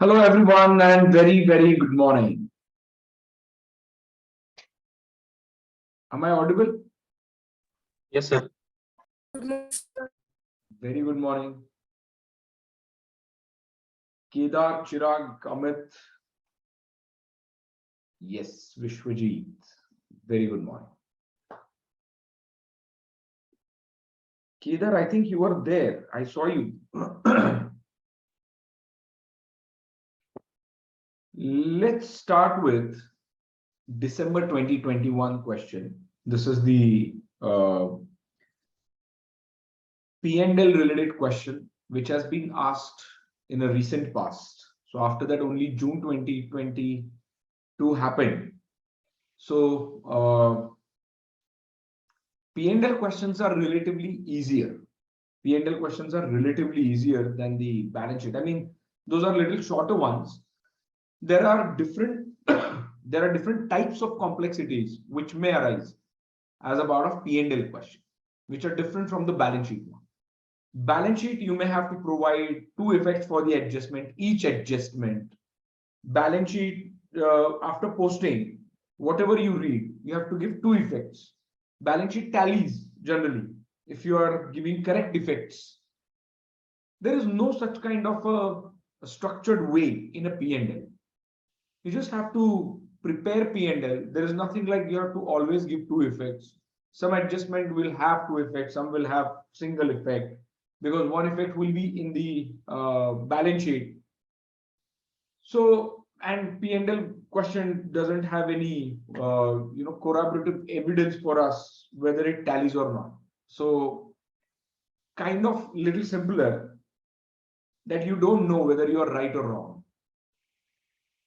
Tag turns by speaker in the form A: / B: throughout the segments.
A: Hello, everyone, and very good morning. Am I audible?
B: Yes, sir.
A: Very good morning. Kedar, Chirag, Amit. Yes, Vishwajit. Very good morning. Kedar, I think you were there. I saw you. Let's start with December 2021 question. This is the P&L related question, which has been asked in a recent past. So after that, only June 2022 happened. So P&L questions are relatively easier. P&L questions are relatively easier than the balance sheet. I mean, those are little shorter ones. There are different there are different types of complexities which may arise as a part of P&L question, which are different from the balance sheet one. Balance sheet, you may have to provide two effects for the adjustment, each adjustment. Balance sheet, after posting, whatever you read, you have to give two effects. Balance sheet tallies generally. If you are giving correct effects, there is no such kind of a structured way in a P&L. You just have to prepare P&L. There is nothing like you have to always give two effects. Some adjustment will have two effects, some will have single effect, because one effect will be in the balance sheet. So, and P&L question doesn't have any corroborative evidence for us whether it tallies or not. So kind of little simpler, that you don't know whether you are right or wrong.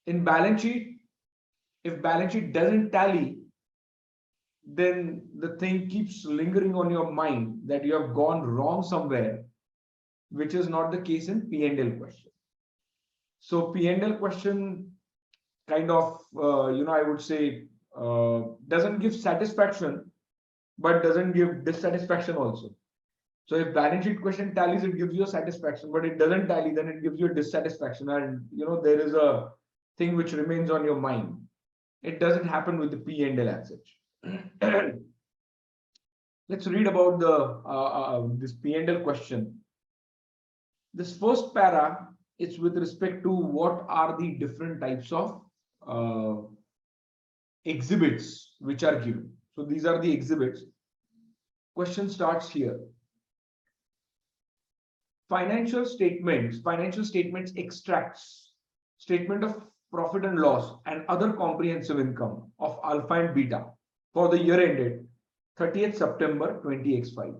A: In balance sheet, if balance sheet doesn't tally, then the thing keeps lingering on your mind that you have gone wrong somewhere, which is not the case in P&L question. So P&L question kind of, I would say, doesn't give satisfaction, but doesn't give dissatisfaction also. So if balance sheet question tallies, it gives you a satisfaction, but it doesn't tally, then it gives you a dissatisfaction. And there is a thing which remains on your mind. It doesn't happen with the P&L as such. Let's read about this P&L question. This first para, it's with respect to what are the different types of exhibits which are given. So these are the exhibits. Question starts here. Financial statements extracts, statement of profit and loss and other comprehensive income of alpha and beta for the year ended 30th September 20x5.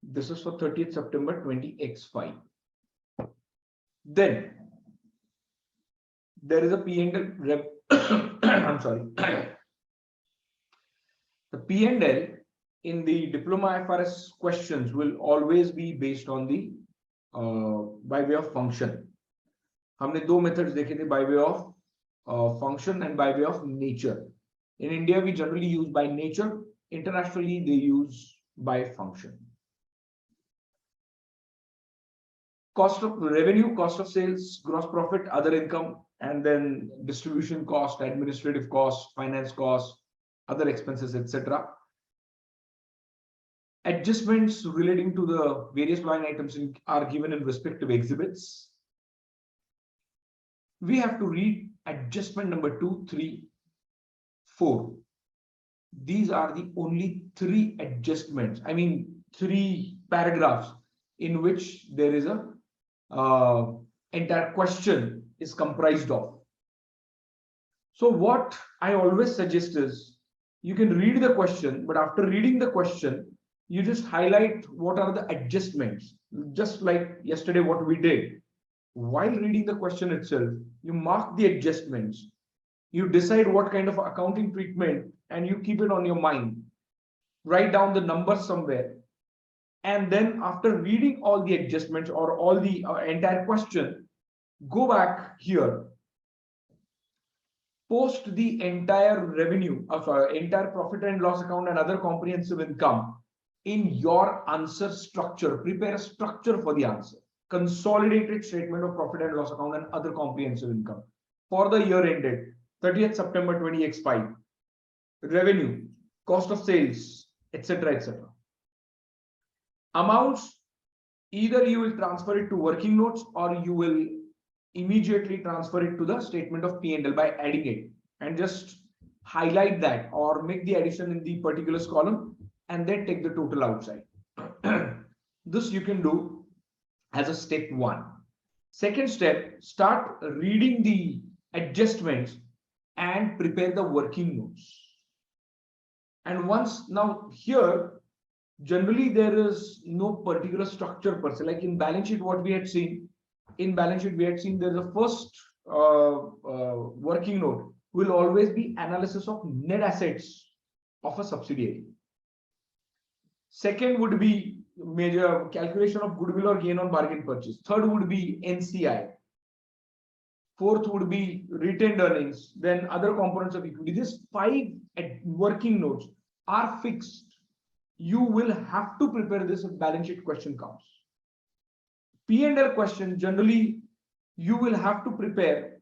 A: This is for 30th September 20x5. Then there is a P&L I'm sorry. The P&L in the Diploma IFRS questions will always be based on the by way of function. हमने दो methods देखे थे, by way of function and by way of nature. In India, we generally use by nature. Internationally, they use by function. Cost of revenue, cost of sales, gross profit, other income, and then distribution cost, administrative cost, finance cost, other expenses, etc. Adjustments relating to the various line items are given in respective exhibits. We have to read adjustment number 2, 3, 4. These are the only 3 adjustments. I mean, 3 paragraphs in which there is a entire question is comprised of. So what I always suggest is, you can read the question, but after reading the question, you just highlight what are the adjustments, just like yesterday what we did. While reading the question itself, you mark the adjustments, you decide what kind of accounting treatment, and you keep it on your mind. Write down the numbers somewhere, and then after reading all the adjustments or all the entire question, go back here post the entire revenue, entire profit and loss account and other comprehensive income in your answer structure. Prepare a structure for the answer. Consolidated statement of profit and loss account and other comprehensive income for the year ended 30th September 20x5. Revenue, cost of sales, etc., etc. Amounts, either you will transfer it to working notes or you will immediately transfer it to the statement of P&L by adding it, and just highlight that or make the addition in the particulars column and then take the total outside. This you can do as a step 1. Second step, start reading the adjustments and prepare the working notes. And once, now here, generally there is no particular structure per se. Like in balance sheet, what we had seen, there's a first working note will always be analysis of net assets of a subsidiary. Second would be major calculation of goodwill or gain on bargain purchase. Third would be NCI. Fourth would be retained earnings, then other components of equity. These 5 working notes are fixed. You will have to prepare this if balance sheet question comes. P&L question, generally, you will have to prepare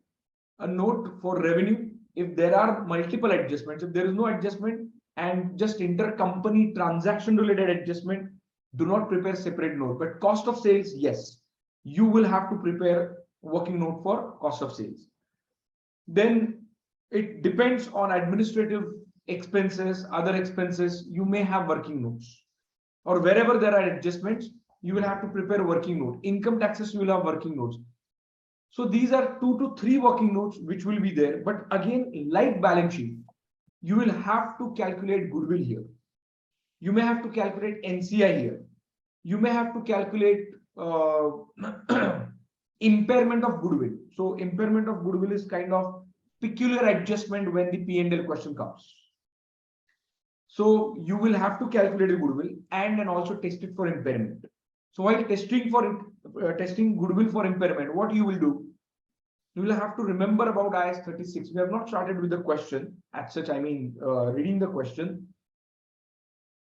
A: a note for revenue. If there are multiple adjustments, if there is no adjustment and just intercompany transaction related adjustment, do not prepare separate note. But cost of sales, yes, you will have to prepare working note for cost of sales. Then it depends on administrative expenses, other expenses, you may have working notes, or wherever there are adjustments, you will have to prepare working note. Income taxes, you will have working notes. So these are 2 to 3 working notes which will be there. But again, like balance sheet, you will have to calculate goodwill here. You may have to calculate NCI here. You may have to calculate impairment of goodwill. So impairment of goodwill is kind of peculiar adjustment when the P&L question comes. So you will have to calculate the goodwill and then also test it for impairment. So while testing goodwill for impairment, what you will do, you will have to remember about IAS 36. We have not started with the question as such, I mean reading the question.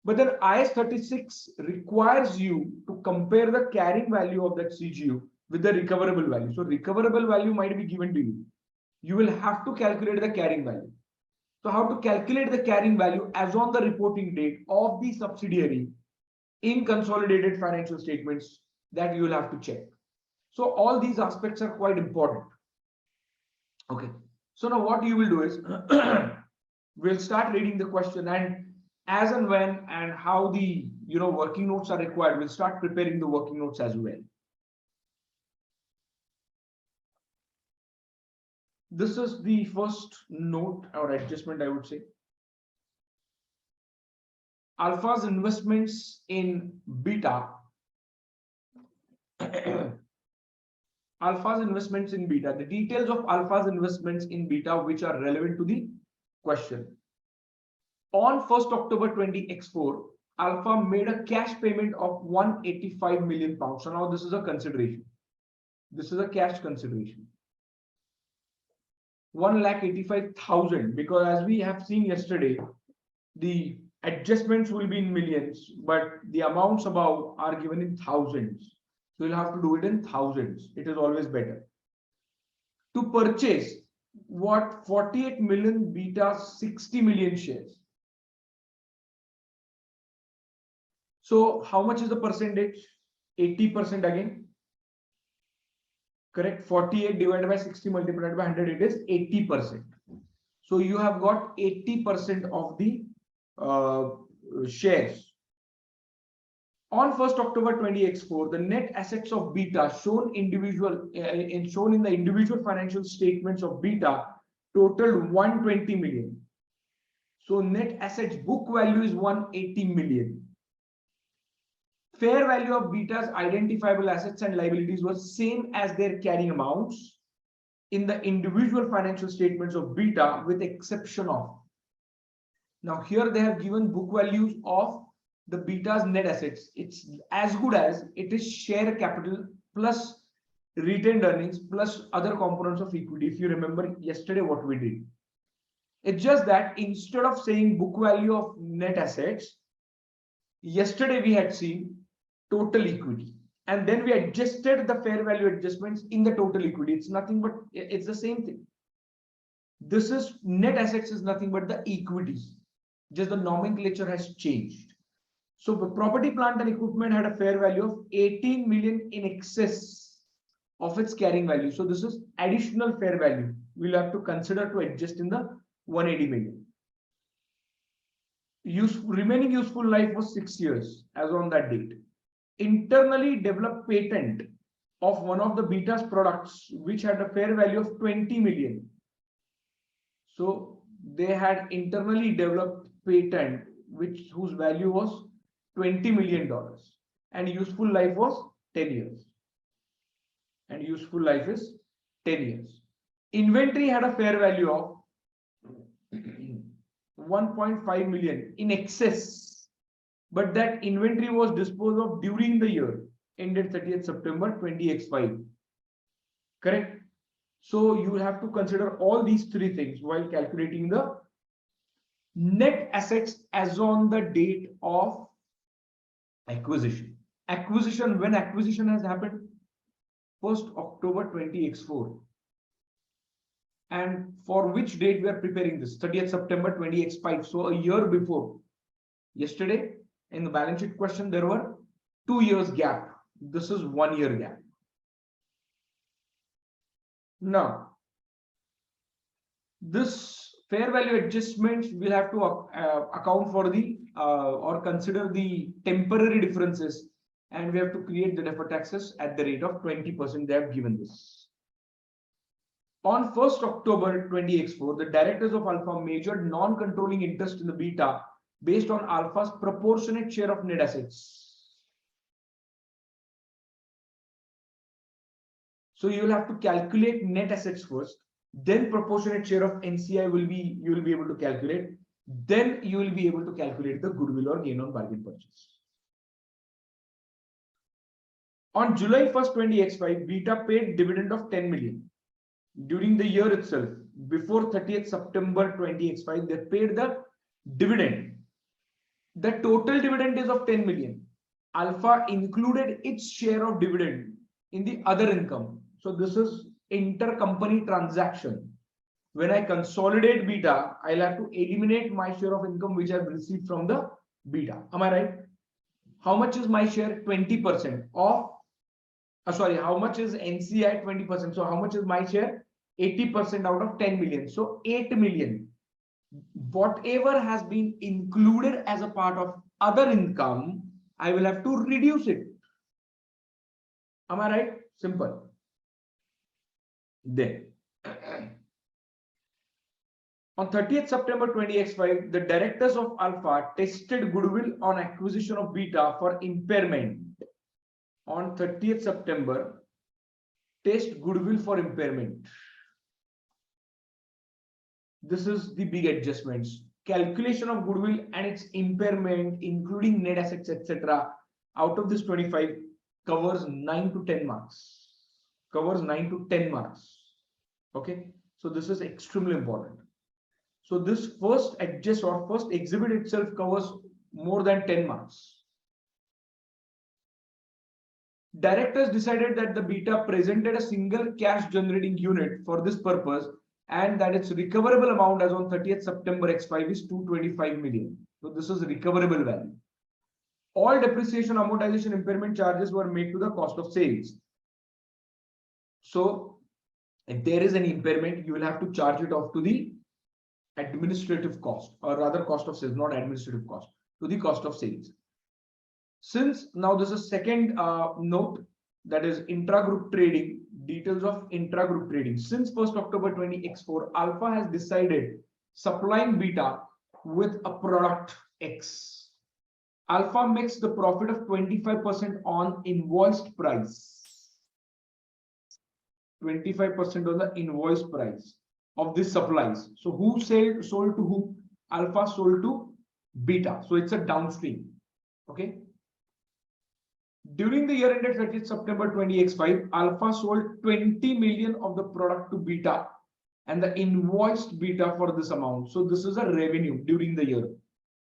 A: But then IAS 36 requires you to compare the carrying value of that CGU with the recoverable value. So recoverable value might be given to you. You will have to calculate the carrying value. So how to calculate the carrying value as on the reporting date of the subsidiary in consolidated financial statements, that you will have to check. So all these aspects are quite important. Okay. So now what you will do is we'll start reading the question, and as and when and how the working notes are required, we'll start preparing the working notes as well. This is the first note or adjustment, I would say. Alpha's investments in Beta. Alpha's investments in Beta. The details of Alpha's investments in Beta which are relevant to the question. On 1st October 20x4, Alpha made a cash payment of £185 million. So now this is a consideration. This is a cash consideration. 1,85,000, because as we have seen yesterday, the adjustments will be in millions, but the amounts above are given in thousands. So you'll have to do it in thousands. It is always better. To purchase what 48 million Beta 60 million shares. So how much is the percentage? 80% again. Correct. 48 divided by 60 multiplied by 100, it is 80%. So you have got 80% of the shares. On 1st October 20x4, the net assets of Beta shown in the individual financial statements of Beta totaled 120 million. So net assets book value is 180 million. Fair value of Beta's identifiable assets and liabilities was same as their carrying amounts in the individual financial statements of Beta, with exception of. Now here they have given book values of the Beta's net assets. It's as good as it is share capital plus retained earnings plus other components of equity. If you remember yesterday what we did. It's just that instead of saying book value of net assets, yesterday we had seen total equity, and then we adjusted the fair value adjustments in the total equity. It's nothing but it's the same thing. This is net assets is nothing but the equity, just the nomenclature has changed. So the property, plant and equipment had a fair value of 18 million in excess of its carrying value. So this is additional fair value we'll have to consider to adjust in the 180 million. Remaining useful life was 6 years as on that date. Internally developed patent of one of the Beta's products, which had a fair value of 20 million. So they had internally developed patent whose value was $20 million, and useful life was 10 years. And useful life is 10 years. Inventory had a fair value of 1.5 million in excess, but that inventory was disposed of during the year ended 30th September 20x5. Correct? So you will have to consider all these three things while calculating the net assets as on the date of acquisition. When acquisition has happened? 1st October 20x4. And for which date we are preparing this? 30th September 20x5. So a year before. Yesterday in the balance sheet question, there were 2 years gap. This is 1 year gap. Now, this fair value adjustments will have to account for the or consider the temporary differences, and we have to create the deferred taxes at the rate of 20%. They have given this. On 1st October 20x4, the directors of Alpha measured non-controlling interest in the Beta based on Alpha's proportionate share of net assets. So you will have to calculate net assets first, then proportionate share of NCI you will be able to calculate. Then you will be able to calculate the goodwill or gain on bargain purchase. On July 1st, 20x5, Beta paid dividend of 10 million. During the year itself, before 30th September 20x5, they paid the dividend. The total dividend is of 10 million. Alpha included its share of dividend in the other income. So this is intercompany transaction. When I consolidate Beta, I'll have to eliminate my share of income which I've received from the Beta. Am I right? How much is my share? 20% of, how much is NCI? 20%. So how much is my share? 80% out of 10 million. So 8 million. Whatever has been included as a part of other income, I will have to reduce it. Am I right? Simple. Then on 30th September 20x5, the directors of Alpha tested goodwill on acquisition of Beta for impairment. On 30th September, test goodwill for impairment. This is the big adjustments. Calculation of goodwill and its impairment, including net assets, etc. Out of this 25, covers 9 to 10 marks. Covers 9 to 10 marks. Okay, so this is extremely important. So this first exhibit itself covers more than 10 marks. Directors decided that the Beta presented a single cash generating unit for this purpose, and that its recoverable amount as on 30th September X5 is 225 million. So this is recoverable value. All depreciation, amortization, impairment charges were made to the cost of sales. So if there is an impairment, you will have to charge it off to the administrative cost, or rather cost of sales, not administrative cost, to the cost of sales. Since now this is second note, that is intra-group trading, details of intra-group trading. Since 1st October 20x4, Alpha has decided supplying Beta with a product X. Alpha makes the profit of 25% on invoiced price. 25% on the invoice price of this supplies. So who sold to who? Alpha sold to Beta. So it's a downstream. Okay. During the year ended 30th September 20x5, Alpha sold 20 million of the product to Beta and the invoiced beta for this amount. So this is a revenue during the year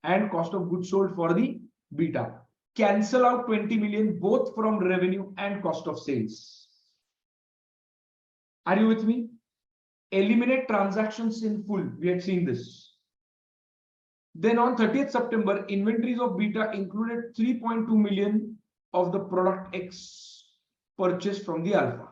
A: and cost of goods sold for the beta. Cancel out 20 million both from revenue and cost of sales. Are you with me? Eliminate transactions in full. We had seen this. Then on 30th September, inventories of beta included 3.2 million of the product X purchased from the alpha.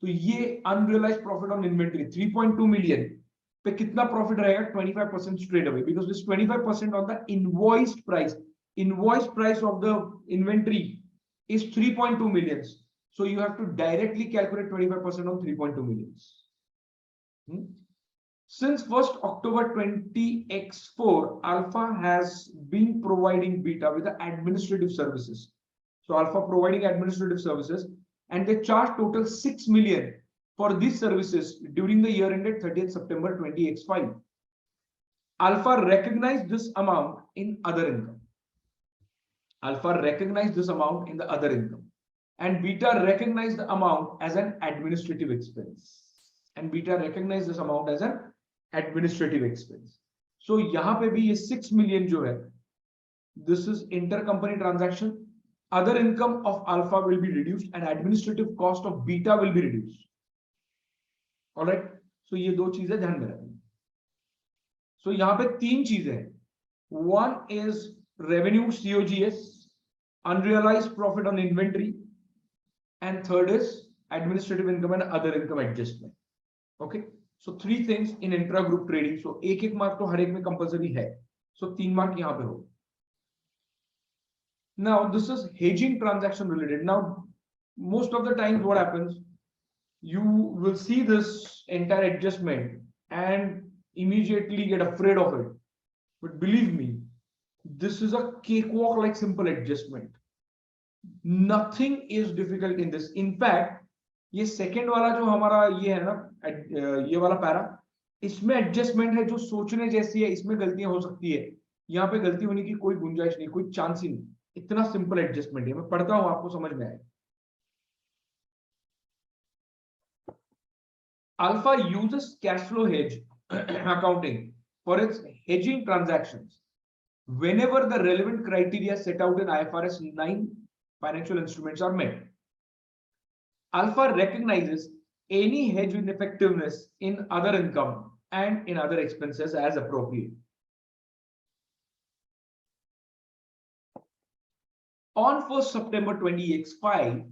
A: तो ये unrealized profit on inventory 3.2 million पे कितना profit रहेगा 25% straight away, because this 25% on the invoiced price of the inventory is 3.2 millions. So you have to directly calculate 25% on 3.2 millions. Since 1st October 20x4, Alpha has been providing beta with the administrative services. So Alpha providing administrative services, and they charge total 6 million for these services during the year ended 30th September 20x5. Alpha recognized this amount in other income. Alpha recognized this amount in the other income, and beta recognized the amount as an administrative expense. And beta recognized this amount as an administrative expense. So यहाँ पे भी ये 6 million जो है, this is intercompany transaction. Other income of Alpha will be reduced and administrative cost of beta will be reduced. All right. So ये दो चीजें ध्यान में रखनी. So यहाँ पे तीन चीजें हैं. One is revenue COGS, unrealized profit on inventory, and third is administrative income and other income adjustment. Okay. So three things in intra-group trading. So एक mark तो हर एक में compulsory है. So 3 mark यहाँ पे हो. Now this is hedging transaction related. Now most of the times what happens, you will see this entire adjustment and immediately get afraid of it. But believe me, this is a cakewalk like simple adjustment. Nothing is difficult in this. In fact, ये second वाला जो हमारा ये है ना, ये वाला para, इसमें एडजस्टमेंट है जो सोचने जैसी है. इसमें गलतियां हो सकती है, यहाँ पे गलती होने की कोई गुंजाइश नहीं, कोई चांस ही नहीं. इतना सिंपल एडजस्टमेंट है. मैं पढ़ता हूं, आपको समझ में आए. Alpha uses cash flow hedge accounting for its hedging transactions whenever the relevant criteria set out in IFRS 9 financial instruments are met. Alpha recognizes any hedge ineffectiveness in other income and in other expenses as appropriate. On 1st September 20x5,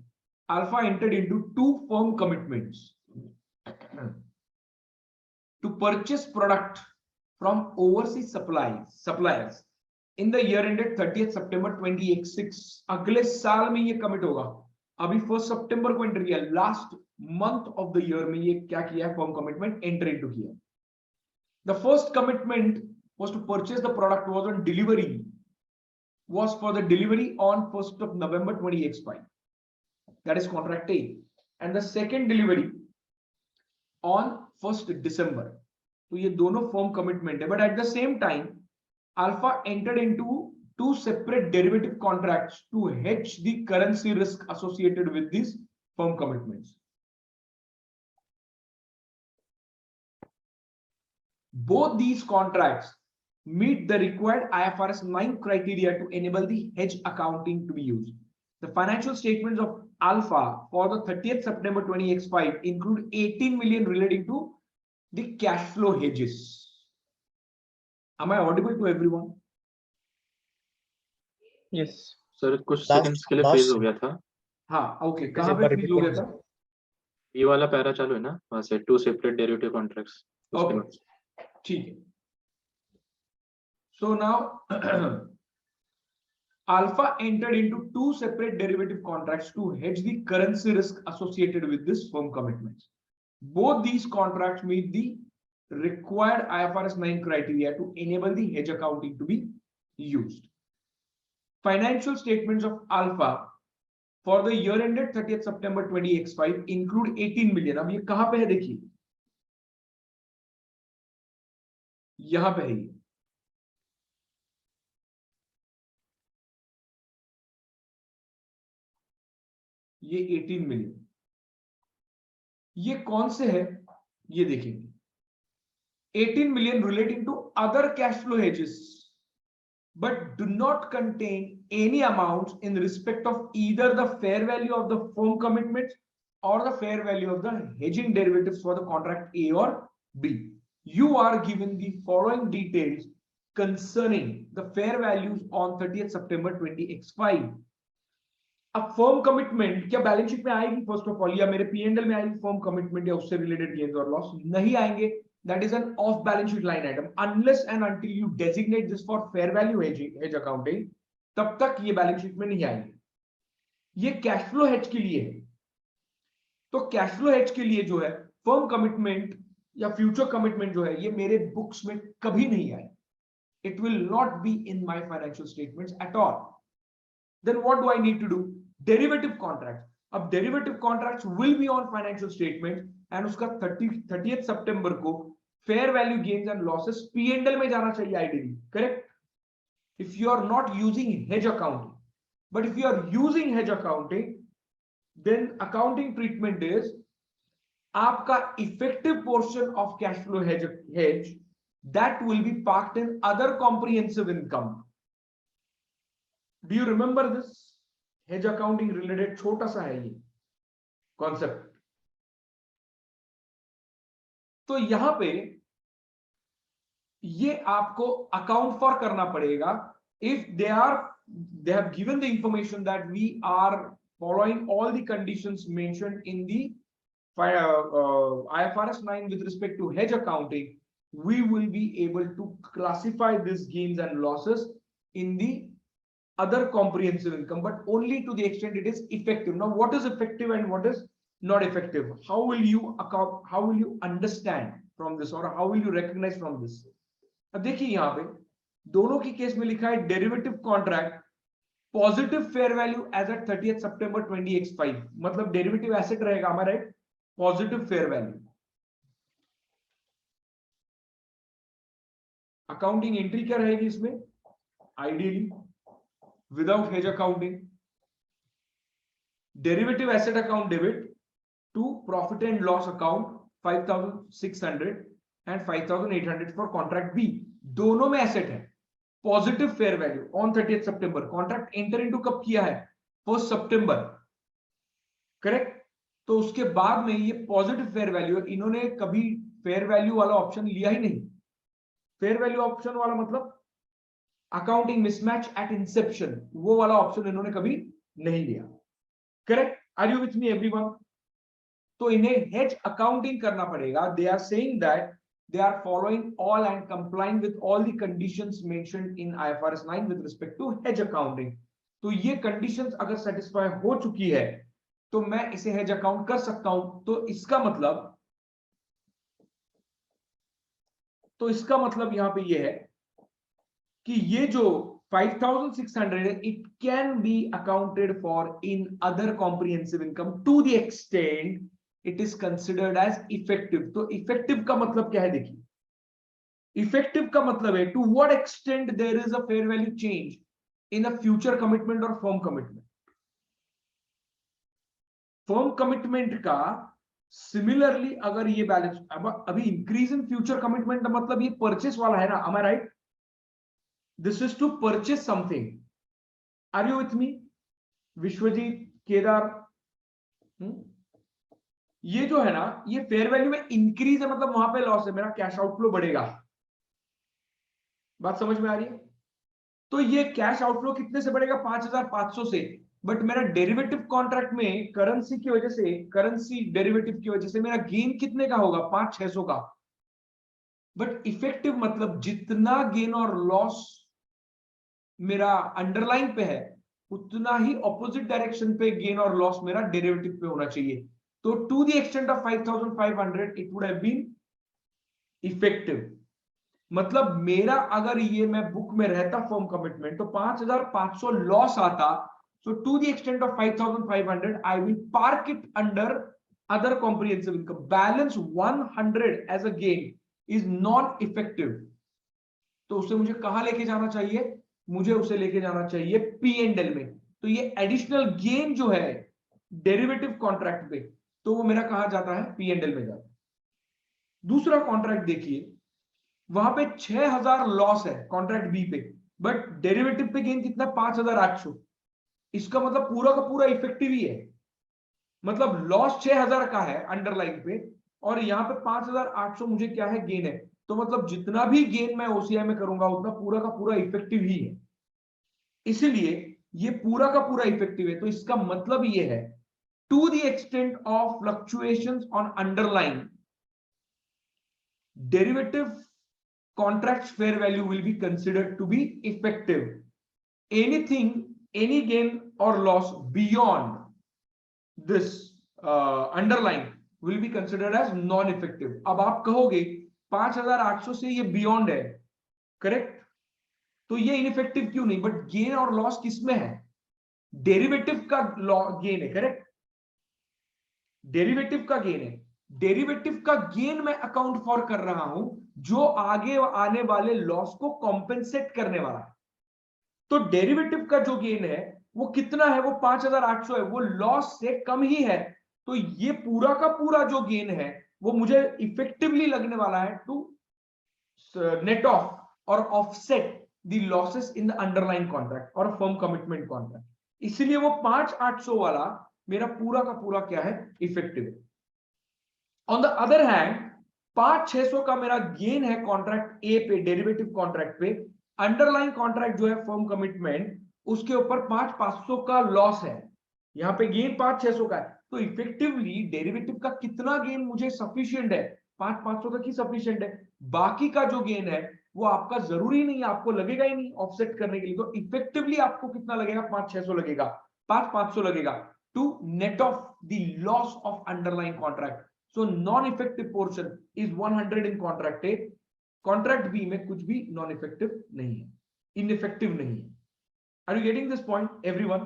A: Alpha entered into 2 firm commitments to purchase product from overseas suppliers in the year ended 30th September 20x6. अगले साल में ये commit होगा. अभी 1st September को enter किया, last month of the year में ये क्या किया है, firm commitment enter into किया. The first commitment was to purchase the product was for the delivery on 1st of November 20x5. That is contract A. And the second delivery on 1st December. So ये दोनों firm commitment है. But at the same time, Alpha entered into 2 separate derivative contracts to hedge the currency risk associated with these firm commitments. Both these contracts meet the required IFRS 9 criteria to enable the hedge accounting to be used. The financial statements of Alpha for the 30th September 20x5 include 18 million relating to the cash flow hedges. Am I audible to everyone?
B: Yes. Sir कुछ seconds के लिए freeze हो गया था.
A: हाँ, okay. कहाँ पे freeze हो गया था?
B: ये वाला पैरा चालू है ना, वहाँ से 2 सेपरेट डेरिवेटिव कॉन्ट्रैक्ट्स.
A: ओके, ठीक है. So now Alpha entered into 2 separate derivative contracts to hedge the currency risk associated with this firm commitments. Both these contracts meet the required IFRS 9 criteria to enable the hedge accounting to be used. Financial statements of Alpha for the year ended 30th September 20x5 include 18 million. अब ये कहां पे है देखिए, यहां पे है ये 18 मिलियन. ये कौन से है? ये देखेंगे 18 million relating to other cash flow hedges but do not contain any amounts in respect of either the fair value of the firm commitments or the fair value of the hedging derivatives for the contract A or B. You are given the following details concerning the fair values on 30th September 20x5. अब firm commitment क्या balance sheet में आएगी first of all, या मेरे P&L में आएगी firm commitment या उससे रिलेटेड गेन्स और लॉस? नहीं आएंगे. That is an of balance sheet line item unless and until you designate this for fair value hedge accounting, तब तक ये बैलेंस शीट में नहीं आएंगे. ये कैश फ्लो हेज के लिए है. तो कैश फ्लो हेज के लिए जो है फर्म कमिटमेंट या फ्यूचर कमिटमेंट जो है ये मेरे बुक्स में कभी नहीं आए. It will not be in my financial statements at all. Then what do I need to do? Derivative contracts. अब derivative contracts will be on financial statement and उसका 30th September को fair value gains and losses P&L में जाना चाहिए ideally, correct? If you are not using hedge accounting, but if you are using hedge accounting, then accounting treatment is आपका effective portion of cash flow hedge that will be parked in other comprehensive income. Do you remember this? Hedge accounting related छोटा सा है ये concept. तो यहां पे ये आपको अकाउंट फॉर करना पड़ेगा. If they have given the information that we are following all the conditions mentioned in the IFRS 9 with respect to hedge accounting, we will be able to classify these gains and losses in the other comprehensive income, but only to the extent it is effective. Now, what is effective and what is not effective? How will you understand from this, or how will you recognize from this? अब देखिए यहाँ पे दोनों की case में लिखा है derivative contract positive fair value as at 30th September 20x5. मतलब डेरिवेटिव एसेट रहेगा हमारा एक positive fair value. Accounting entry क्या रहेगी इसमें? Ideally without hedge accounting, derivative asset account debit to profit and loss account 5,600 and 5,800 for contract B. दोनों में asset है. Positive fair value on 30th September. Contract enter into कब किया है? 1st September, correct. तो उसके बाद में ये पॉजिटिव फेयर वैल्यू, इन्होंने कभी फेयर वैल्यू वाला ऑप्शन लिया ही नहीं. फेयर वैल्यू ऑप्शन वाला मतलब अकाउंटिंग मिसमैच एट इंसेप्शन, वो वाला ऑप्शन इन्होंने कभी नहीं लिया. Correct? Are you with me everyone? तो इन्हें हेज अकाउंटिंग करना पड़ेगा. They are saying that they are following all and complying with all the conditions mentioned in IFRS 9 with respect to hedge accounting. तो ये conditions अगर satisfy हो चुकी है तो मैं इसे hedge account कर सकता हूं. तो इसका मतलब यहां पे ये है कि ये जो 5,600 है, it can be accounted for in other comprehensive income to the extent it is considered as effective. तो effective का मतलब क्या है? देखिए, effective का मतलब है to what extent there is a fair value change in a future commitment or firm commitment. firm commitment का similarly अगर ये बैलेंस अभी increase in future commitment का मतलब ये purchase वाला है ना, am I right? This is to purchase something. Are you with me? Vishwajeet, Kedar, ये जो है ना, ये फेयर वैल्यू में इंक्रीज है, मतलब वहां पे लॉस है, मेरा कैश आउटफ्लो बढ़ेगा. बात समझ में आ रही है? तो ये कैश आउटफ्लो कितने से बढ़ेगा? 5,500 से. बट मेरा डेरिवेटिव कॉन्ट्रैक्ट में करेंसी की वजह से, करेंसी डेरिवेटिव की वजह से मेरा गेन कितने का होगा? 500-600 का. बट इफेक्टिव मतलब जितना गेन और लॉस मेरा अंडरलाइन पे है उतना ही ऑपोजिट डायरेक्शन पे गेन और लॉस मेरा डेरिवेटिव पे होना चाहिए. तो to the extent of 5,500 it would have been effective. मतलब मेरा अगर ये मैं बुक में रहता फर्म कमिटमेंट तो 5,500 लॉस आता. So to the extent of 5,500 I will park it under other comprehensive income. Balance 100 as a gain is non effective. तो उसे मुझे कहां लेके जाना चाहिए? मुझे उसे लेके जाना चाहिए P&L में. तो ये एडिशनल गेन जो है डेरिवेटिव कॉन्ट्रैक्ट पे, तो वो मेरा कहां जाता है? P&L में जाता है. दूसरा कॉन्ट्रैक्ट देखिए, वहां पे 6000 लॉस है कॉन्ट्रैक्ट बी पे, बट डेरिवेटिव पे गेन कितना, 5800। इसका मतलब पूरा का पूरा इफेक्टिव ही है, मतलब लॉस 6000 का है अंडरलाइन पे, और यहाँ पे 5800 मुझे क्या है, गेन है। तो मतलब जितना भी गेन मैं ओसीआई में करूंगा उतना पूरा का पूरा इफेक्टिव ही है, इसलिए ये पूरा का पूरा इफेक्टिव है। तो इसका मतलब ये है, to the extent of fluctuations on underline, derivative contract's fair value will be considered to be effective. Anything, any gain or loss beyond this underline will be considered as non-effective. अब आप कहोगे 5800 से ये बियॉन्ड है, correct, तो ये ineffective क्यों नहीं, बट गेन और लॉस किसमें है, डेरिवेटिव का गेन है, करेक्ट, डेरिवेटिव का गेन है। डेरिवेटिव का गेन मैं अकाउंट फॉर कर रहा हूं, जो आगे आने वाले लॉस को कॉम्पेंसेट करने वाला है। तो डेरिवेटिव का जो गेन है वो कितना है, वो 5800 है, वो लॉस से कम ही है। तो ये पूरा का पूरा जो गेन है वो मुझे इफेक्टिवली लगने वाला है टू नेट ऑफ और offset the losses in the underline contract और फर्म कमिटमेंट कॉन्ट्रैक्ट, इसलिए वो 5800 वाला मेरा पूरा का पूरा क्या है, इफेक्टिव है। ऑन द अदर हैंड 5600 का मेरा गेन है कॉन्ट्रैक्ट ए पे, डेरिवेटिव कॉन्ट्रैक्ट पे, अंडरलाइन कॉन्ट्रैक्ट जो है फर्म कमिटमेंट, उसके ऊपर 5500 का लॉस है, यहां पे गेन 5600 का है। तो इफेक्टिवली डेरिवेटिव का कितना गेन मुझे सफिशिएंट है, 5500 तक ही सफिशिएंट है, बाकी का जो गेन है वो आपका जरूरी नहीं, आपको लगेगा ही नहीं ऑफसेट करने के लिए। तो इफेक्टिवली आपको कितना लगेगा, 5600 लगेगा, 5500 लगेगा to net off the loss of underline contract. So non-effective portion is 100 in contract A, contract B में कुछ भी non-effective नहीं है, ineffective नहीं है। Are you getting this point, everyone?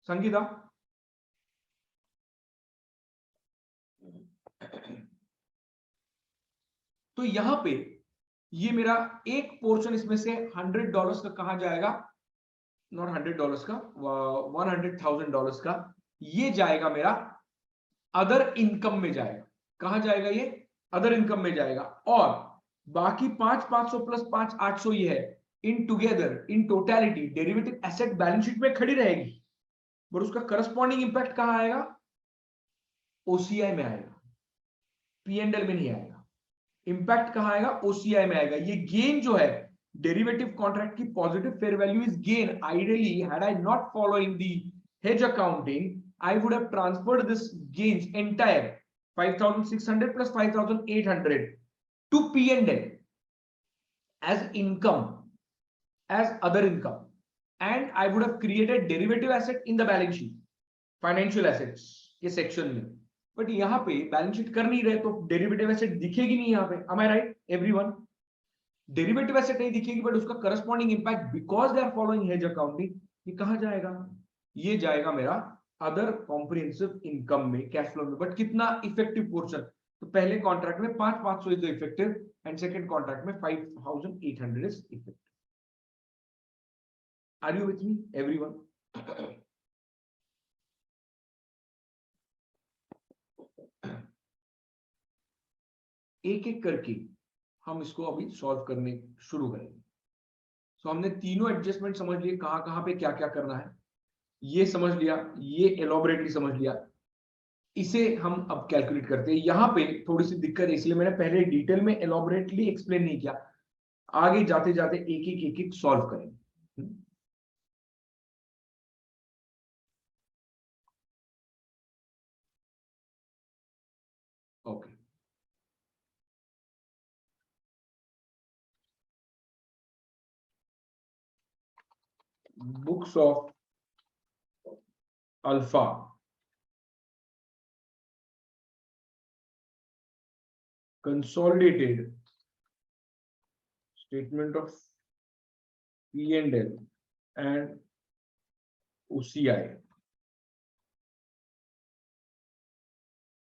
A: Sangeeta? तो यहां पे ये मेरा एक पोर्शन इसमें से $100 का कहा जाएगा, नॉट $100 का, $100,000 का, ये जाएगा मेरा अदर इनकम में जाएगा। कहां जाएगा ये, अदर इनकम में जाएगा। और बाकी 5500 प्लस 5800 ये है, in together in totality derivative asset balance sheet में खड़ी रहेगी, बट उसका करस्पॉन्डिंग इंपैक्ट कहां आएगा, ओसीआई में आएगा, पीएनएल में नहीं आएगा। इंपैक्ट कहां आएगा, ओसीआई में आएगा। ये गेन जो है डेरिवेटिव कॉन्ट्रैक्ट की positive fair value is gain, ideally had I not following the hedge accounting I would have transferred this gains entire 5600 plus 5800 to P&L as income, as other income, and I would have created derivative asset in the balance sheet, financial assets के section में। But यहाँ पे balance sheet कर नहीं रहे तो derivative asset दिखेगी नहीं यहाँ पे। am I right everyone? डेरिवेटिव एसेट नहीं दिखेगी, बट उसका corresponding impact because they are following hedge accounting, ये कहां जाएगा, ये जाएगा मेरा अदर कॉम्प्रिहेंसिव इनकम में, कैश फ्लो में। बट कितना इफेक्टिव पोर्शन, तो पहले कॉन्ट्रैक्ट में 5500 is effective and second contract में 5800 is effective. Are you with me everyone? एक एक करके हम इसको अभी सॉल्व करने शुरू करेंगे। सो हमने तीनों एडजस्टमेंट समझ लिए, कहां कहां पे क्या क्या करना है, ये समझ लिया, ये एलोबरेटली समझ लिया। इसे हम अब कैलकुलेट करते हैं। यहां पे थोड़ी सी दिक्कत है, इसलिए मैंने पहले डिटेल में एलोबरेटली एक्सप्लेन नहीं किया, आगे जाते जाते एक एक सॉल्व करेंगे। Okay, books of alpha, consolidated statement of P&L and OCI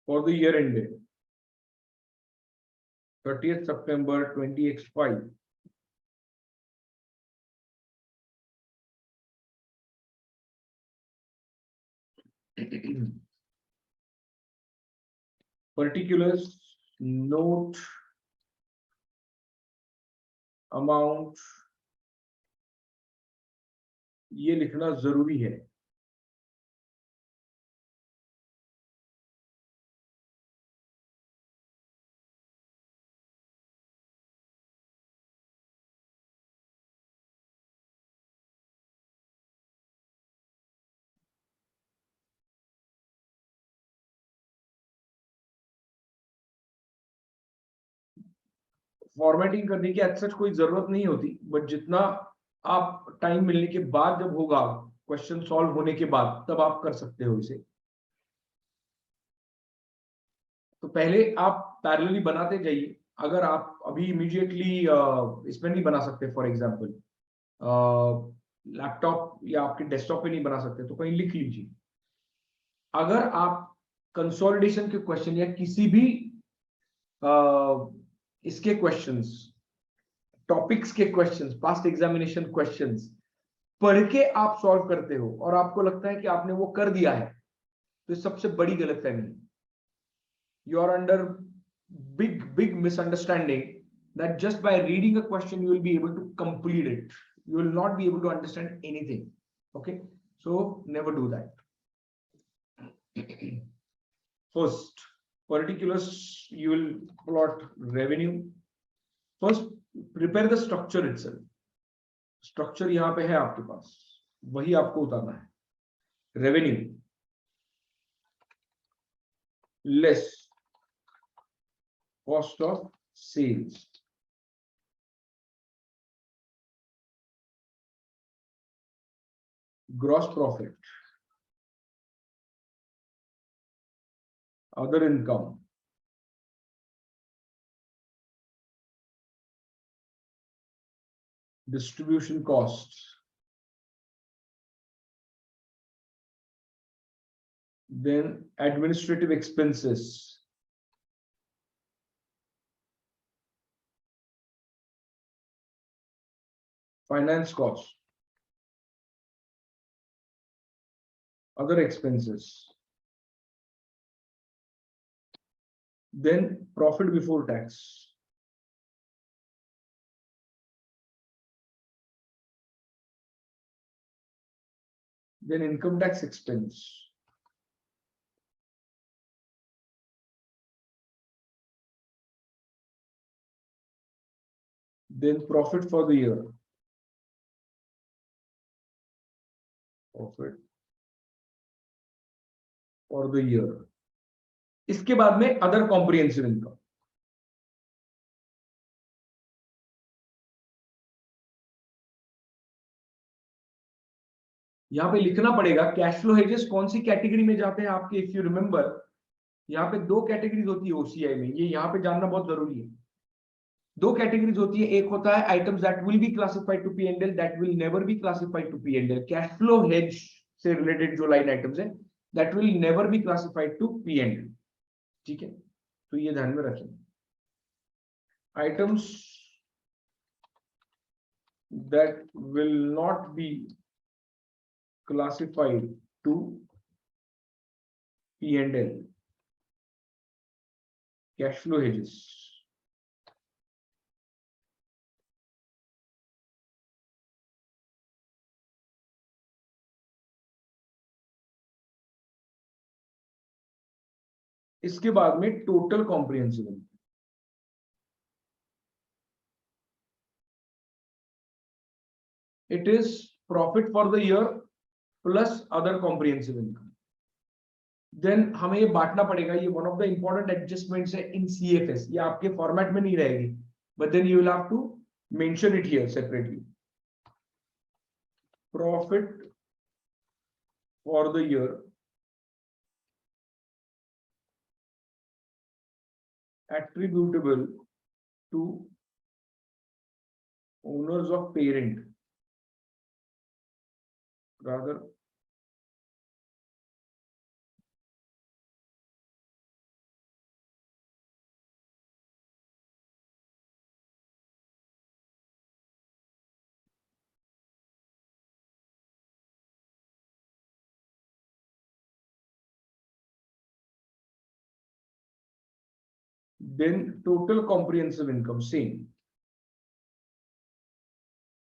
A: for the year ended 30th September 20x5. Particulars note amount ये लिखना जरूरी है। फॉर्मेटिंग करने की आज सच कोई जरूरत नहीं होती, बट जितना आप टाइम मिलने के बाद जब होगा, क्वेश्चन सॉल्व होने के बाद, तब आप कर सकते हो इसे। तो पहले आप पैरेलली बनाते जाइए। अगर आप अभी इमीडिएटली इसमें नहीं बना सकते, फॉर एग्जांपल लैपटॉप या आपके डेस्कटॉप पे नहीं बना सकते, तो कहीं लिख लीजिए। अगर आप कंसोलिडेशन के क्वेश्चन या किसी भी इसके क्वेश्चंस, टॉपिक्स के क्वेश्चंस, पास्ट एग्जामिनेशन क्वेश्चंस पढ़ के आप सॉल्व करते हो और आपको लगता है कि आपने वो कर दिया है, तो सबसे बड़ी गलतफहमी है। You are under big misunderstanding that just by reading a question you will be able to complete it. You will not be able to understand anything. Okay, so never do that. First, particulars, you will plot revenue. First, prepare the structure itself. Structure यहाँ पे है आपके पास, वही आपको उतारना है। Revenue less cost of sales, gross profit, other income, distribution costs, then administrative expenses, finance costs, other expenses, then profit before tax, then income tax expense, then profit for the year, profit for the year. इसके बाद में other comprehensive income. यहां पे लिखना पड़ेगा cash flow hedges कौन सी category में जाते हैं आपके। इफ यू रिमेंबर, यहाँ पे दो कैटेगरीज होती है ओसीआई में, ये यहाँ पे जानना बहुत जरूरी है। दो कैटेगरीज होती है, एक होता है items that will be classified to P and L, that will never be classified to P and L. Cash flow hedge से रिलेटेड जो लाइन आइटम्स है, that will never be classified to P and L. ठीक है, तो ये ध्यान में रखें। Items that will not be classified to P and L, cash flow hedges. इसके बाद में total comprehensive income. It is profit for the year plus other comprehensive income. Then हमें ये बांटना पड़ेगा, ये one of the important adjustments है इन सीएफएस। ये आपके फॉर्मेट में नहीं रहेगी, but then you will have to mention it here separately. Profit for the year attributable to owners of parent, rather than total comprehensive income same,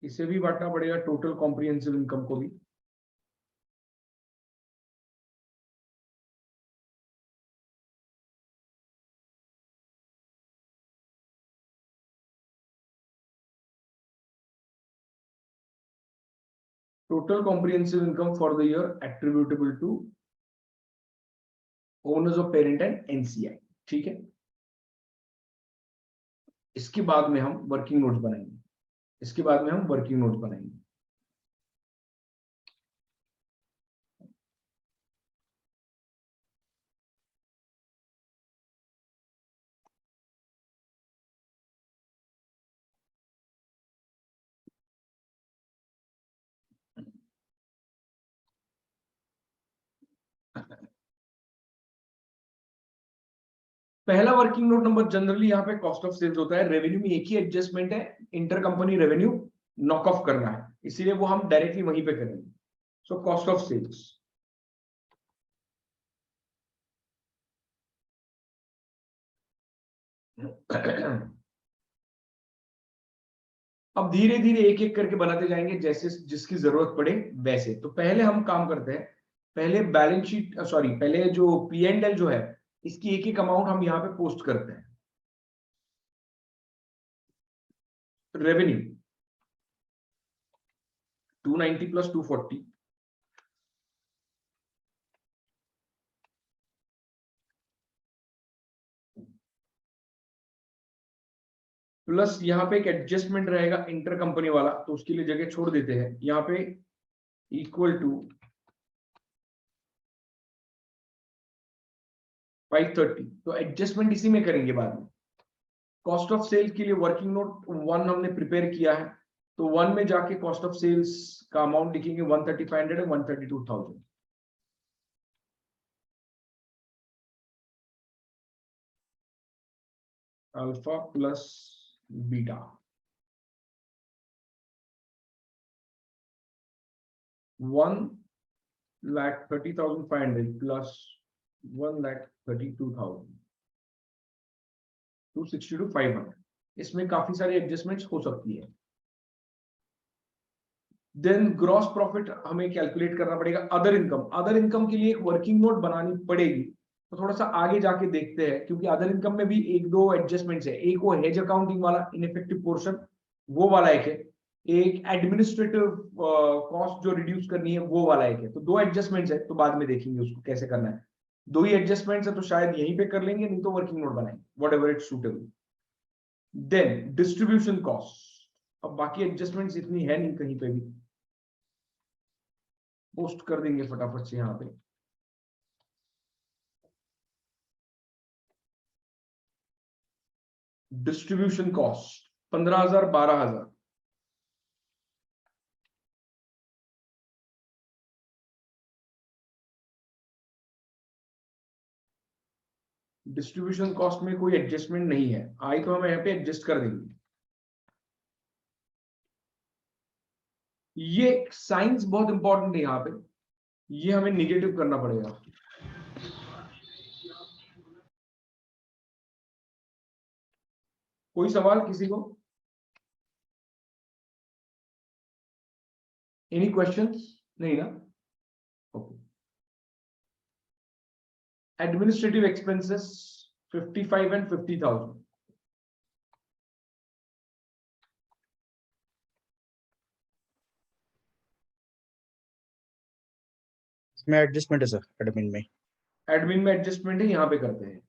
A: इसे भी बांटना पड़ेगा टोटल कॉम्प्रिहेंसिव इनकम को भी। Total comprehensive income for the year attributable to owners of parent and NCI. ठीक है, इसके बाद में हम वर्किंग नोट्स बनाएंगे, इसके बाद में हम वर्किंग नोट्स बनाएंगे। पहला वर्किंग नोट नंबर जनरली यहाँ पे कॉस्ट ऑफ सेल्स होता है। रेवेन्यू में एक ही एडजस्टमेंट है, inter company revenue knock off करना है, इसीलिए वो हम डायरेक्टली वहीं पे करेंगे। सो कॉस्ट ऑफ सेल्स, अब धीरे धीरे एक एक करके बनाते जाएंगे जैसे जिसकी जरूरत पड़े वैसे। तो पहले हम काम करते हैं, पहले बैलेंस शीट सॉरी पहले जो पी एंड एल जो है इसकी एक एक अमाउंट हम यहाँ पे पोस्ट करते हैं। रेवेन्यू 290 प्लस 240, प्लस यहाँ पे एक एडजस्टमेंट रहेगा इंटर कंपनी वाला, तो उसके लिए जगह छोड़ देते हैं यहाँ पे, इक्वल टू 530। तो एडजस्टमेंट इसी में करेंगे बाद में। कॉस्ट ऑफ सेल्स के लिए वर्किंग नोट 1 हमने प्रिपेयर किया है, तो 1 में जाके कॉस्ट ऑफ सेल्स का अमाउंट लिखेंगे 13500 और 132,000। Alpha plus beta, 1,30,500 plus 1,32,000, 260 to 500। इसमें काफी सारी एडजस्टमेंट्स हो सकती है। देन ग्रॉस प्रॉफिट हमें कैलकुलेट करना पड़ेगा। अदर इनकम, अदर इनकम के लिए एक वर्किंग नोट बनानी पड़ेगी, तो थोड़ा सा आगे जाके देखते हैं, क्योंकि अदर इनकम में भी एक दो एडजस्टमेंट्स है। एक वो हेज अकाउंटिंग वाला इनइफेक्टिव पोर्शन, वो वाला एक है, एक एडमिनिस्ट्रेटिव कॉस्ट जो रिड्यूस करनी है वो वाला एक है। तो दो एडजस्टमेंट्स है, तो बाद में देखेंगे उसको कैसे करना है। दो ही एडजस्टमेंट्स है तो शायद यहीं पे कर लेंगे, नहीं तो वर्किंग नोट बनाएंगे, whatever it suitable. Then distribution cost, अब बाकी एडजस्टमेंट्स इतनी है नहीं, कहीं पे भी पोस्ट कर देंगे फटाफट से यहाँ पे। डिस्ट्रीब्यूशन कॉस्ट 15,000 12,000, डिस्ट्रीब्यूशन कॉस्ट में कोई एडजस्टमेंट नहीं है, आई तो हम यहाँ पे एडजस्ट कर देंगे। ये साइंस बहुत इंपॉर्टेंट है यहाँ पे, ये हमें निगेटिव करना पड़ेगा। कोई सवाल किसी को? Any questions? नहीं ना? ओके। एडमिनिस्ट्रेटिव एक्सपेंसेस 55 एंड 50,000,
C: इसमें एडजस्टमेंट है सर एडमिन में।
A: एडमिन में एडजस्टमेंट है, यहाँ पे करते हैं।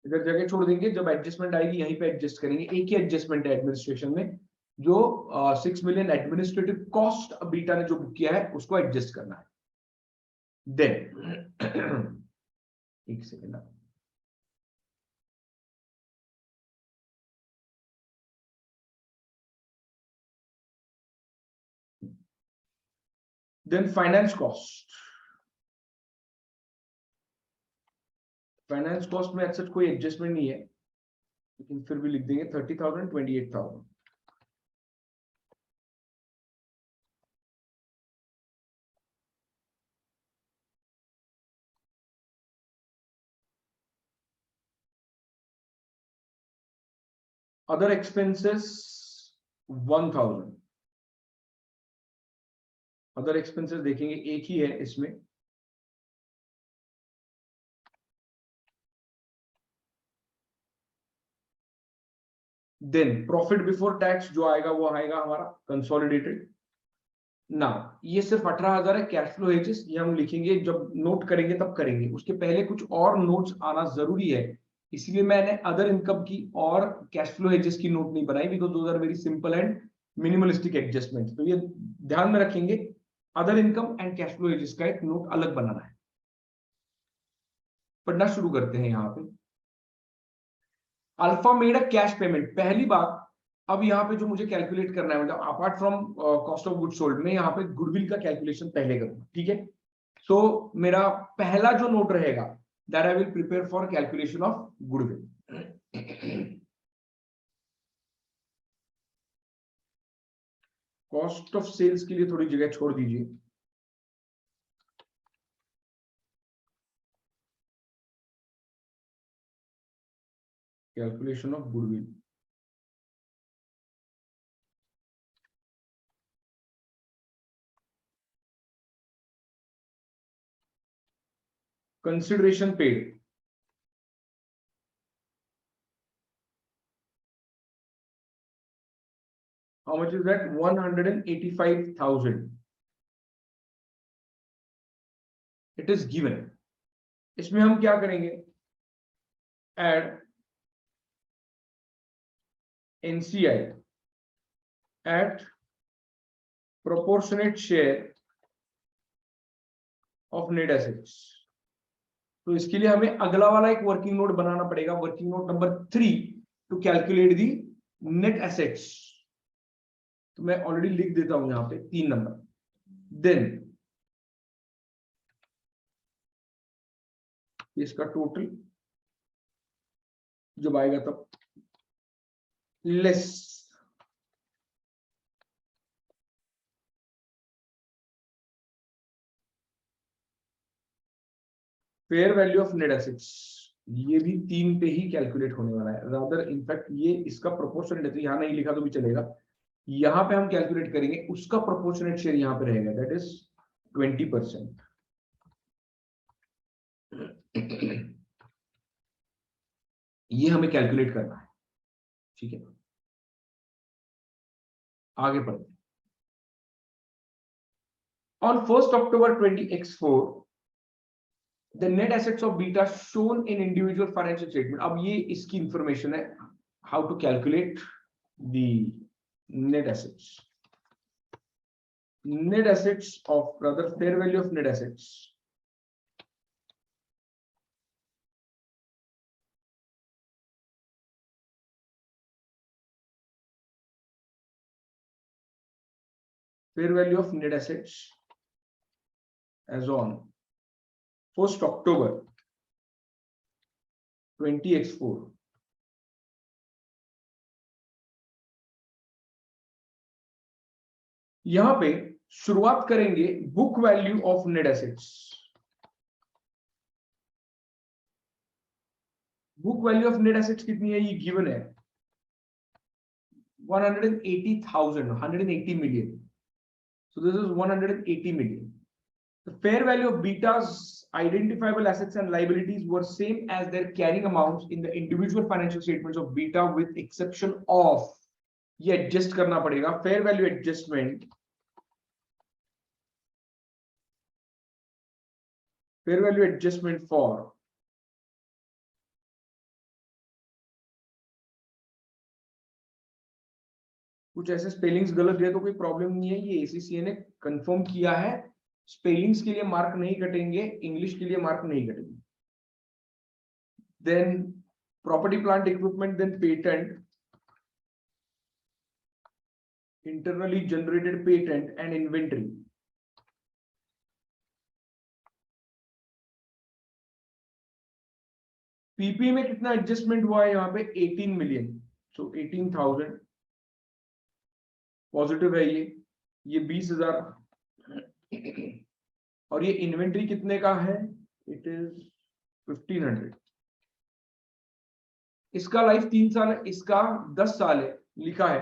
A: इधर जगह छोड़ देंगे, जब एडजस्टमेंट आएगी यहीं पे एडजस्ट करेंगे। एक ही एडजस्टमेंट है एडमिनिस्ट्रेशन में, जो 6 मिलियन एडमिनिस्ट्रेटिव कॉस्ट बीटा ने जो बुक किया है उसको एडजस्ट करना है। देन एक second, then finance cost, finance cost में एक्सेप्ट कोई एडजस्टमेंट नहीं है, लेकिन फिर भी लिख देंगे 30,000 28,000। Other expenses 1000। अदर एक्सपेंसेस देखेंगे एक ही है इसमें, देन प्रॉफिट बिफोर टैक्स जो आएगा वो आएगा हमारा कंसोलिडेटेड। ना ये सिर्फ 18,000 है। कैश फ्लो हेजेस ये हम लिखेंगे जब नोट करेंगे तब करेंगे, उसके पहले कुछ और नोट्स आना जरूरी है, इसलिए मैंने अदर इनकम की और कैश फ्लो हेजेस की नोट नहीं बनाई, because those are very simple and minimalistic adjustment. तो ये ध्यान में रखेंगे, other income and cash flow hedges का एक नोट अलग बनाना है। पढ़ना शुरू करते हैं। यहाँ पे alpha made a cash payment, पहली बात। अब यहाँ पे जो मुझे कैलकुलेट करना है, मतलब apart from cost of good sold में, यहाँ पे गुडविल का कैलकुलेशन पहले करूंगा, ठीक है। तो मेरा पहला जो नोट रहेगा, that I will prepare for calculation of goodwill. Cost of sales के लिए थोड़ी जगह छोड़ दीजिए। Calculation of goodwill, consideration paid, how much is that? 185,000 it is given। इसमें हम क्या करेंगे? add NCI at proportionate share of net assets। तो इसके लिए हमें अगला वाला एक वर्किंग नोट बनाना पड़ेगा, working note number 3 to calculate the net assets. तो मैं ऑलरेडी लिख देता हूं यहां पे 3 नंबर। देन इसका टोटल जब आएगा तब less fair value of net assets. ये भी 3 पे ही कैलकुलेट होने वाला है, रादर इनफैक्ट ये इसका प्रोपोर्शनेट है, यहां नहीं लिखा तो भी चलेगा। यहां पे हम कैलकुलेट करेंगे, उसका प्रोपोर्शनेट शेयर यहां पे रहेगा, दैट इज 20%। ये हमें कैलकुलेट करना है, ठीक है। आगे बढ़ते हैं। On 1st October 20x4 the net assets of Beta shown in individual financial statement। अब ये इसकी इंफॉर्मेशन है, how to calculate the net assets। Net assets of rather fair value of net assets, fair value of net assets as on 1st October 20x4। यहां पे शुरुआत करेंगे book value of net assets. Book value of net assets कितनी है? ये given है 180,000, 180 million। So this is 180 million। The fair value of Beta's identifiable assets and liabilities were same as their carrying amounts in the individual financial statements of Beta with exception of, ये adjust करना पड़ेगा, fair value adjustment, fair value adjustment for कुछ ऐसे spellings गलत है तो कोई problem नहीं है, ये ACCA ने कंफर्म किया है, स्पेलिंग्स के लिए मार्क नहीं कटेंगे, इंग्लिश के लिए मार्क नहीं कटेंगे। Then property plant equipment, then patent, internally generated patent and inventory। PP में कितना एडजस्टमेंट हुआ है? यहाँ पे 18 million, so 18,000 पॉजिटिव है ये 20,000। और ये इन्वेंट्री कितने का है? It is 1500। इसका लाइफ 3 साल है, इसका 10 साल है लिखा है,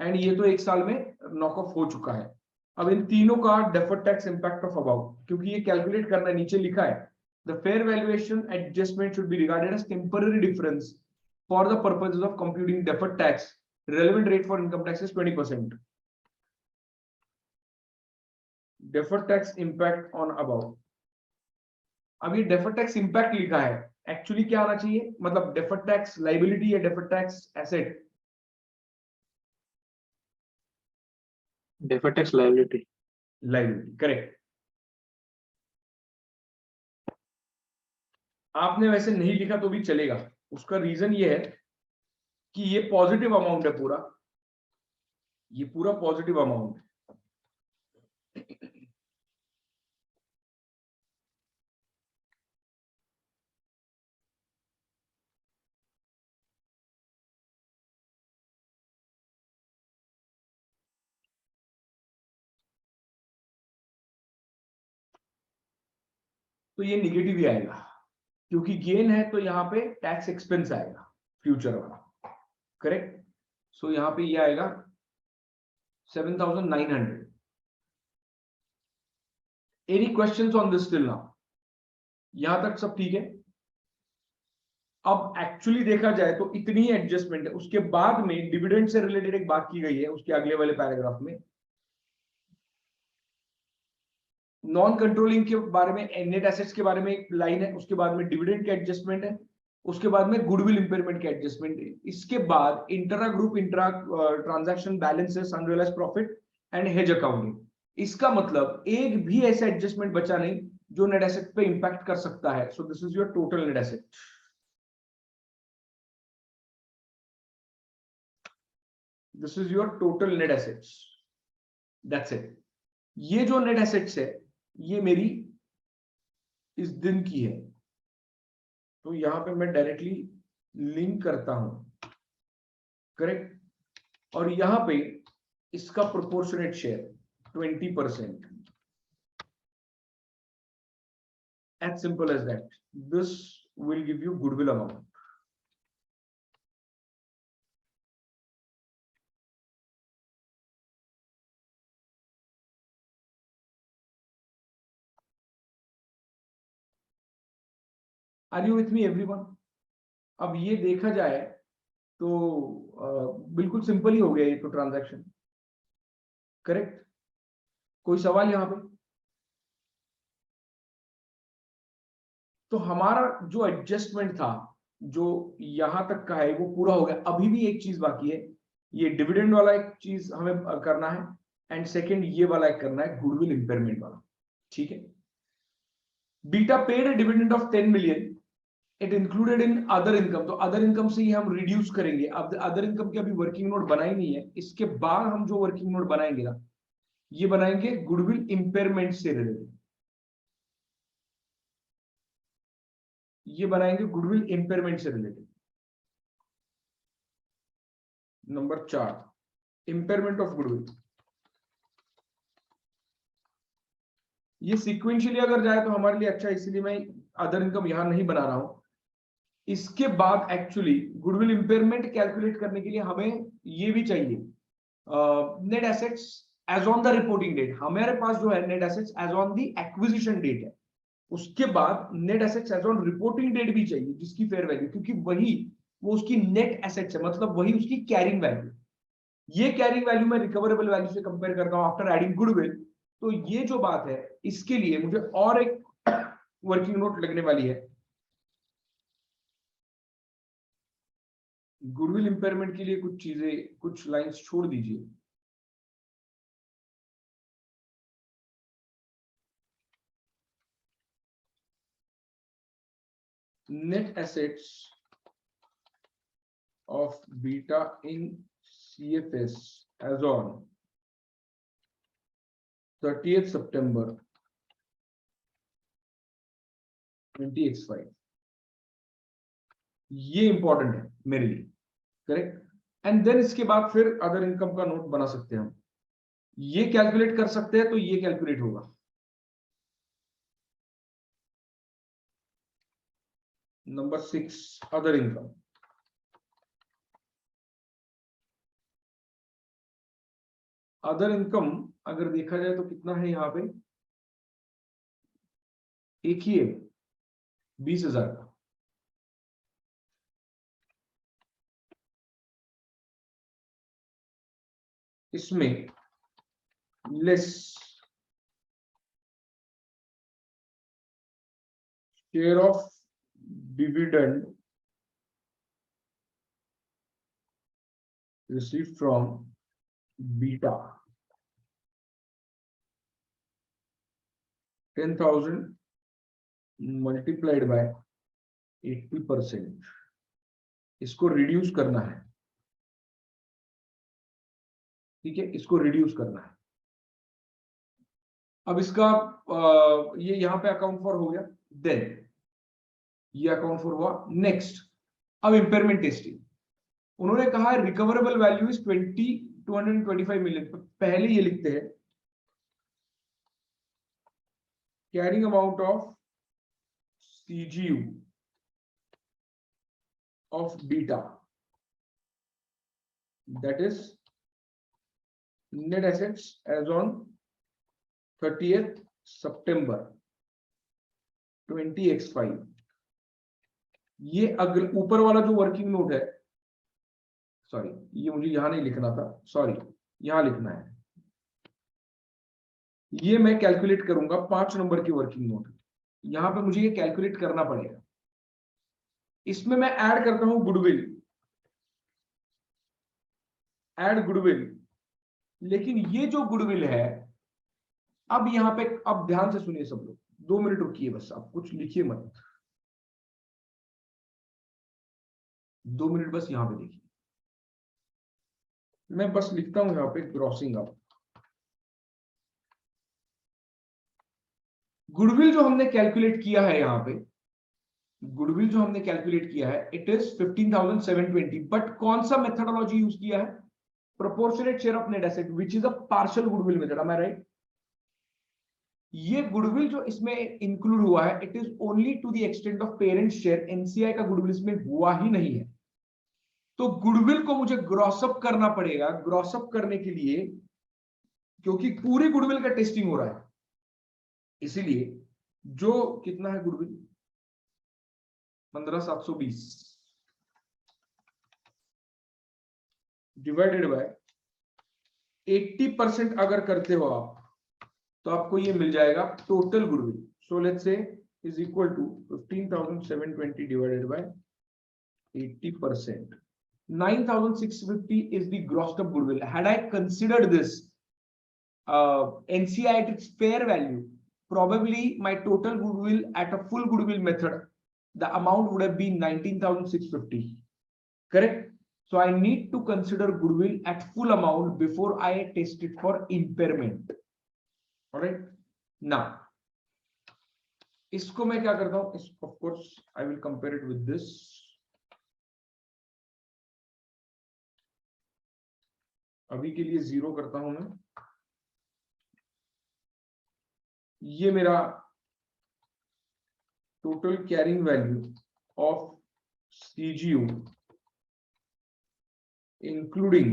A: एंड ये तो 1 साल में नॉक ऑफ हो चुका है। अब इन तीनों का deferred tax impact of above, क्योंकि ये कैलकुलेट करना है, नीचे लिखा है the fair valuation adjustment should be regarded as temporary difference for the purposes of computing deferred tax, relevant rate for income tax is 20%। Deferred tax impact on above, अब ये deferred tax impact लिखा है, actually क्या आना चाहिए, मतलब deferred tax liability या deferred tax asset?
B: Deferred tax liability.
A: Liability, correct. आपने वैसे नहीं लिखा तो भी चलेगा, उसका रीजन ये है कि ये पॉजिटिव अमाउंट है पूरा, ये पूरा पॉजिटिव अमाउंट है। तो ये निगेटिव ही आएगा, क्योंकि गेन है तो यहाँ पे टैक्स एक्सपेंस आएगा फ्यूचर वाला, करेक्ट। सो यहाँ पे ये आएगा 7,900। Any questions on this till now? यहां तक सब ठीक है। अब एक्चुअली देखा जाए तो इतनी ही एडजस्टमेंट है, उसके बाद में डिविडेंड से रिलेटेड एक बात की गई है उसके अगले वाले पैराग्राफ में, नॉन कंट्रोलिंग के बारे में, नेट एसेट्स के बारे में एक लाइन है, उसके बाद में डिविडेंड का एडजस्टमेंट है, उसके बाद में गुडविल इंपेयरमेंट का एडजस्टमेंट है, इसके बाद intra group intra transaction balances, unrealised profit and hedge accounting. इसका मतलब एक भी ऐसा एडजस्टमेंट बचा नहीं जो नेट एसेट पे इंपैक्ट कर सकता है। So this is your total net asset, this is your total net assets, that's it. ये जो नेट एसेट्स है ये मेरी इस दिन की है, तो यहां पे मैं डायरेक्टली लिंक करता हूं, करेक्ट। और यहां पे इसका proportionate share 20%, as simple as that. This will give you goodwill amount. Are you with me everyone? अब ये देखा जाए तो बिल्कुल सिंपल ही हो गया ये तो ट्रांजैक्शन, करेक्ट। कोई सवाल यहां पे? तो हमारा जो एडजस्टमेंट था जो यहां तक का है वो पूरा हो गया। अभी भी एक चीज बाकी है, ये डिविडेंड वाला एक चीज हमें करना है, एंड सेकंड ये वाला एक करना है, गुडविल इंपेयरमेंट वाला, ठीक है। Beta paid a dividend of 10 million, it included in other income, तो अदर इनकम से ही हम रिड्यूस करेंगे। अब अदर इनकम की अभी वर्किंग नोट बनाई नहीं है, इसके बाद हम जो वर्किंग नोट बनाएंगे ना, ये बनाएंगे गुडविल इंपेयरमेंट से रिलेटेड, ये बनाएंगे गुडविल इंपेयरमेंट से related. Number 4, impairment of goodwill. ये सिक्वेंशियली अगर जाए तो हमारे लिए अच्छा, इसलिए मैं अदर इनकम यहां नहीं बना रहा हूं। इसके बाद एक्चुअली गुडविल इंपेयरमेंट कैलकुलेट करने के लिए हमें ये भी चाहिए net assets as on the reporting date. हमारे पास जो है net assets as on the acquisition date है, उसके बाद net assets as on reporting date भी चाहिए जिसकी फेयर वैल्यू, क्योंकि वही वो उसकी नेट एसेट्स है, मतलब वही उसकी कैरिंग वैल्यू। ये कैरिंग वैल्यू मैं रिकवरेबल वैल्यू से कंपेयर करता हूं आफ्टर एडिंग गुडविल। तो ये जो बात है इसके लिए मुझे और एक वर्किंग नोट लगने वाली है। गुडविल इंपेयरमेंट के लिए कुछ चीजें, कुछ लाइंस छोड़ दीजिए। Net assets of beta in CFS as on 30th September 20x5, ये इंपॉर्टेंट है मेरे लिए, करेक्ट। एंड देन इसके बाद फिर अदर इनकम का नोट बना सकते हैं हम, ये कैलकुलेट कर सकते हैं, तो ये कैलकुलेट होगा। Number 6 other income. Other income अगर देखा जाए तो कितना है यहाँ पे, एक ही है, 20,000 का। इसमें less share of dividend received from Beta, 10,000 multiplied by 80%, इसको रिड्यूस करना है। ठीक है, इसको रिड्यूस करना है। अब इसका ये यहां पे अकाउंट फॉर हो गया, देन ये अकाउंट फॉर हुआ। नेक्स्ट, अब इंपेयरमेंट टेस्टिंग। उन्होंने कहा है रिकवरेबल वैल्यू इज 225 मिलियन। पहले ये लिखते हैं carrying amount of CGU of Beta, that is net assets as on 30th September 20x5। ये अगला ऊपर वाला जो वर्किंग नोट है, सॉरी ये मुझे यहां नहीं लिखना था, सॉरी यहां लिखना है। ये मैं कैलकुलेट करूंगा 5 नंबर की वर्किंग नोट, यहां पे मुझे ये कैलकुलेट करना पड़ेगा। इसमें मैं ऐड करता हूं गुडविल, ऐड गुडविल। लेकिन ये जो गुडविल है, अब यहां पे, अब ध्यान से सुनिए सब लोग, 2 मिनट रुकिए बस, आप कुछ लिखिए मत, 2 मिनट बस यहां पे देखिए। मैं बस लिखता हूं यहां पे क्रॉसिंग अप। गुडविल जो हमने कैलकुलेट किया है यहां पे, गुडविल जो हमने कैलकुलेट किया है, इट इज 15,720। बट कौन सा मेथडोलॉजी यूज किया है? Proportionate share of net asset, which is a partial goodwill method. Am I right? ये गुडविल जो इसमें इंक्लूड हुआ है, it is only to the extent of parent share. NCI का गुडविल इसमें हुआ ही नहीं है। तो गुडविल को मुझे ग्रॉसअप करना पड़ेगा। ग्रॉसअप करने के लिए, क्योंकि पूरी गुडविल का टेस्टिंग हो रहा है, इसीलिए जो कितना है गुडविल, 15,720 डिवाइडेड बाय 80% अगर करते हो आप, तो आपको ये मिल जाएगा total goodwill. So let's say is equal to 15,720 divided by 80%, 9,650 is the grossed up goodwill. Had I considered this NCI at its fair value, probably my total goodwill at a full goodwill method, the amount would have been 19,650. Correct? So I need to consider goodwill at full amount before I test it for impairment. All right? Now, इसको मैं क्या करता हूं? Of course, I will compare it with this. अभी के लिए 0 करता हूं मैं। ये मेरा total carrying value of CGU including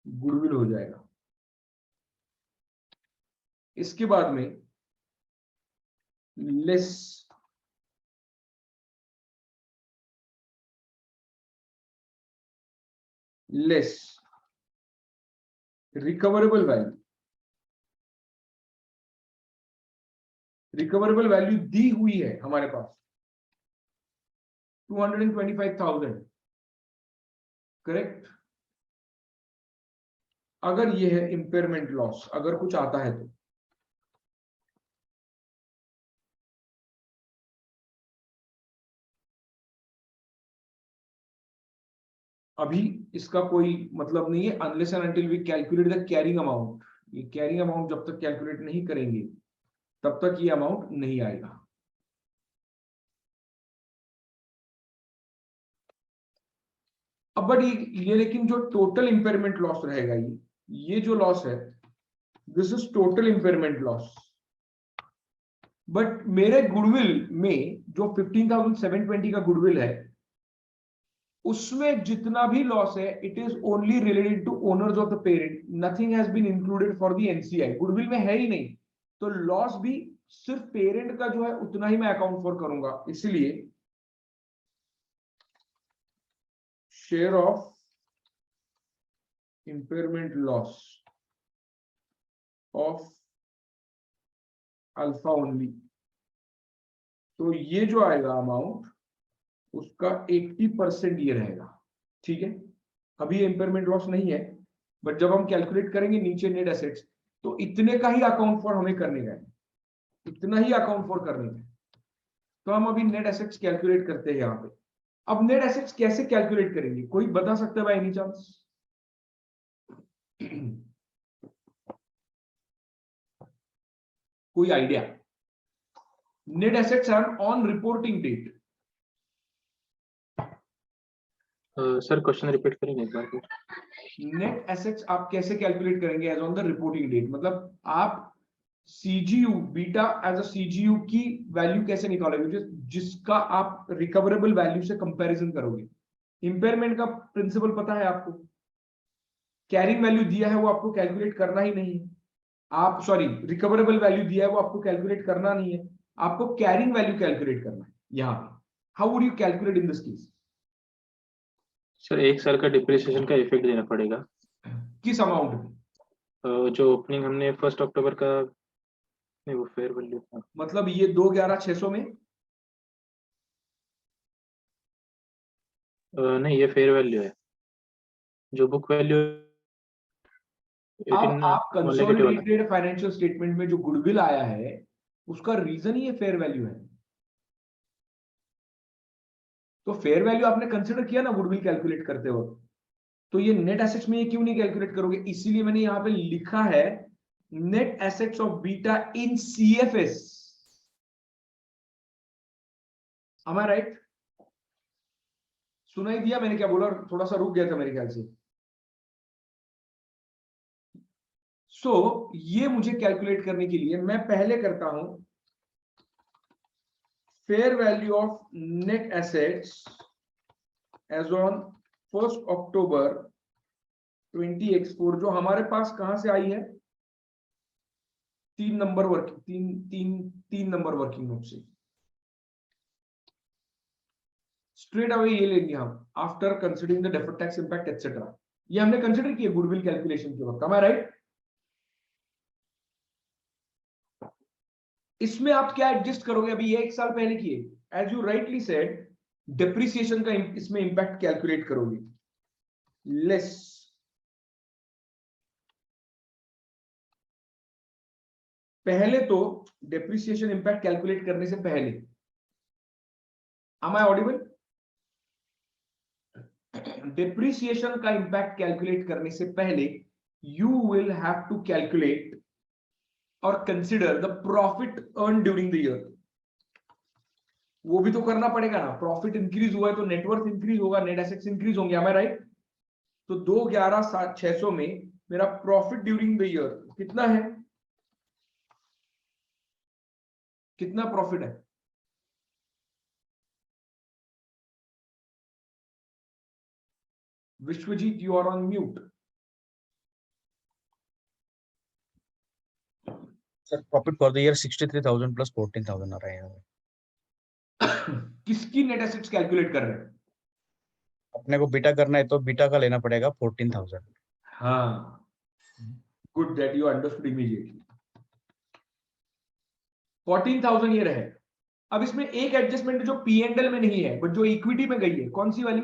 A: goodwill हो जाएगा। इसके बाद में less recoverable value, recoverable value दी हुई है हमारे पास 225,000। करेक्ट? अगर ये है इंपेयरमेंट लॉस, अगर कुछ आता है तो अभी इसका कोई मतलब नहीं है, unless and until we calculate the carrying amount. ये कैरिंग अमाउंट जब तक कैलकुलेट नहीं करेंगे, तब तक ये अमाउंट नहीं आएगा। अब बट ये लेकिन जो टोटल इंपेयरमेंट लॉस रहेगा, ये जो लॉस है, this is total impairment loss. But मेरे गुडविल में जो 15,720 का गुडविल है उसमें जितना भी लॉस है it is only related to owners of the parent, nothing has been included for the NCI, goodwill में है ही नहीं, तो लॉस भी सिर्फ पेरेंट का जो है उतना ही मैं अकाउंट फॉर करूंगा। इसलिए share of impairment loss of alpha only, तो ये जो आएगा अमाउंट उसका 80% ये रहेगा। ठीक है, अभी इम्पेयरमेंट लॉस नहीं है, बट जब हम कैलकुलेट करेंगे नीचे नेट एसेट्स तो इतने का ही अकाउंट फॉर हमें करने का है, इतना ही अकाउंट फॉर करने का है। तो हम अभी नेट एसेट्स कैलकुलेट करते हैं यहाँ पे। अब नेट एसेट्स कैसे कैलकुलेट करेंगे, कोई बता सकता है बाय एनी चांस? कोई idea? Net assets are on reporting date.
B: Sir question repeat करेंगे एक बार फिर।
A: नेट एसेट्स आप कैसे कैलकुलेट करेंगे as on the reporting date, मतलब आप CGU beta as a CGU की वैल्यू कैसे निकालोगे जिसका आप रिकवरेबल वैल्यू से कंपैरिजन करोगे। इंपेयरमेंट का प्रिंसिपल पता है आपको, कैरिंग वैल्यू दिया है वो आपको कैलकुलेट करना ही नहीं है, आप सॉरी रिकवरेबल वैल्यू दिया है वो आपको कैलकुलेट करना नहीं है, आपको कैरिंग वैल्यू कैलकुलेट करना है। यहाँ पे how would you calculate in this case?
B: Sir 1 साल का डिप्रिसिएशन का इफेक्ट देना पड़ेगा।
A: किस अमाउंट में?
B: जो ओपनिंग हमने 1 अक्टूबर का, नहीं वो फेयर वैल्यू था।
A: मतलब ये 2,11,600 में?
B: नहीं ये फेयर वैल्यू है, जो बुक वैल्यू
A: अब आप
B: नेगेटिव वाला।
A: कंसोलिडेटेड फाइनेंशियल स्टेटमेंट में जो गुडविल आया है उसका रीजन ही ये फेयर वैल्यू है, तो फेयर वैल्यू आपने कंसिडर किया ना गुडविल कैलकुलेट करते वक्त, तो ये नेट एसेट्स में ये क्यों नहीं कैलकुलेट करोगे? इसीलिए मैंने यहां पे लिखा है net assets of beta in CFS. am I right? सुनाई दिया मैंने क्या बोला? थोड़ा सा रुक गया था मेरे ख्याल से। सो ये मुझे कैलकुलेट करने के लिए मैं पहले करता हूं fair value of net assets as on 1 October 2024, जो हमारे पास कहां से आई है? 3 number working 3 number working note से स्ट्रेट अवे ये लेंगे हम, after considering the deferred tax impact etcetera. ये हमने कंसीडर किया गुडविल कैलकुलेशन के वक्त, am I right? इसमें आप क्या एडजस्ट करोगे? अभी ये 1 साल पहले किए, as you rightly said depreciation का इसमें इंपैक्ट कैलकुलेट करोगे, लेस पहले तो डिप्रिसिएशन इंपैक्ट कैलकुलेट करने से पहले, am I audible? डिप्रिसिएशन का इंपैक्ट कैलकुलेट करने से पहले you will have to calculate और consider the profit earn during the year. वो भी तो करना पड़ेगा ना, प्रॉफिट इंक्रीज हुआ है तो नेटवर्थ इंक्रीज होगा, नेट एसेट्स इंक्रीज होंगे, am I right? तो 2,11,600 में मेरा प्रॉफिट ड्यूरिंग द ईयर कितना है? कितना प्रॉफिट है? Vishwajit you are on mute.
C: Sir, profit for the year 63,000 plus 14,000 आ रहा है यहाँ पे।
A: किसकी नेट एसेट्स कैलकुलेट कर रहे हैं?
C: अपने को बीटा करना है तो बीटा का लेना पड़ेगा 14,000।
A: हाँ, good that you understood immediately. 14,000 ये रहे। अब इसमें एक एडजस्टमेंट जो P&L में नहीं है बट जो इक्विटी में गई है, कौन सी वाली?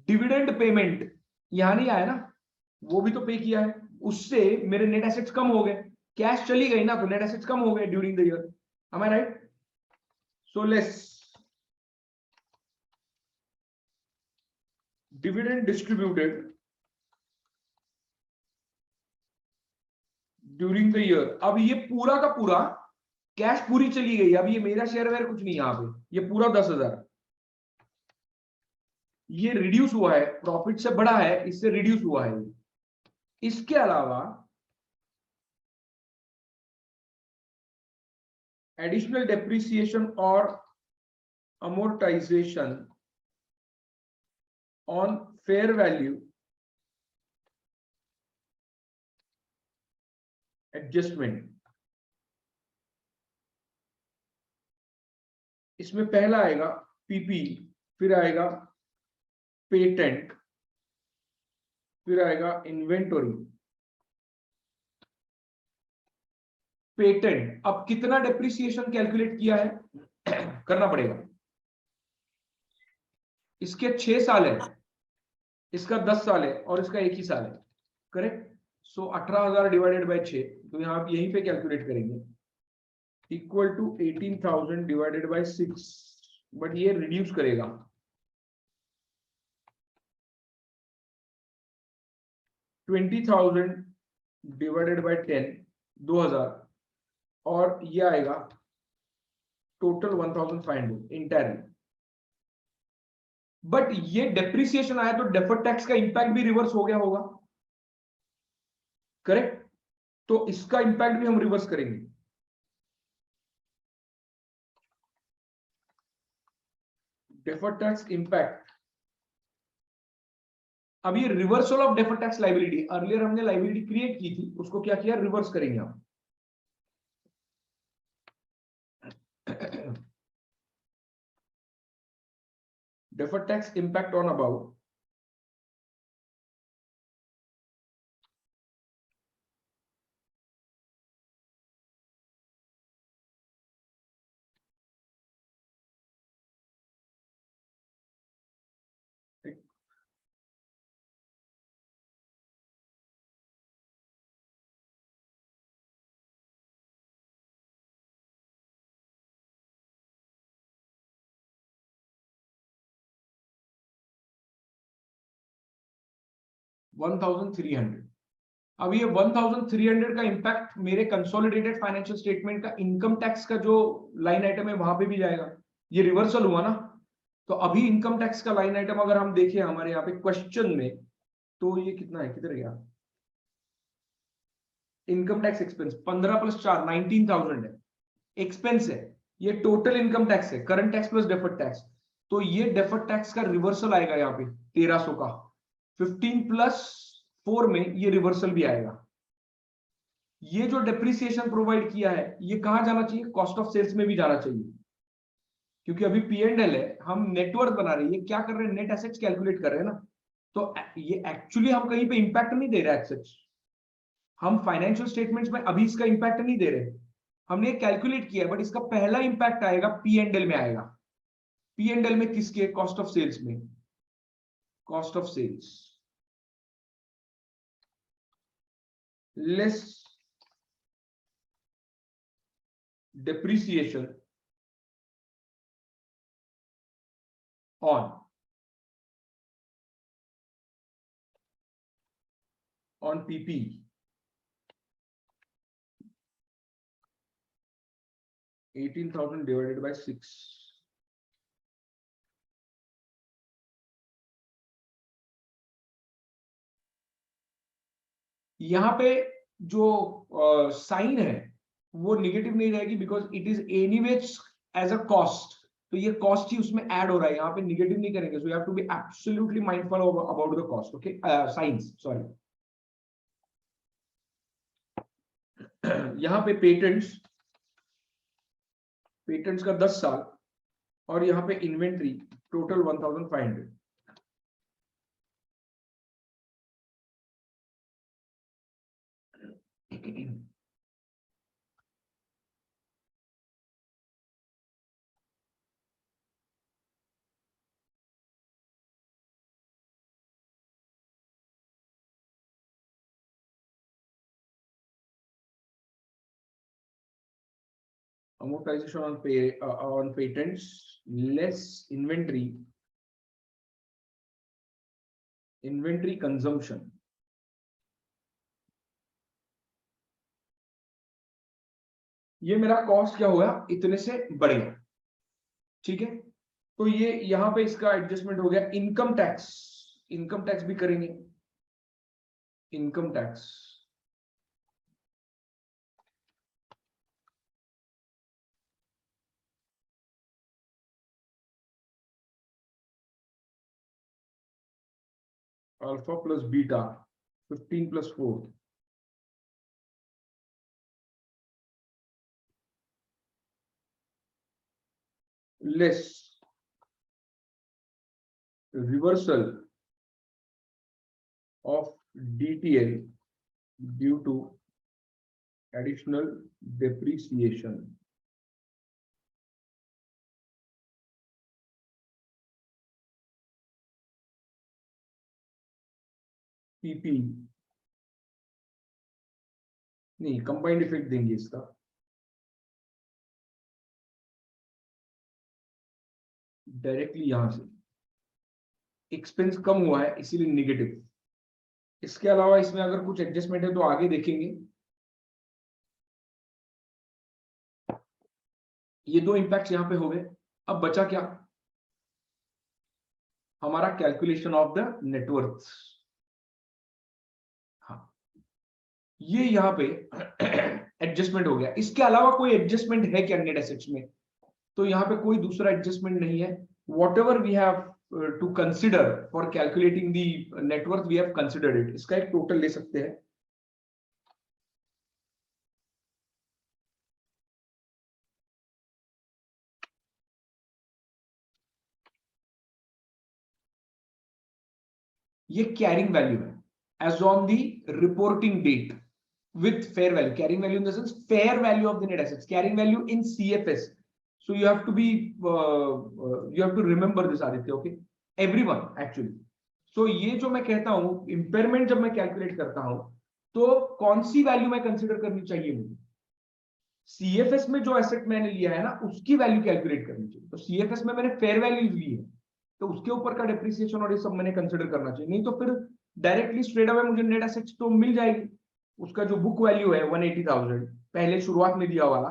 A: डिविडेंड पेमेंट यहां नहीं आया ना, वो भी तो पे किया है, उससे मेरे नेट एसेट्स कम हो गए, कैश चली गई ना तो नेट एसेट्स कम हो गए during the year, am I right? So less dividend distributed during the year। अब ये पूरा का पूरा कैश पूरी चली गई, अब ये मेरा शेयर वेयर कुछ नहीं, यहां पे ये पूरा 10,000 ये रिड्यूस हुआ है, प्रॉफिट से बड़ा है इससे रिड्यूस हुआ है। इसके अलावा एडिशनल डेप्रिसिएशन और amortization on fair value adjustment, इसमें पहला आएगा पीपी, फिर आएगा पेटेंट, फिर आएगा इन्वेंटरी। पेटेंट, अब कितना डेप्रिसिएशन कैलकुलेट किया है करना पड़ेगा। इसके 6 साल है, इसका 10 साल है और इसका 1 ही साल है, करेक्ट। सो 18,000 डिवाइडेड बाय 6, तो यहां आप यहीं पे कैलकुलेट करेंगे, equal to 18,000 divided by 6, but ये रिड्यूस करेगा, 20,000 डिवाइडेड बाय 10, 2,000, और ये आएगा टोटल 1,500 इंटायरली। बट ये डेप्रिसिएशन आया तो डेफर्ड टैक्स का इंपैक्ट भी रिवर्स हो गया होगा, करेक्ट। तो इसका इंपैक्ट भी हम रिवर्स करेंगे। डेफर्ड टैक्स इंपैक्ट, अब ये reversal of deferred tax liability, earlier हमने लायबिलिटी क्रिएट की थी, उसको क्या किया, रिवर्स करेंगे हम। deferred tax impact on above $1,300। अब ये 1,300 का इंपैक्ट मेरे कंसोलिडेटेड फाइनेंशियल स्टेटमेंट का इनकम टैक्स का जो लाइन आइटम है वहां पे भी जाएगा, ये रिवर्सल हुआ ना। तो अभी इनकम टैक्स का लाइन आइटम अगर हम देखें हमारे यहाँ पे क्वेश्चन में, तो ये कितना है, किधर गया, इनकम टैक्स एक्सपेंस 15 + 4 19,000 है, एक्सपेंस है, ये टोटल इनकम टैक्स है, current tax plus deferred tax. तो ये डेफर्ड टैक्स का रिवर्सल आएगा यहाँ पे 1,300 का, 15 + 4 में ये रिवर्सल भी आएगा। ये जो डेप्रिसिएशन प्रोवाइड किया है ये कहां जाना चाहिए, कॉस्ट ऑफ सेल्स में भी जाना चाहिए, क्योंकि अभी P&L है, हम नेटवर्थ बना रहे हैं, ये क्या कर रहे हैं, नेट एसेट्स कैलकुलेट कर रहे हैं ना। तो ये एक्चुअली हम कहीं पे इंपैक्ट नहीं दे रहे एसेट्स, हम फाइनेंशियल स्टेटमेंट्स में अभी इसका इंपैक्ट नहीं दे रहे, हमने कैलकुलेट किया है, बट इसका पहला इंपैक्ट आएगा P&L में आएगा। P&L में किसके, कॉस्ट ऑफ सेल्स में, cost of sales less depreciation on PP, 18,000 divided by 6, यहां पे जो साइन है वो निगेटिव नहीं रहेगी, because it is anyways as a cost, तो ये कॉस्ट ही उसमें ऐड हो रहा है, यहाँ पे निगेटिव नहीं करेंगे। So you have to be absolutely mindful about the cost, okay, science, sorry. यहाँ पे पेटेंट्स का 10 साल, और यहाँ पे inventory total 1,500। Amortization on patents less inventory consumption, ये मेरा कॉस्ट क्या हुआ, इतने से बढ़ गया, ठीक है। तो ये यहां पे इसका एडजस्टमेंट हो गया। इनकम टैक्स भी करेंगे, income tax alpha plus beta 15 plus 4 less reversal of DTL due to additional depreciation. PP नहीं, कंबाइंड इफेक्ट देंगे इसका, डायरेक्टली यहां से एक्सपेंस कम हुआ है इसीलिए निगेटिव। इसके अलावा इसमें अगर कुछ एडजस्टमेंट है तो आगे देखेंगे। ये दो इंपैक्ट यहां पे हो गए। अब बचा क्या, हमारा कैलकुलेशन ऑफ द नेटवर्थ। हाँ, ये यहां पे एडजस्टमेंट हो गया। इसके अलावा कोई एडजस्टमेंट है क्या नेट एसेट्स में? तो यहाँ पे कोई दूसरा एडजस्टमेंट नहीं है। Whatever we have to consider for calculating the net worth, we have considered it. इसका एक टोटल ले सकते हैं। ये कैरिंग वैल्यू है as on the reporting date with fair value. Carrying value in the sense fair value of the net assets. Carrying value in CFS. So you have to be you have to remember this, Aditya. Okay, everyone actually. So ये जो मैं कहता हूँ impairment जब मैं calculate करता हूँ तो कौन सी वैल्यू मैं कंसिडर करनी चाहिए मुझे? CFS में जो एसेट मैंने लिया है ना उसकी वैल्यू कैलकुलेट करनी चाहिए। तो CFS में मैंने फेयर वैल्यूज ली है तो उसके ऊपर का डेप्रिसिएशन और ये सब मैंने कंसिडर करना चाहिए। नहीं तो फिर डायरेक्टली स्ट्रेट अवे मुझे नेट एसेट्स तो मिल जाएगी। उसका जो बुक वैल्यू है 180,000 पहले शुरुआत में दिया वाला,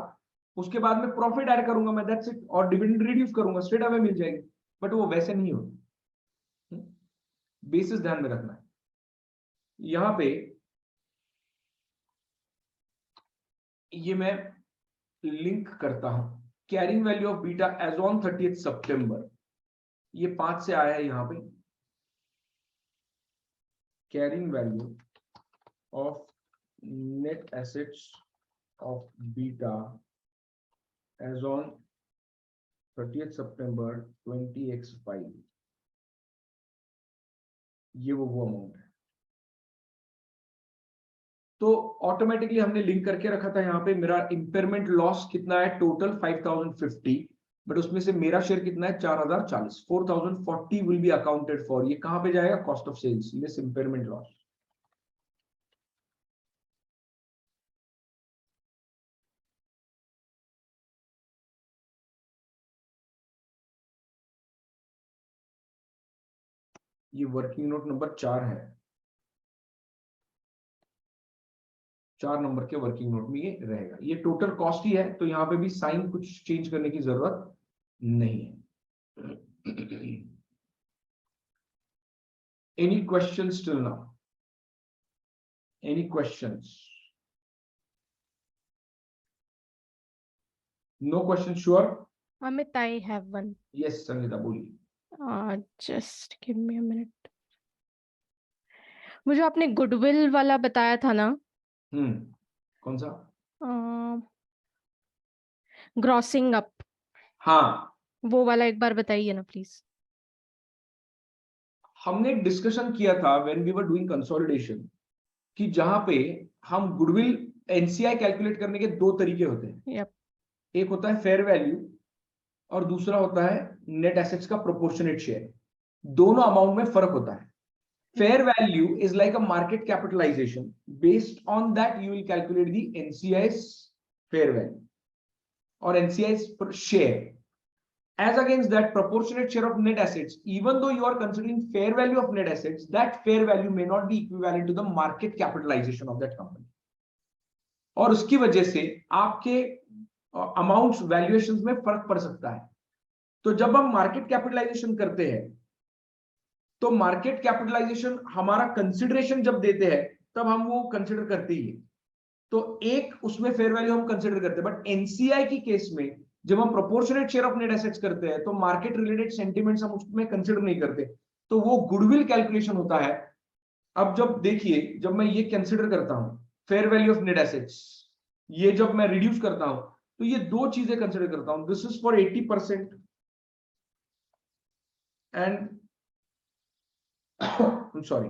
A: उसके बाद में प्रॉफिट ऐड करूंगा मैं, दैट्स इट, और डिविडेंड रिड्यूस करूंगा, स्ट्रेट अवे मिल जाएगी। बट वो वैसे नहीं होता, बेसिस ध्यान में रखना है। यहां पे ये मैं लिंक करता हूं, carrying value of beta as on 30 September, ये 5 से आया है। यहां पे carrying value of net assets of beta as on 30th September 20x5, ये वो अमाउंट है। तो ऑटोमेटिकली हमने लिंक करके रखा था। यहाँ पे मेरा इंपेयरमेंट लॉस कितना है टोटल 5050, बट उसमें से मेरा शेयर कितना है 4040। 4040 विल बी अकाउंटेड फॉर। ये कहां पे जाएगा? Cost of sales less impairment loss. ये वर्किंग नोट नंबर 4 है, 4 नंबर के वर्किंग नोट में ये रहेगा। ये टोटल कॉस्ट ही है तो यहाँ पे भी साइन कुछ चेंज करने की जरूरत नहीं है। Any questions till now? Any questions? No question? Sure?
D: Amit, I have one.
A: Yes Sangeeta बोलिए।
D: Just give me a minute. वो जो आपने गुडविल वाला बताया था ना,
A: कौन सा?
D: ग्रॉसिंग अप,
A: हाँ,
D: वो वाला एक बार बताइए ना प्लीज।
A: हमने डिस्कशन किया था when we were doing consolidation कि जहां पे हम गुडविल एनसीआई कैलकुलेट करने के दो तरीके होते हैं।
D: Yep.
A: एक होता है फेयर वैल्यू और दूसरा होता है नेट एसेट्स का प्रोपोर्शनेट शेयर। दोनों अमाउंट में फर्क होता है। Fair value is like a market capitalisation, based on that you will calculate the NCI's fair value और NCI's share. As against that proportionate share of net assets, even though you are considering fair value of net assets, that fair value may not be equivalent to the market capitalization of that company. और उसकी वजह से आपके amounts valuations में फर्क पड़ सकता है। तो जब हम मार्केट कैपिटलाइजेशन करते हैं तो मार्केट कैपिटलाइजेशन हमारा कंसिडरेशन जब देते हैं तब हम वो कंसिडर करते ही है। तो एक उसमें फेयर वैल्यू हम कंसिडर करते हैं, बट एनसीआई की केस में जब हम proportionate share of net assets करते हैं तो मार्केट रिलेटेड सेंटिमेंट्स हम उसमें कंसिडर नहीं करते। तो वो गुडविल कैलकुलेशन होता है अब जब देखिए, जब मैं ये कंसिडर करता हूं fair value of net assets, ये जब मैं रिड्यूस करता हूं तो ये दो चीजें कंसिडर करता हूं, this is for 80% and I'm sorry.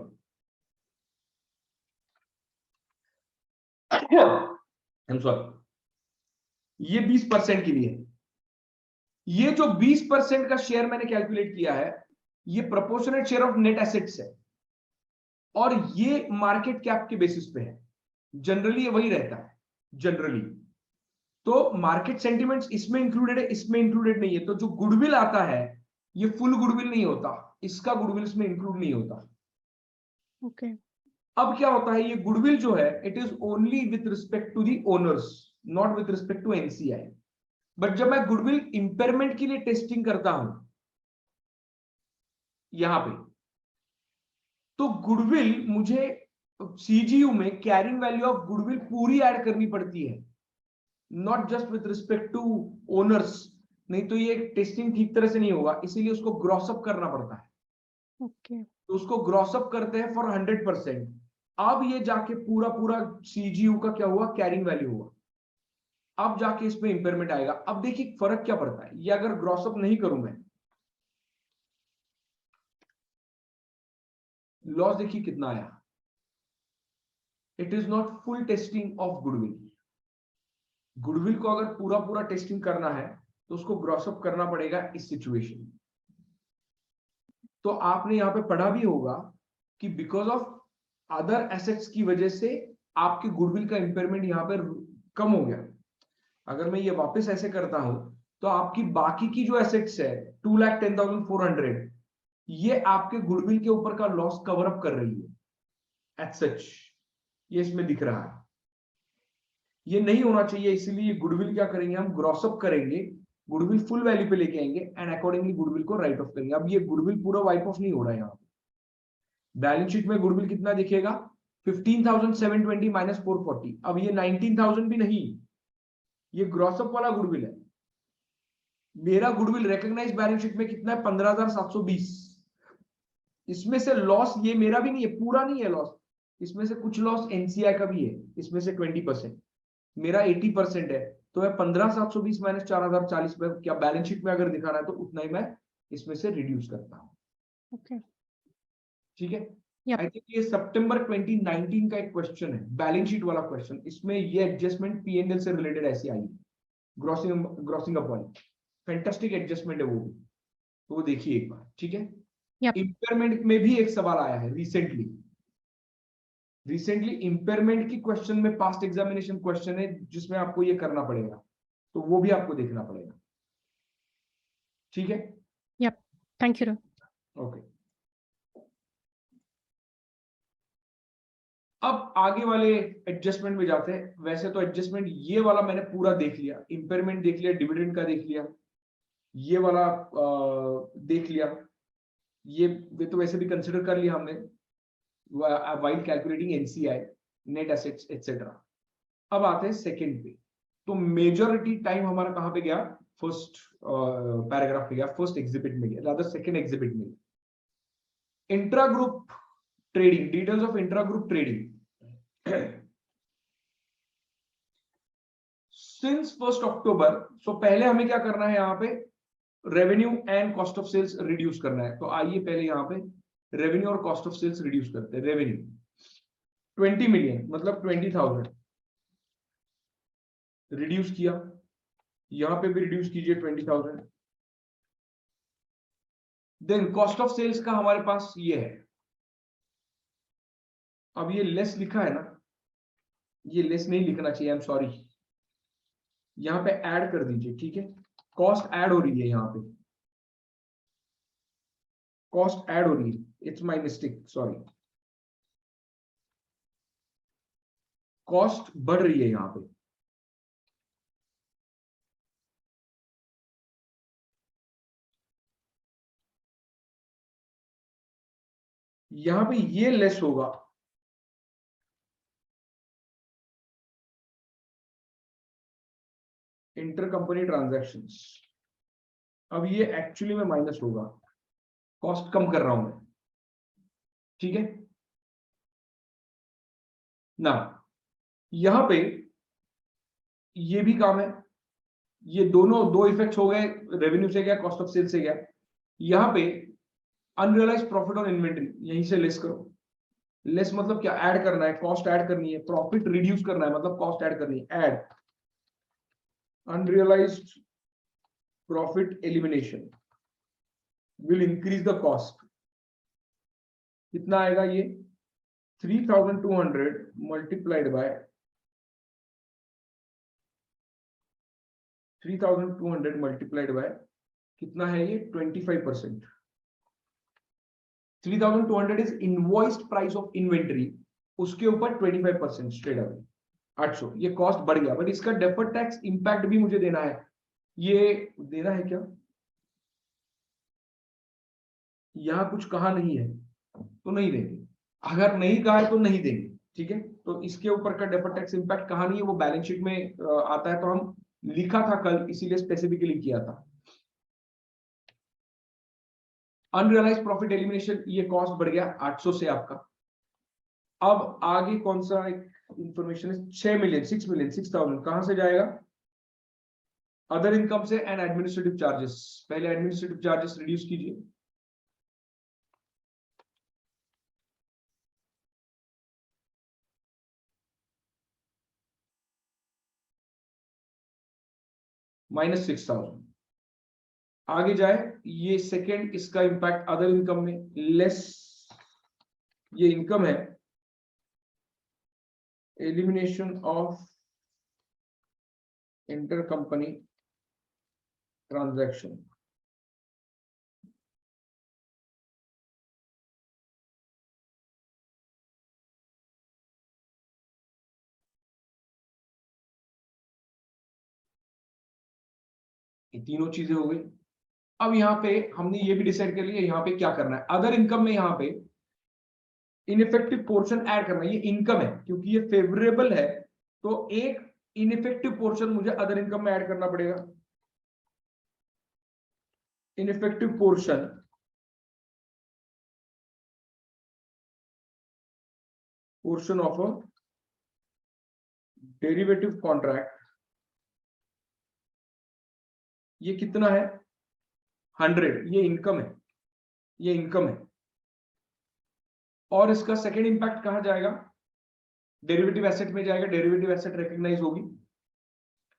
A: I'm sorry. ये 20% के लिए, ये जो 20% का शेयर मैंने कैलकुलेट किया है, ये proportionate share of net assets है और ये मार्केट कैप के बेसिस पे है। जनरली ये वही रहता है जनरली। तो मार्केट सेंटिमेंट्स इसमें इंक्लूडेड है, इसमें इंक्लूडेड नहीं है। तो जो गुडविल आता है ये फुल गुडविल नहीं होता, इसका गुडविल इसमें इंक्लूड नहीं होता।
D: ओके
A: अब क्या होता है, ये गुडविल जो है it is only with respect to the owners, not with respect to NCI. But जब मैं गुडविल इंपेयरमेंट के लिए टेस्टिंग करता हूं यहां पे, तो गुडविल मुझे सीजीयू में कैरिंग वैल्यू ऑफ गुडविल पूरी ऐड करनी पड़ती है, not just with respect to owners. नहीं तो ये टेस्टिंग ठीक तरह से नहीं होगा, इसीलिए उसको ग्रॉसअप करना पड़ता है।
D: ओके
A: तो उसको ग्रॉसअप करते हैं फॉर 100%। अब ये जाके पूरा पूरा सीजीयू का क्या हुआ, कैरिंग वैल्यू हुआ। अब जाके इसमें इंपेयरमेंट आएगा। अब देखिए फर्क क्या पड़ता है, ये अगर ग्रॉसअप नहीं करूं मैं, लॉस देखिए कितना आया। It is not full testing of goodwill. Goodwill को अगर पूरा पूरा टेस्टिंग करना है तो उसको ग्रॉसअप करना पड़ेगा इस सिचुएशन में। तो आपने यहां पे पढ़ा भी होगा कि बिकॉज ऑफ अदर एसेट्स की वजह से आपके गुडविल का इंपेयरमेंट यहां पर कम हो गया। अगर मैं ये वापस ऐसे करता हूं तो आपकी बाकी की जो एसेट्स है 2,10,400, ये आपके गुडविल के ऊपर का लॉस कवर अप कर रही है एज सच। ये इसमें दिख रहा है, ये नहीं होना चाहिए। इसीलिए गुडविल क्या करेंगे, हम ग्रॉसअप करेंगे, गुडविल फुल वैल्यू पे लेके आएंगे एंड अकॉर्डिंगली गुडविल को राइट ऑफ करेंगे। अब ये गुडविल पूरा वाइप ऑफ नहीं हो रहा है। यहाँ बैलेंस शीट में गुडविल कितना दिखेगा, 15,720 माइनस 440। अब ये 19,000 भी नहीं, ये ग्रॉसअप वाला गुडविल है। मेरा गुडविल रिकॉग्नाइज बैलेंस शीट में कितना है, 15,720। इसमें से लॉस ये मेरा भी नहीं है, पूरा नहीं है लॉस, इसमें से कुछ लॉस एनसीआई का भी है, इसमें से 20%। मेरा 80% है, तो मैं 15,720 माइनस 4,040 पे क्या बैलेंस शीट में अगर दिखाना है तो उतना ही मैं इसमें से रिड्यूस करता हूं।
D: ओके
A: ठीक है।
D: Yep.
A: आई थिंक ये सितंबर 2019 का एक क्वेश्चन है, बैलेंस शीट वाला क्वेश्चन। इसमें ये एडजस्टमेंट पीएनएल से रिलेटेड ऐसी आई, ग्रॉसिंग अप वाली। फैंटास्टिक एडजस्टमेंट है वो भी, तो वो देखिए एक बार। ठीक है।
D: Yep.
A: इंपेयरमेंट में भी एक सवाल आया है रिसेंटली इंपेयरमेंट की क्वेश्चन में पास्ट एग्जामिनेशन क्वेश्चन है जिसमें आपको ये करना पड़ेगा, तो वो भी आपको देखना पड़ेगा। ठीक है।
D: Thank you.
A: ओके। अब आगे वाले एडजस्टमेंट में जाते हैं। वैसे तो एडजस्टमेंट ये वाला मैंने पूरा देख लिया, इंपेयरमेंट देख लिया, डिविडेंड का देख लिया, ये वाला देख लिया, ये तो वैसे भी कंसिडर कर लिया हमने while calculating NCI, net assets etc. अब आते हैं सेकंड पे। तो मेजॉरिटी टाइम हमारा कहां पे गया, फर्स्ट पैराग्राफ पे गया, फर्स्ट एग्जिबिट में गया, रादर सेकंड एग्जिबिट में। Intra group trading, details of intra group trading since 1 October. सो पहले हमें क्या करना है, यहाँ पे revenue and cost of sales reduce करना है। तो आइए पहले यहाँ पे रेवेन्यू और कॉस्ट ऑफ सेल्स रिड्यूस करते हैं। रेवेन्यू 20 मिलियन मतलब 20,000 रिड्यूस किया, यहां पे भी रिड्यूस कीजिए 20,000। देन कॉस्ट ऑफ सेल्स का हमारे पास ये है, अब ये लेस लिखा है ना, ये लेस नहीं लिखना चाहिए, आई एम सॉरी, यहां पे ऐड कर दीजिए। ठीक है, कॉस्ट ऐड हो रही है, यहां पे कॉस्ट ऐड हो रही है, it's my mistake, sorry. Cost बढ़ रही है यहां पे, यहां पे ये लेस होगा, इंटर कंपनी ट्रांजैक्शंस। अब ये एक्चुअली में माइनस होगा, कॉस्ट कम कर रहा हूं मैं। ठीक है, ना यहां पे ये भी काम है, ये दोनों दो इफेक्ट्स हो गए, रेवेन्यू से गया, कॉस्ट ऑफ सेल से गया। यहां पे अनरियलाइज्ड प्रॉफिट ऑन इन्वेंट्री यहीं से लेस करो। लेस मतलब क्या, ऐड करना है, कॉस्ट ऐड करनी है, प्रॉफिट रिड्यूस करना है मतलब कॉस्ट ऐड करनी है, add unrealised profit elimination will increase the cost. कितना आएगा ये 3200 मल्टीप्लाइड बाय 3200 मल्टीप्लाइड बाय कितना है ये 25%। 3200 is invoiced price of inventory, उसके ऊपर 25% स्ट्रेट अवे 800। ये कॉस्ट बढ़ गया, बट इसका डेफर्ड टैक्स इंपैक्ट भी मुझे देना है। ये देना है क्या, यहां कुछ कहा नहीं है तो नहीं देंगे, अगर नहीं कहा है तो नहीं देंगे, ठीक है। तो इसके ऊपर का डेफर्ड टैक्स इंपैक्ट कहा नहीं है, वो बैलेंस शीट में आता है, तो हम लिखा था कल, इसीलिए स्पेसिफिकली किया था। अनरियलाइज्ड प्रॉफिट एलिमिनेशन, ये कॉस्ट बढ़ गया 800 से आपका। अब आगे कौन सा एक इंफॉर्मेशन है, 6 मिलियन 6,000 कहां से जाएगा, अदर इनकम से एंड एडमिनिस्ट्रेटिव चार्जेस। पहले एडमिनिस्ट्रेटिव चार्जेस रिड्यूस कीजिए, -6,000। आगे जाए, ये सेकेंड इसका इंपैक्ट अदर इनकम में लेस, ये इनकम है, elimination of inter company transaction. ये तीनों चीजें हो गई। अब यहाँ पे हमने ये भी डिसाइड कर लिया यहाँ पे क्या करना है, अदर इनकम में यहाँ पे इनइफेक्टिव पोर्शन ऐड करना है। ये इनकम है, क्योंकि ये फेवरेबल है, तो एक इनइफेक्टिव पोर्शन मुझे अदर इनकम में ऐड करना पड़ेगा। Ineffective portion of a derivative contract, ये कितना है 100, ये इनकम है, ये इनकम है। और इसका सेकेंड इंपैक्ट कहां जाएगा, डेरिवेटिव एसेट में जाएगा, डेरिवेटिव एसेट रिकॉग्नाइज होगी,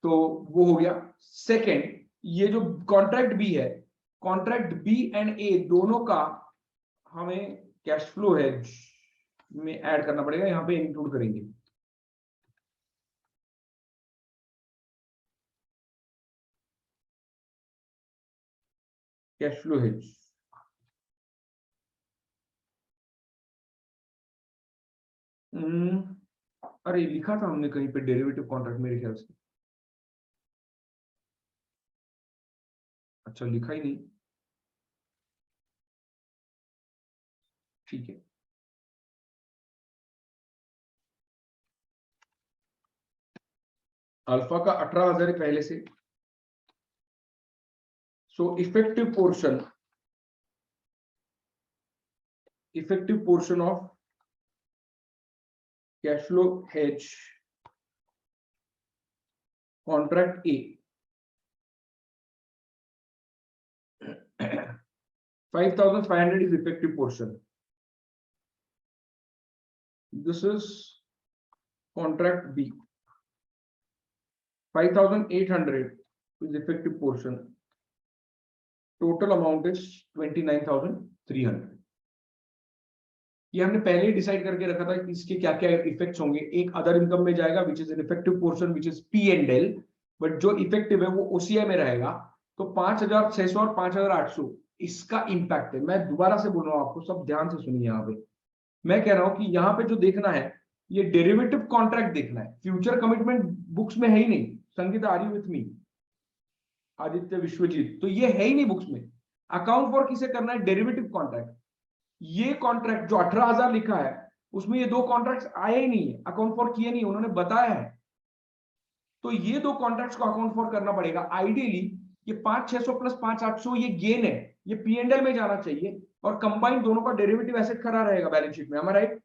A: तो वो हो गया सेकेंड। ये जो कॉन्ट्रैक्ट बी है, कॉन्ट्रैक्ट बी एंड ए दोनों का हमें कैश फ्लो हेज में ऐड करना पड़ेगा, यहां पे इंक्लूड करेंगे। कैश फ्लो हेज, अरे लिखा था हमने कहीं पे डेरिवेटिव कॉन्ट्रैक्ट मेरे ख्याल से, अच्छा लिखा ही नहीं, ठीक है। अल्फा का 18,000 है पहले से, so effective portion of cash flow hedge contract A 5,500 is effective portion. This is contract B. 5,800 is effective portion. Total amount is 29,300. ये हमने पहले ही डिसाइड करके रखा था कि इसके क्या क्या इफेक्ट्स होंगे। एक अदर इनकम में जाएगा which is an effective portion which is P&L, but जो इफेक्टिव है वो OCI में रहेगा। तो 5,600 और 5,800 इसका इंपैक्ट है। मैं दोबारा से बोल रहा हूँ, आपको सब ध्यान से सुनिए। यहाँ पे मैं कह रहा हूं कि यहाँ पे जो देखना है ये डेरिवेटिव कॉन्ट्रैक्ट देखना है, फ्यूचर कमिटमेंट बुक्स में है ही नहीं। Sangeeta are you with me, Aditya Vishwajit, तो ये है ही नहीं बुक्स में। अकाउंट फॉर किसे करना है, डेरिवेटिव कॉन्ट्रैक्ट। ये कॉन्ट्रैक्ट जो 18,000 लिखा है उसमें ये दो कॉन्ट्रैक्ट्स आए ही नहीं है, अकाउंट फॉर किए नहीं, उन्होंने बताया है। तो ये दो कॉन्ट्रैक्ट्स को अकाउंट फॉर करना पड़ेगा। आइडियली ये 5,600 प्लस 5,800 ये गेन है, ये P&L में जाना चाहिए, और कंबाइंड दोनों का डेरिवेटिव एसेट खड़ा रहेगा बैलेंस शीट में, हमारा राइट।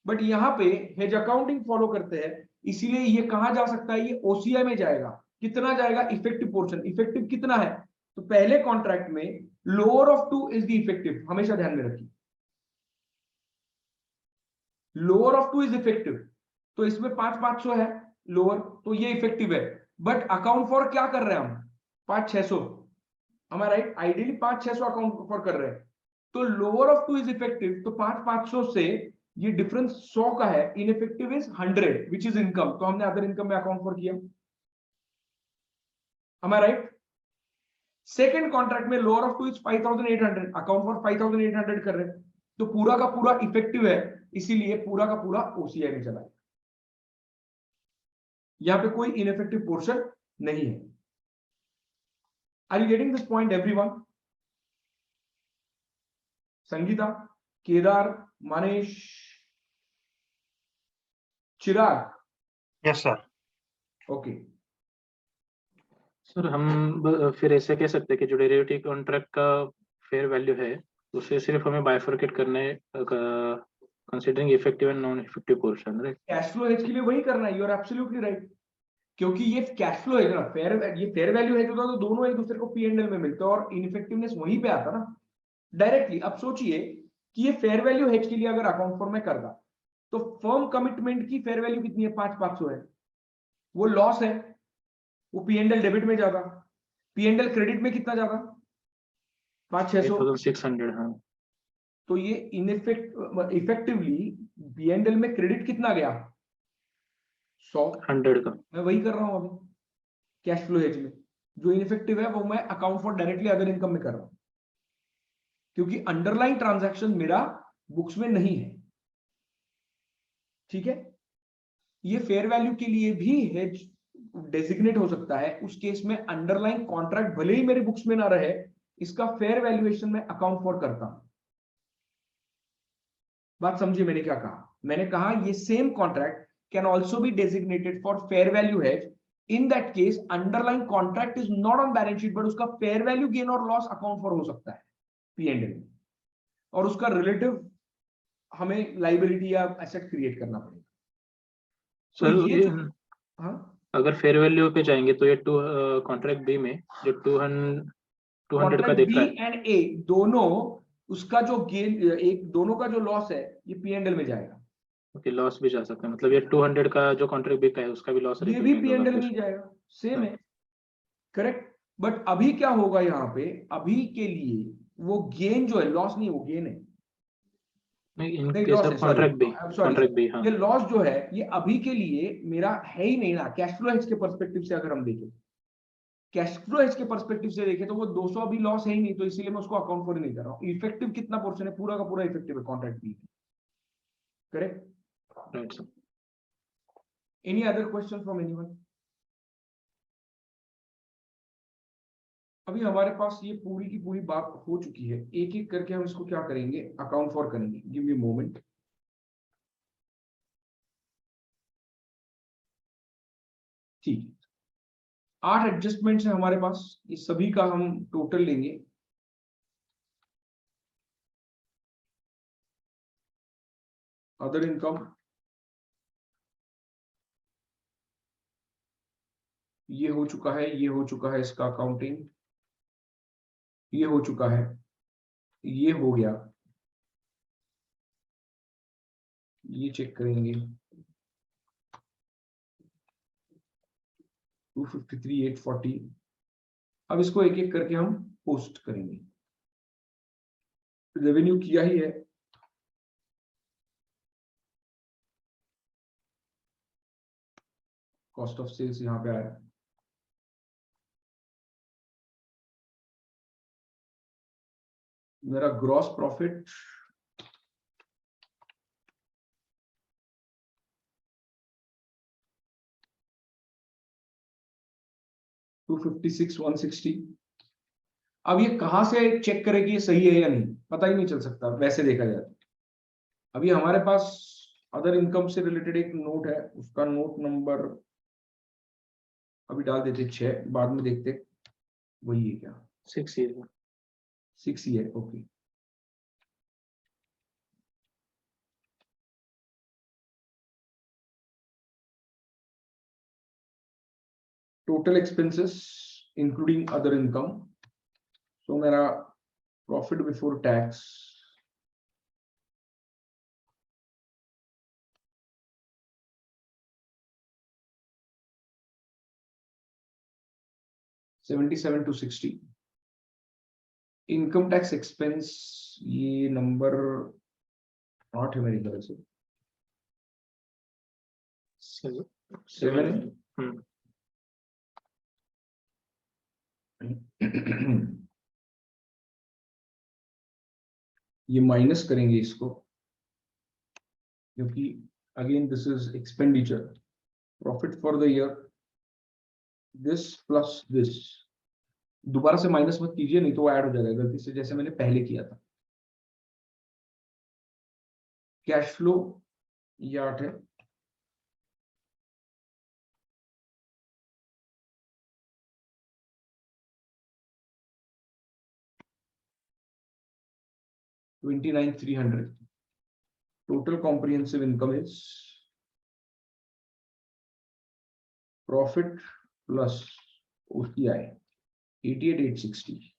A: बट यहाँ पे हेज अकाउंटिंग फॉलो करते हैं, इसीलिए ये कहा जा सकता है, ये ओसीआई में जाएगा। कितना जाएगा? Effective portion. इफेक्टिव कितना है? तो पहले कॉन्ट्रैक्ट में lower of 2 is the effective, हमेशा ध्यान में रखिए, लोअर ऑफ 2 इज इफेक्टिव। तो इसमें 5,500 है लोअर, तो ये इफेक्टिव है। बट अकाउंट फॉर क्या कर रहे हैं हम? 5,600, हमारा राइट, आइडियली 5,600 अकाउंट फॉर कर रहे हैं। तो लोअर ऑफ 2 इज इफेक्टिव, तो 5,500 से ये डिफरेंस 100 का है, ineffective is 100 which is income, तो हमने अदर इनकम में अकाउंट फॉर किया, हमारा राइट। सेकेंड कॉन्ट्रैक्ट में lower of 2 is 5,800, account for 5,800 कर रहे हैं, तो पूरा का पूरा इफेक्टिव है, इसीलिए पूरा का पूरा ओसीआई में चला है। यहां पे कोई इनइफेक्टिव पोर्शन नहीं है। Are you getting this point everyone? Sangeeta, Kedar, Manish, Chirag?
E: Yes sir.
A: Okay.
B: Sir हम फिर ऐसे कह सकते हैं कि जो डेरिवेटिव कॉन्ट्रैक्ट का फेयर वैल्यू है उसे सिर्फ हमें बाइफरकेट करने considering effective and non effective portion, right?
A: Cash flow hedge के लिए वही करना है, यू आर एब्सोल्युटली राइट, क्योंकि ये कैश फ्लो है ना, ये फेयर वैल्यू है, तो दोनों एक दूसरे को पी&एल में मिलते हैं और इनइफेक्टिवनेस वहीं पे आता ना डायरेक्टली। अब सोचिए कि ये फेयर वैल्यू हेज के लिए अगर अकाउंट फॉर में करता, तो फर्म कमिटमेंट की फेयर वैल्यू कितनी है? 5,500 है, वो लॉस है, वो पी&एल डेबिट में जाता, पी&एल क्रेडिट में कितना जाता? 5,600।
B: 8,600, हाँ।
A: तो ये इफेक्टिवली पी&एल में क्रेडिट कितना गया? 100।
B: 100 का।
A: मैं वही कर रहा हूं अभी कैश फ्लो हेज में, जो इनइफेक्टिव है वो मैं account for directly other income में कर रहा हूं, क्योंकि अंडरलाइन ट्रांजैक्शन मेरा बुक्स में नहीं है। ठीक है, ये फेयर वैल्यू के लिए भी हेज डेजिग्नेट हो सकता है। उस केस में अंडरलाइन कॉन्ट्रैक्ट भले ही मेरे बुक्स में ना रहे, इसका फेयर वैल्यूएशन में अकाउंट फॉर करता हूं। बात समझिए मैंने क्या कहा? मैंने कहा ये same contract can also be designated for fair value hedge. In that case underline contract is not on balance sheet, but उसका फेयर वैल्यू गेन और लॉस अकाउंट फॉर हो सकता है पी&एल में, और उसका रिलेटिव हमें लाइबिलिटी या एसेट क्रिएट करना पड़ेगा। तो
B: सर
A: ये हाँ,
B: अगर फेयर वैल्यू पे जाएंगे तो ये कॉन्ट्रैक्ट बी में जो 200 का
A: कॉन्ट्रैक्ट
B: दिख
A: बी
B: रहा है,
A: एंड ए दोनों, उसका जो गेन, एक दोनों का जो लॉस है ये पी&एल में जाएगा,
B: ओके, लॉस भी जा सकता है, मतलब ये 200 का जो कॉन्ट्रैक्ट बिका है उसका भी लॉस
A: ये भी
B: रिफ्लेक्ट होगा
A: पी&एल में
B: कुछ।
A: ही जाएगा, सेम है, करेक्ट। बट अभी क्या होगा यहाँ पे, अभी के लिए वो गेन जो है, लॉस नहीं, वो गेन है,
B: नहीं, इन
A: नहीं
B: केस
A: लॉस
B: ऑफ
A: है, सॉरी
B: कॉन्ट्रैक्ट
A: सॉरी,
B: बी, हाँ।
A: ये लॉस जो है ये अभी के लिए मेरा है ही नहीं ना। कैश फ्लो हेज के पर्सपेक्टिव से अगर हम देखें, कैश फ्लो हेज के पर्सपेक्टिव से देखें तो वो 200 अभी लॉस है ही नहीं, तो इसीलिए मैं उसको अकाउंट फॉर नहीं कर रहा हूँ। इफेक्टिव कितना पोर्शन है? पूरा का पूरा इफेक्टिव है contract be, correct.
B: Right sir.
A: Any other question from anyone? अभी हमारे पास ये पूरी की पूरी बात हो चुकी है, एक एक करके हम इसको क्या करेंगे, अकाउंट फॉर करेंगे। Give me moment. ठीक है, 8 एडजस्टमेंट्स है हमारे पास, इस सभी का हम टोटल लेंगे। अदर इनकम, ये हो चुका है, ये हो चुका है, इसका अकाउंटिंग ये हो चुका है, ये हो गया, ये चेक करेंगे 253,840। अब इसको एक एक करके हम पोस्ट करेंगे। रेवेन्यू किया ही है, कॉस्ट ऑफ सेल्स यहाँ पे आया, मेरा ग्रॉस प्रॉफिट $256,160। अब ये कहां से चेक करें कि ये सही है या नहीं, पता ही नहीं चल सकता वैसे देखा जाए तो। अभी हमारे पास अदर इनकम से रिलेटेड एक नोट है, उसका नोट नंबर अभी डाल देते 6, बाद में देखते वही है क्या,
B: 6 ईयर
A: 6 ही है, okay. total expenses including other income. So मेरा profit before tax $77 to $60. Income tax expense ये number 8 है मेरी तरफ से 7 ये माइनस करेंगे इसको क्योंकि again this is expenditure profit for the year this plus this दोबारा से माइनस मत कीजिए नहीं तो वो ऐड हो जाएगा गलती से जैसे मैंने पहले किया था। कैश फ्लो ये 8 है $29,300. Total comprehensive income is profit plus OCI 88,860.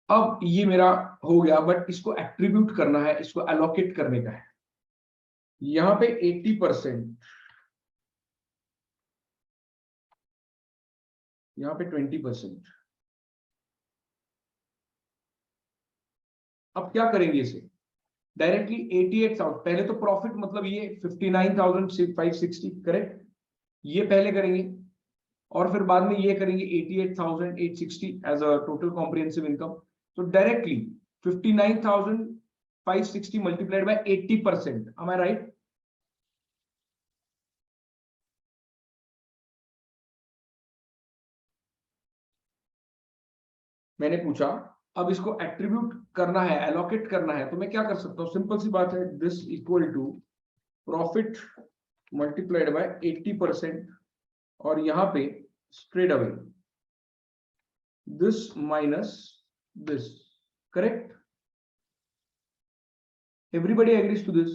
A: अब ये मेरा हो गया बट इसको एट्रीब्यूट करना है, इसको एलोकेट करने का है। यहां पे 80%, यहां पे 20%। अब क्या करेंगे इसे डायरेक्टली 88,000 पहले तो प्रॉफिट मतलब ये 59,560 करेक्ट, ये पहले करेंगे और फिर बाद में ये करेंगे 88,860 as a total comprehensive income. तो directly 59,560 multiplied by 80%, am I right? मैंने पूछा अब इसको एट्रीब्यूट करना है, एलोकेट करना है, तो मैं क्या कर सकता हूं? सिंपल सी बात है, this equal to profit multiplied by 80% और यहां पे straight away this minus this, correct? Everybody agrees to this?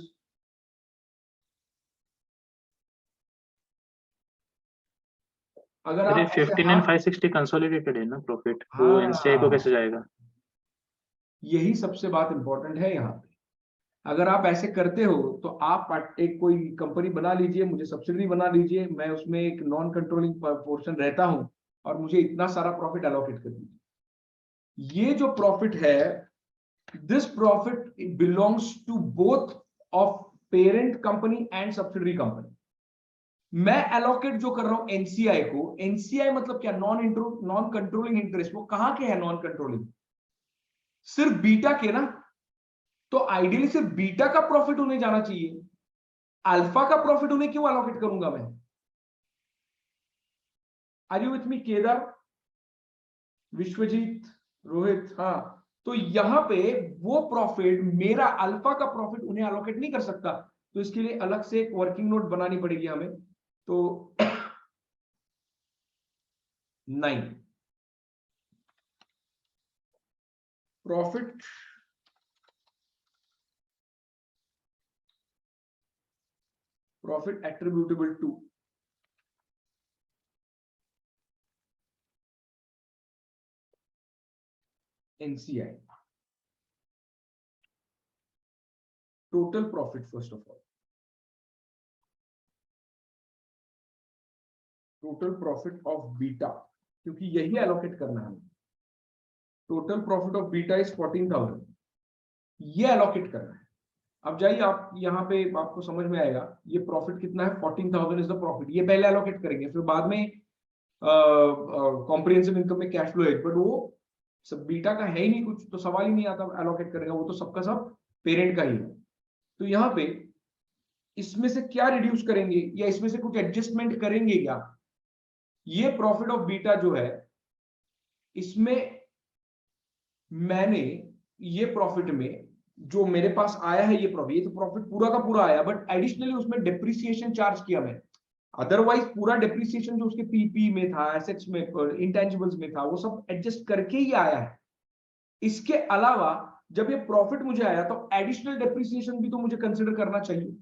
A: अगर
B: अरे
A: आप ऐसे
B: 59,560 कंसोलिडेटेड है ना प्रॉफिट, वो एनसीआई को कैसे जाएगा?
A: यही सबसे बात इंपॉर्टेंट है यहाँ पे। अगर आप ऐसे करते हो तो आप एक कोई कंपनी बना लीजिए, मुझे सब्सिडरी बना लीजिए, मैं उसमें एक नॉन कंट्रोलिंग पोर्शन रहता हूं और मुझे इतना सारा प्रॉफिट एलोकेट कर दीजिए। ये जो प्रॉफिट है, this profit belongs to both of parent company and subsidiary company. मैं एलोकेट जो कर रहा हूं एनसीआई को, एनसीआई मतलब क्या? Non controlling interest. वो कहां के है नॉन कंट्रोलिंग? सिर्फ बीटा के ना, तो आइडियली सिर्फ बीटा का प्रॉफिट उन्हें जाना चाहिए, अल्फा का प्रॉफिट उन्हें क्यों एलोकेट करूंगा मैं? Are you with me? Kedar, Vishwajit, Rohit? हाँ, तो यहां पे वो प्रॉफिट, मेरा अल्फा का प्रॉफिट उन्हें एलोकेट नहीं कर सकता, तो इसके लिए अलग से एक वर्किंग नोट बनानी पड़ेगी हमें। तो 9 profit attributable to NCI. Total profit first of all. Total profit of beta, क्योंकि यही एलोकेट करना है। Total profit of beta is 14,000, ये एलोकेट करना है। अब जाइए आप यहाँ पे, आपको समझ में आएगा ये प्रॉफिट कितना है। 14,000 इज द प्रॉफिट, ये पहले एलोकेट करेंगे, फिर बाद में कॉम्प्रिहेंसिव इनकम में कैश फ्लो है, बट वो सब बीटा का है ही नहीं कुछ, तो सवाल ही नहीं आता एलोकेट करेगा, वो तो सबका सब पेरेंट का ही है। तो यहाँ पे इसमें से क्या रिड्यूस करेंगे या इसमें से कुछ एडजस्टमेंट करेंगे क्या? ये प्रॉफिट ऑफ बीटा जो है, इसमें मैंने ये प्रॉफिट में जो मेरे पास आया है, ये तो प्रॉफिट पूरा का पूरा आया, बट एडिशनली उसमें डिप्रिसिएशन चार्ज किया मैंने। अदरवाइज पूरा डिप्रिसिएशन जो उसके पीपी में था, एसेट्स में, इंटेंजिबल्स में था, वो सब एडजस्ट करके ही आया है। इसके अलावा जब ये प्रॉफिट मुझे आया तो एडिशनल डेप्रिसिएशन भी तो मुझे कंसिडर करना चाहिए।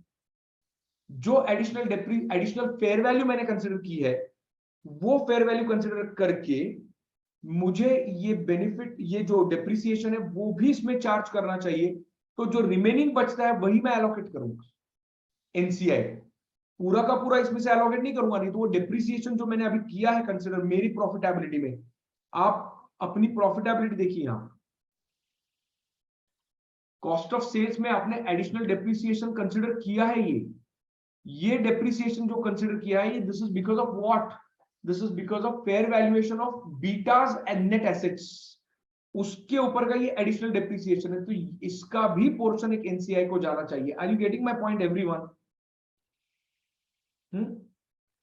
A: जो एडिशनल फेयर वैल्यू मैंने कंसिडर की है, वो फेयर वैल्यू कंसिडर करके मुझे ये बेनिफिट, ये जो डेप्रिसिएशन है वो भी इसमें चार्ज करना चाहिए। तो जो रिमेनिंग बचता है वही मैं एलोकेट करूंगा एनसीआई। पूरा का पूरा इसमें से एलोकेट नहीं करूंगा, नहीं तो वो डेप्रिसिएशन जो मैंने अभी किया है कंसिडर मेरी प्रॉफिटेबिलिटी में, आप अपनी प्रॉफिटेबिलिटी देखिए यहां कॉस्ट ऑफ सेल्स में आपने एडिशनल डेप्रिसिएशन कंसिडर किया है। ये डेप्रिसिएशन जो कंसिडर किया है, this is because of what, this is because of fair valuation of betas and net assets, उसके ऊपर का ये एडिशनल डेप्रिसिएशन है। तो इसका भी पोर्शन एक एनसीआई को जाना चाहिए। Are you getting my point everyone?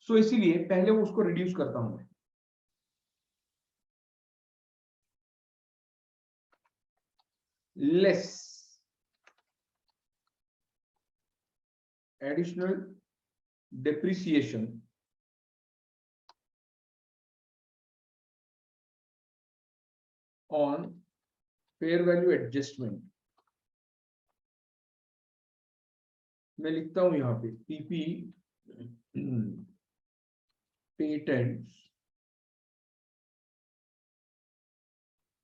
A: So इसीलिए पहले वो उसको रिड्यूस करता हूं मैं। Less additional depreciation on fair value adjustment, मैं लिखता हूं यहां पे पीपी पेटेंट्स।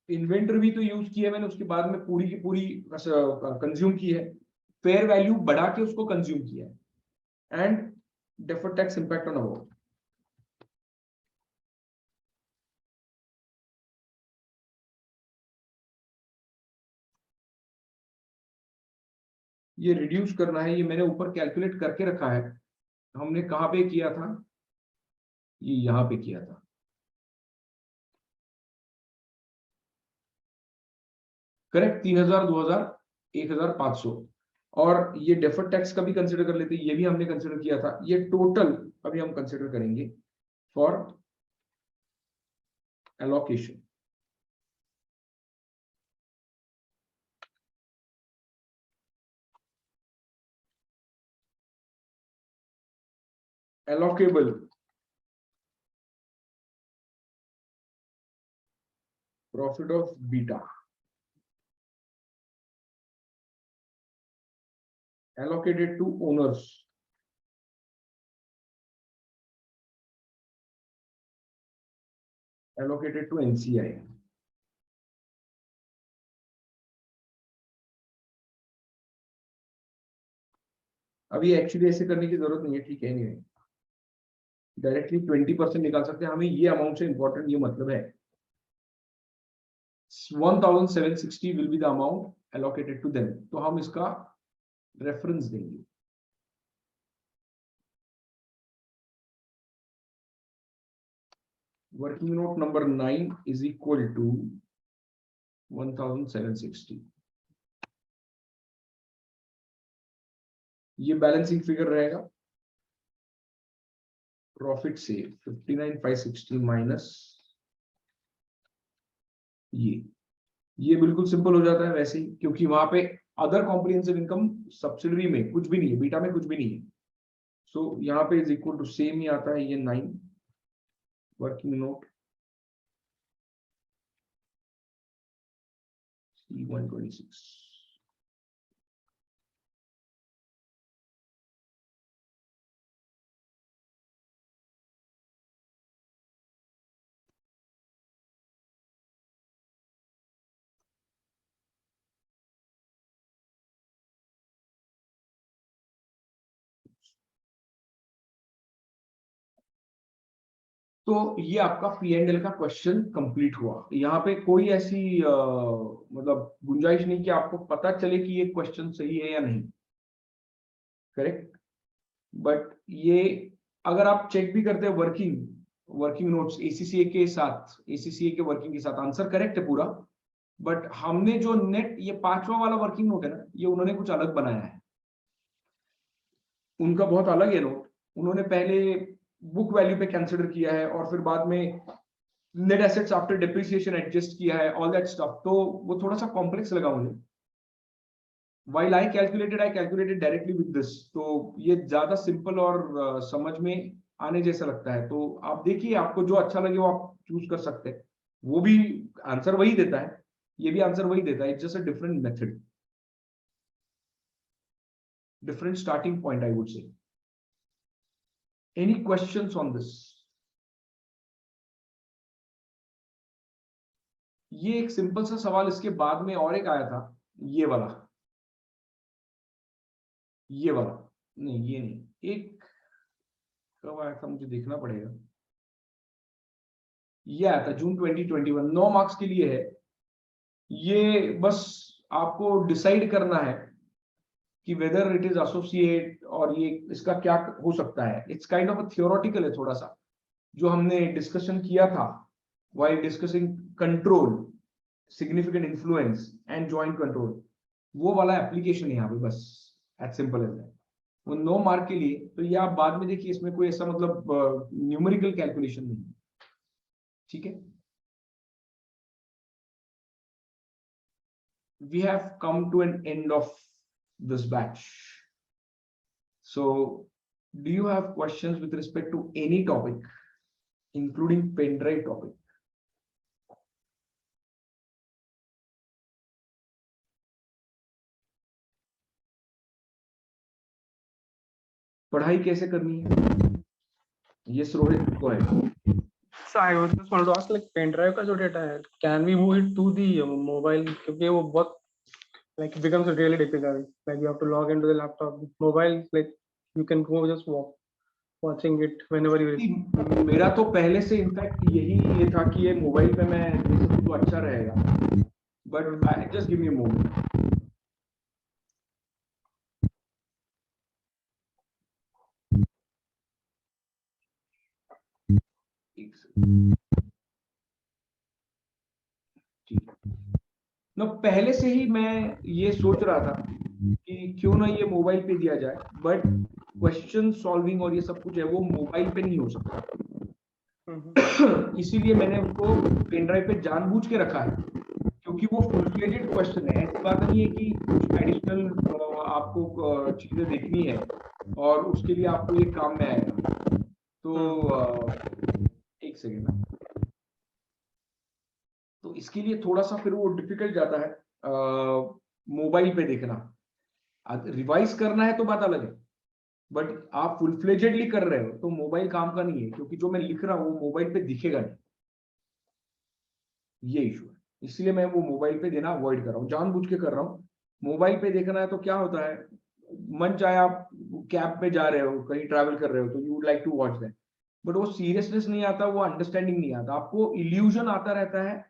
A: इन्वेंटरी भी तो यूज किया मैंने, उसके बाद में पूरी की पूरी कंज्यूम की है, फेयर वैल्यू बढ़ा के उसको कंज्यूम किया है। And deferred tax impact on award, ये रिड्यूस करना है। ये मैंने ऊपर कैलकुलेट करके रखा है। हमने कहां पे किया था, ये यहां पे किया था। करेक्ट, 3000, 2000, 1500। और ये डेफर्ड टैक्स का भी कंसिडर कर लेते, ये भी हमने कंसिडर किया था। ये टोटल अभी हम कंसिडर करेंगे for allocation. allocable profit of beta allocated to owners allocated to NCI। अभी एक्चुअली ऐसे करने की जरूरत नहीं है, ठीक है, नहीं डायरेक्टली 20% निकाल सकते हैं। हमें ये अमाउंट से इंपॉर्टेंट ये मतलब है 1760 will be the amount allocated to them. तो हम इसका रेफरेंस देंगे। Working note number 9 is equal to 1760। ये बैलेंसिंग फिगर रहेगा प्रॉफिट से 59,560 माइनस ये बिल्कुल सिंपल हो जाता है वैसे ही, क्योंकि वहां पे अदर कॉम्प्रिहेंसिव इनकम सब्सिडरी में कुछ भी नहीं है, बीटा में कुछ भी नहीं है। सो यहाँ पे इज इक्वल टू सेम ही आता है ये 9 वर्किंग नोट C126। तो ये आपका P&L का क्वेश्चन कंप्लीट हुआ। यहाँ पे कोई ऐसी मतलब गुंजाइश नहीं कि आपको पता चले कि ये क्वेश्चन सही है या नहीं, करेक्ट। बट ये अगर आप चेक भी करते हैं वर्किंग नोट्स ACCA के साथ, ACCA के वर्किंग के साथ, आंसर करेक्ट है पूरा। बट हमने जो नेट ये 5वां वाला वर्किंग नोट है ना, ये उन्होंने कुछ अलग बनाया है, उनका बहुत अलग है नोट। उन्होंने पहले बुक वैल्यू पे कंसीडर किया है और फिर बाद में net assets after depreciation adjust किया है, ऑल दैट स्टफ। तो वो थोड़ा सा कॉम्प्लेक्स लगा मुझे। While I calculated directly with this, तो ये ज्यादा सिंपल और समझ में आने जैसा लगता है। तो आप देखिए, आपको जो अच्छा लगे वो आप चूज कर सकते हैं। वो भी आंसर वही देता है, ये भी आंसर वही देता है, it's just a different method, different starting point I would say. Any questions on this? ये एक सिंपल सा सवाल, इसके बाद में और एक आया था, ये वाला नहीं, ये नहीं, एक कब आया था मुझे देखना पड़ेगा, ये आया था जून 2021, 9 मार्क्स के लिए है। ये बस आपको डिसाइड करना है कि वेदर इट इज एसोसिएट, और ये इसका क्या हो सकता है। It's kind of a theoretical है थोड़ा सा, जो हमने डिस्कशन किया था while discussing control, significant influence and joint control, वो वाला एप्लीकेशन है यहाँ पे, बस एज सिंपल एज दैट। वो 9 मार्क के लिए, तो ये आप बाद में देखिए, इसमें कोई ऐसा मतलब न्यूमेरिकल कैलकुलेशन नहीं है, ठीक है। We have come to an end of this batch. So, do you have questions with respect to any topic, including pen drive topic? पढ़ाई कैसे करनी है, ये रोहित को है।
E: So I was just wanted to ask, like pen drive का जो data है, can we move it to the mobile? क्योंकि वो बहुत like it becomes really difficult. Like you have to log into the laptop. Mobile, like you can go just watching it whenever you.
A: मेरा तो पहले से in fact यही ये था कि ये मोबाइल पे मैं देख सकूं तो अच्छा रहेगा, but just give me a moment. ना पहले से ही मैं ये सोच रहा था कि क्यों ना ये मोबाइल पे दिया जाए, बट क्वेश्चन सॉल्विंग और ये सब कुछ है वो मोबाइल पे नहीं हो सकता। इसीलिए मैंने उसको पेन ड्राइव पे जानबूझ के रखा है, क्योंकि वो फुल फ्लेजेड क्वेश्चन है। ऐसी बात नहीं है कि कुछ एडिशनल आपको चीजें देखनी है और उसके लिए आपको ये काम में आएगा। तो एक सेकेंड, तो इसके लिए थोड़ा सा फिर वो डिफिकल्ट जाता है मोबाइल पे देखना। रिवाइज करना है तो बात अलग है, बट आप फुल फ्लेजेडली कर रहे हो तो मोबाइल काम का नहीं है, क्योंकि जो मैं लिख रहा हूँ वो मोबाइल पे दिखेगा नहीं, ये इशू है। इसलिए मैं वो मोबाइल पे देना अवॉइड कर रहा हूँ, जानबूझ के कर रहा हूँ। मोबाइल पे देखना है तो क्या होता है, मन चाहे आप कैब पे जा रहे हो, कहीं ट्रैवल कर रहे हो, तो you would like to watch that, but वो सीरियसनेस नहीं आता, वो अंडरस्टैंडिंग नहीं आता, आपको इल्यूजन आता रहता है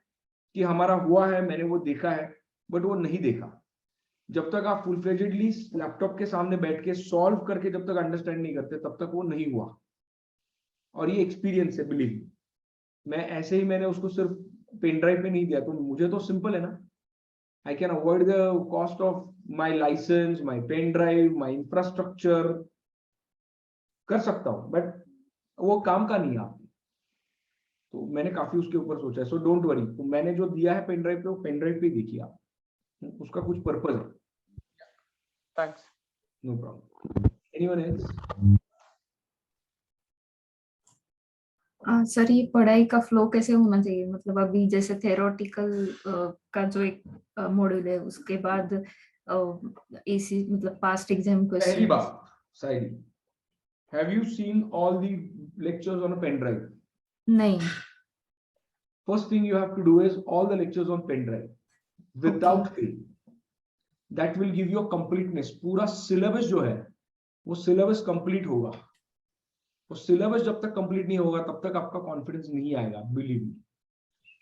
A: कि हमारा हुआ है, मैंने वो देखा है, बट वो नहीं देखा। जब तक आप फुल फ्लेजेडली लैपटॉप के सामने बैठ के सॉल्व करके जब तक अंडरस्टैंड नहीं करते, तब तक वो नहीं हुआ। और ये एक्सपीरियंस है, बिलीव। मैं ऐसे ही मैंने उसको सिर्फ पेन ड्राइव पे नहीं दिया, तो मुझे तो सिंपल है ना, I can avoid the cost of my license, my pen drive, my infrastructure, कर सकता हूं, बट वो काम का नहीं है आप। तो मैंने काफी उसके ऊपर सोचा है, सो डोंट वरी। तो मैंने जो दिया है पेन ड्राइव पे, वो पेन ड्राइव पे देखिए आप, उसका कुछ पर्पज है।
E: Thanks.
A: No problem. Anyone else?
F: Sir ये पढ़ाई का फ्लो कैसे होना चाहिए, मतलब अभी जैसे थेरोटिकल का जो एक मॉड्यूल है, उसके बाद एसी मतलब पास्ट एग्जाम
A: पहली
F: क्वेश्चन।
A: बात साइडी, have you seen all the lectures on a pen drive?
F: नहीं।
A: First thing you have to do is all the lectures on pen drive without fail. That will give you a completeness. पूरा syllabus जो है वो syllabus complete होगा। वो syllabus जब तक complete नहीं होगा तब तक आपका confidence नहीं आएगा, believe me.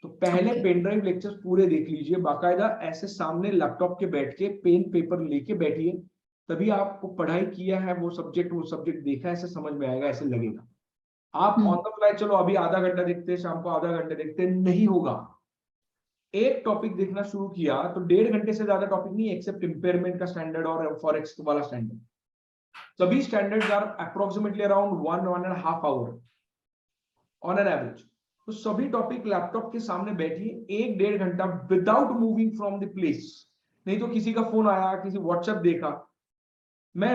A: तो पहले पेन ड्राइव लेक्चर्स पूरे देख लीजिए, बाकायदा ऐसे सामने लैपटॉप के बैठ के पेन पेपर लेके बैठिए, तभी आपको पढ़ाई किया है वो सब्जेक्ट देखा है, ऐसे समझ में आएगा, ऐसे लगेगा। आप ऑन द फ्लाई चलो अभी आधा घंटा देखते हैं, शाम को आधा घंटा देखते हैं, नहीं होगा। एक टॉपिक देखना शुरू किया तो 1.5 घंटे से ज्यादा टॉपिक नहीं, एक्सेप्ट इंपेयरमेंट का स्टैंडर्ड और फॉरेक्स वाला स्टैंडर्ड, सभी standards are approximately around 1.5 hour on an average. तो सभी टॉपिक लैपटॉप के सामने बैठिए 1-1.5 घंटा without moving from the place. नहीं तो किसी का फोन आया, किसी व्हाट्सएप देखा, मैं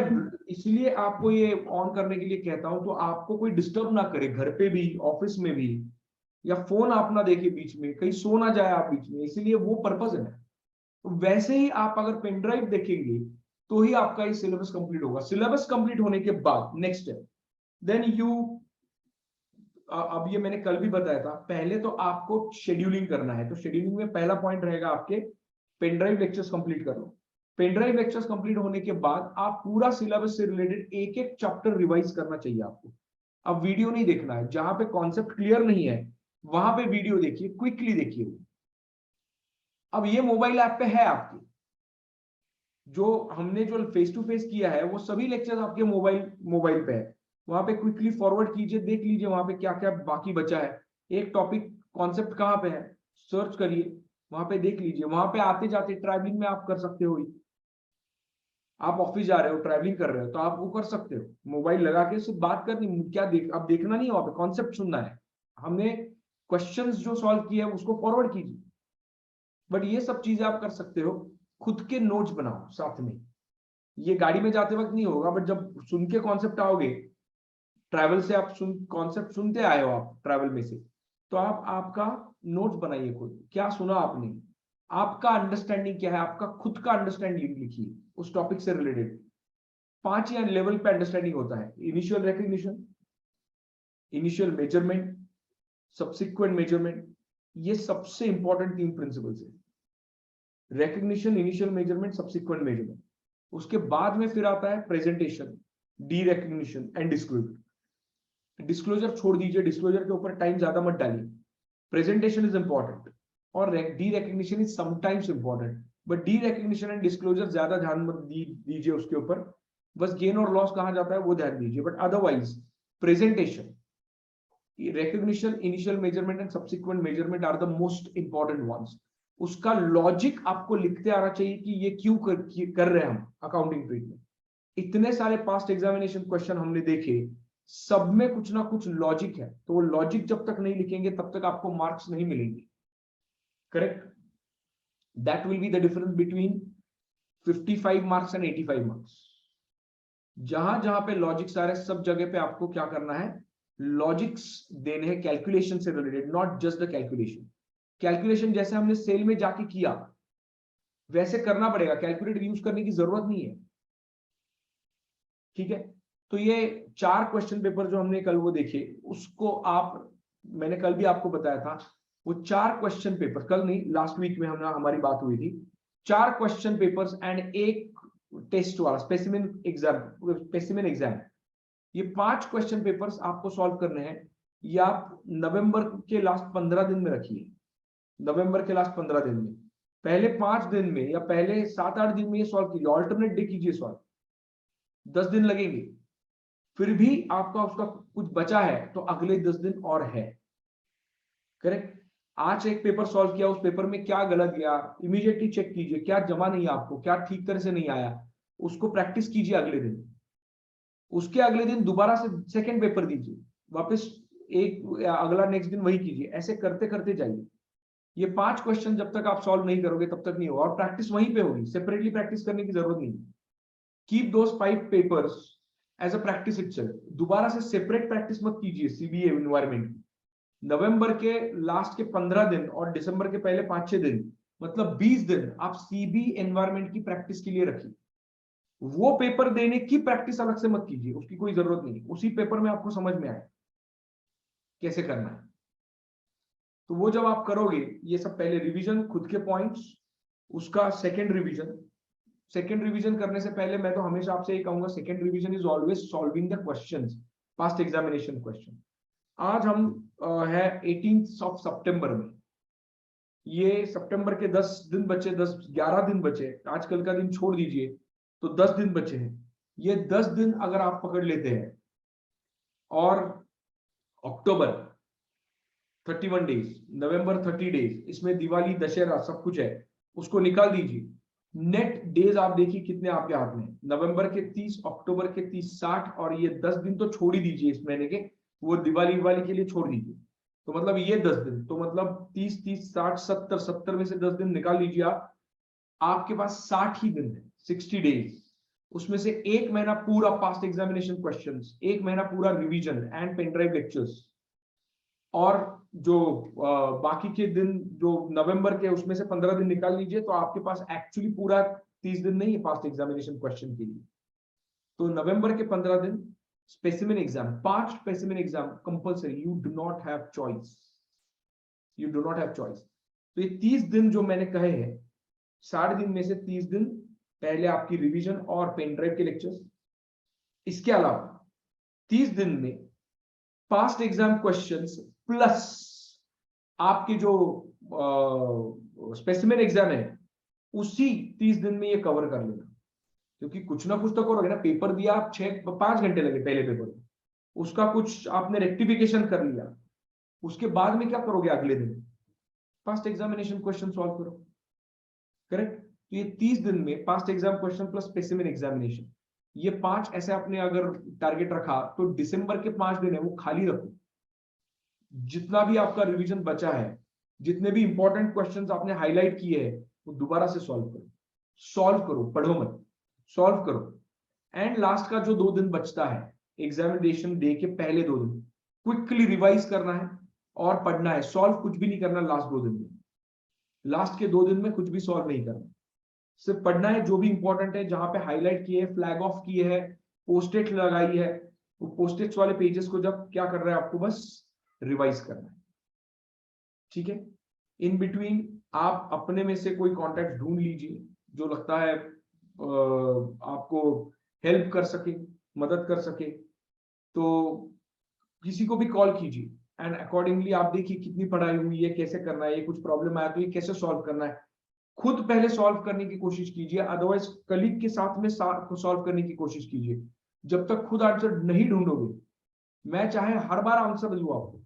A: इसलिए आपको ये ऑन करने के लिए कहता हूं, तो आपको कोई डिस्टर्ब ना करे, घर पे भी ऑफिस में भी। या फोन आप ना देखे बीच में, कहीं सो ना जाए आप बीच में, इसीलिए वो पर्पज है। तो वैसे ही आप अगर पेन ड्राइव देखेंगे तो ही आपका ये सिलेबस कंप्लीट होगा। सिलेबस कंप्लीट होने के बाद नेक्स्ट स्टेप, देन यू, अब ये मैंने कल भी बताया था, पहले तो आपको शेड्यूलिंग करना है। तो शेड्यूलिंग में पहला पॉइंट रहेगा आपके पेन ड्राइव लेक्चर्स कंप्लीट कर लो। पेन ड्राइव लेक्चर्स कंप्लीट होने के बाद आप पूरा सिलेबस से रिलेटेड एक एक चैप्टर रिवाइज करना चाहिए आपको। अब वीडियो नहीं देखना है, जहां पे कॉन्सेप्ट क्लियर नहीं है वहां पे वीडियो देखिए, क्विकली देखिए। अब ये मोबाइल ऐप पे है आपके, जो हमने जो फेस टू फेस किया है वो सभी लेक्चर्स आपके मोबाइल पे है। वहां पे क्विकली फॉरवर्ड कीजिए, देख लीजिए वहां पे क्या क्या बाकी बचा है। एक टॉपिक कॉन्सेप्ट कहाँ पे है सर्च करिए, वहां पे देख लीजिए। वहां पे आते जाते ट्रैवलिंग में आप कर सकते हो, आप ऑफिस जा रहे हो, ट्रैवलिंग कर रहे हो, तो आप वो कर सकते हो। मोबाइल लगा के सिर्फ बात करनी, क्या अब देखना नहीं है, वहां पे कॉन्सेप्ट सुनना है। हमने क्वेश्चंस जो सॉल्व किए हैं उसको फॉरवर्ड कीजिए। बट ये सब चीजें आप कर सकते हो, खुद के नोट्स बनाओ साथ में। ये गाड़ी में जाते वक्त नहीं होगा, बट जब सुन के कॉन्सेप्ट आओगे, ट्रैवल से आप कॉन्सेप्ट सुनते आए हो आप ट्रैवल में से, तो आप आपका नोट्स बनाइए खुद, क्या सुना आपने, आपका अंडरस्टैंडिंग क्या है, आपका खुद का अंडरस्टैंडिंग लिखिए उस टॉपिक से रिलेटेड। 5 या लेवल पे अंडरस्टैंडिंग होता है, initial recognition, initial measurement, subsequent measurement. ये सबसे इंपॉर्टेंट 3 प्रिंसिपल्स है, recognition, initial measurement, subsequent measurement. उसके बाद में फिर आता है presentation, D recognition and disclosure. Disclosure छोड़ दीजिए, डिस्क्लोजर के ऊपर टाइम ज्यादा मत डालिए। प्रेजेंटेशन इज इंपॉर्टेंट और D recognition is sometimes important, but D recognition and disclosure ज्यादा ध्यान मत दीजिए उसके ऊपर। बस गेन और लॉस कहां जाता है वो ध्यान दीजिए, but otherwise presentation, recognition, initial measurement and subsequent measurement are the most important ones. उसका लॉजिक आपको लिखते आना चाहिए कि ये क्यों कर रहे हैं हम अकाउंटिंग ट्रीट में। इतने सारे पास्ट एग्जामिनेशन क्वेश्चन हमने देखे, सब में कुछ ना कुछ लॉजिक है, तो वो लॉजिक जब तक नहीं लिखेंगे तब तक आपको मार्क्स नहीं मिलेंगे। Correct? That will be the difference between 55 marks and 85 marks. जहां जहां पे लॉजिक्स आ रहे हैं सब जगह पे आपको क्या करना है, लॉजिक्स देने हैं कैलकुलेशन से related, not just the calculation. Calculation जैसे हमने सेल में जाके किया वैसे करना पड़ेगा, कैलकुलेटर यूज करने की जरूरत नहीं है। ठीक है, तो ये 4 क्वेश्चन पेपर जो हमने कल वो देखे, उसको आप, मैंने कल भी आपको बताया था, वो 4 क्वेश्चन पेपर, कल नहीं लास्ट वीक में हमारी बात हुई थी, 4 क्वेश्चन पेपर्स एंड एक टेस्ट वाला स्पेसिमेन एग्जाम। ये 5 क्वेश्चन पेपर्स आपको सॉल्व करने हैं। ये आप नवंबर के लास्ट 15 दिन में रखिए, नवंबर के लास्ट 15 दिन में, पहले 5 दिन में या पहले 7-8 दिन में ये सॉल्व कीजिए, ऑल्टरनेट डे कीजिए सॉल्व, 10 दिन लगेंगे। फिर भी आपका उसका कुछ बचा है तो अगले 10 दिन और है। करेक्ट? आज एक पेपर सॉल्व किया, उस पेपर में क्या गलत गया इमीडिएटली चेक कीजिए, क्या जमा नहीं आपको, क्या ठीक तरह से नहीं आया, उसको प्रैक्टिस कीजिए अगले दिन। उसके अगले दिन दोबारा से सेकंड पेपर दीजिए, वापस एक अगला नेक्स्ट दिन वही कीजिए, ऐसे करते करते जाइए। ये 5 क्वेश्चन जब तक आप सॉल्व नहीं करोगे तब तक नहीं होगा, और प्रैक्टिस वहीं पे होगी, सेपरेटली प्रैक्टिस करने की जरूरत नहीं। Keep those 5 papers as a practice itself. दोबारा से सेपरेट प्रैक्टिस मत कीजिए सीबीए एनवायरमेंट। नवंबर के लास्ट के 15 दिन और दिसंबर के पहले 5-6 दिन, मतलब 20 दिन आप सीबी एनवायरमेंट की प्रैक्टिस के लिए रखिए। वो पेपर देने की प्रैक्टिस अलग से मत कीजिए, उसकी कोई जरूरत नहीं, उसी पेपर में आपको समझ में आए कैसे करना है। तो वो जब आप करोगे, ये सब पहले रिवीजन, खुद के पॉइंट्स, उसका सेकंड रिवीजन करने से पहले मैं तो हमेशा आपसे ये कहूंगा, second revision is always solving the questions, past examination question. आज हम है 18 सितंबर में, ये सितंबर के 10 दिन बचे, 10-11 दिन बचे, आजकल का दिन छोड़ दीजिए, तो 10 दिन बचे हैं। ये 10 दिन अगर आप पकड़ लेते हैं और अक्टूबर 31 डेज, नवंबर 30 डेज, इसमें दिवाली दशहरा सब कुछ है, उसको निकाल दीजिए। नेट डेज आप देखिए कितने आपके हाथ में, नवंबर के 30, अक्टूबर के 30, 60, और ये 10 दिन तो छोड़ ही दीजिए इस महीने के, वो दिवाली के लिए छोड़ दीजिए। तो मतलब ये 10 दिन, तो मतलब 30, 60, 70 में से 10 दिन निकाल लीजिए आप, आपके पास 60 ही दिन है, 60 डेज। उसमें से 1 महीना पूरा पास्ट एग्जामिनेशन क्वेश्चंस, 1 महीना पूरा revision and pen drive lectures, और जो बाकी के दिन जो नवंबर के उसमें से 15 दिन निकाल लीजिए, तो आपके पास एक्चुअली पूरा 30 दिन नहीं है पास्ट एग्जामिनेशन क्वेश्चन के लिए। तो नवंबर के 15 दिन specimen exam, 5 specimen exam compulsory, you do not have choice, you do not have choice. तो ये 30 दिन जो मैंने कहे हैं, 60 दिन में से 30 दिन पहले आपकी रिवीजन और पेन ड्राइव के लेक्चर्स, इसके अलावा 30 दिन में पास्ट एग्जाम क्वेश्चंस प्लस आपके जो स्पेसिमेन एग्जाम है उसी 30 दिन में ये कवर कर लेना, क्योंकि कुछ ना कुछ तो करोगे ना। पेपर दिया आप 5 घंटे लगे पहले पेपर में, उसका कुछ आपने रेक्टिफिकेशन कर लिया, उसके बाद में क्या करोगे अगले दिन? पास्ट एग्जामिनेशन क्वेश्चन सॉल्व करो, करेक्ट। तो ये 30 दिन में past exam question plus specimen examination, ये 5 ऐसे आपने अगर टारगेट रखा तो दिसंबर के 5 दिन है वो खाली रखो। जितना भी आपका रिवीजन बचा है, जितने भी इंपॉर्टेंट क्वेश्चंस आपने हाईलाइट किए हैं, वो दोबारा से सॉल्व करो, सॉल्व करो, पढ़ो मत, सॉल्व करो। एंड लास्ट का जो 2 दिन बचता है एग्जामिनेशन डे के पहले 2 दिन, क्विकली रिवाइज करना है और पढ़ना है, सॉल्व कुछ भी नहीं करना लास्ट 2 दिन में। लास्ट के 2 दिन में कुछ भी सॉल्व नहीं करना, सिर्फ पढ़ना है जो भी इंपॉर्टेंट है, जहां पे हाईलाइट किए है, फ्लैग ऑफ किए है, पोस्टेट लगाई है, वो पोस्टेट्स वाले पेजेस को जब क्या कर रहे हैं आपको बस रिवाइज करना है, ठीक है। इन बिटवीन आप अपने में से कोई कॉन्टेक्ट ढूंढ लीजिए जो लगता है आपको हेल्प कर सके, मदद कर सके, तो किसी को भी कॉल कीजिए एंड अकॉर्डिंगली आप देखिए कितनी पढ़ाई हुई है, कैसे करना है, ये कुछ प्रॉब्लम आया तो ये कैसे सॉल्व करना है, खुद पहले सॉल्व करने की कोशिश कीजिए, अदरवाइज कलीग के साथ में सॉल्व करने की कोशिश कीजिए। जब तक खुद आंसर नहीं ढूंढोगे, मैं चाहे हर बार आंसर दूं आपको,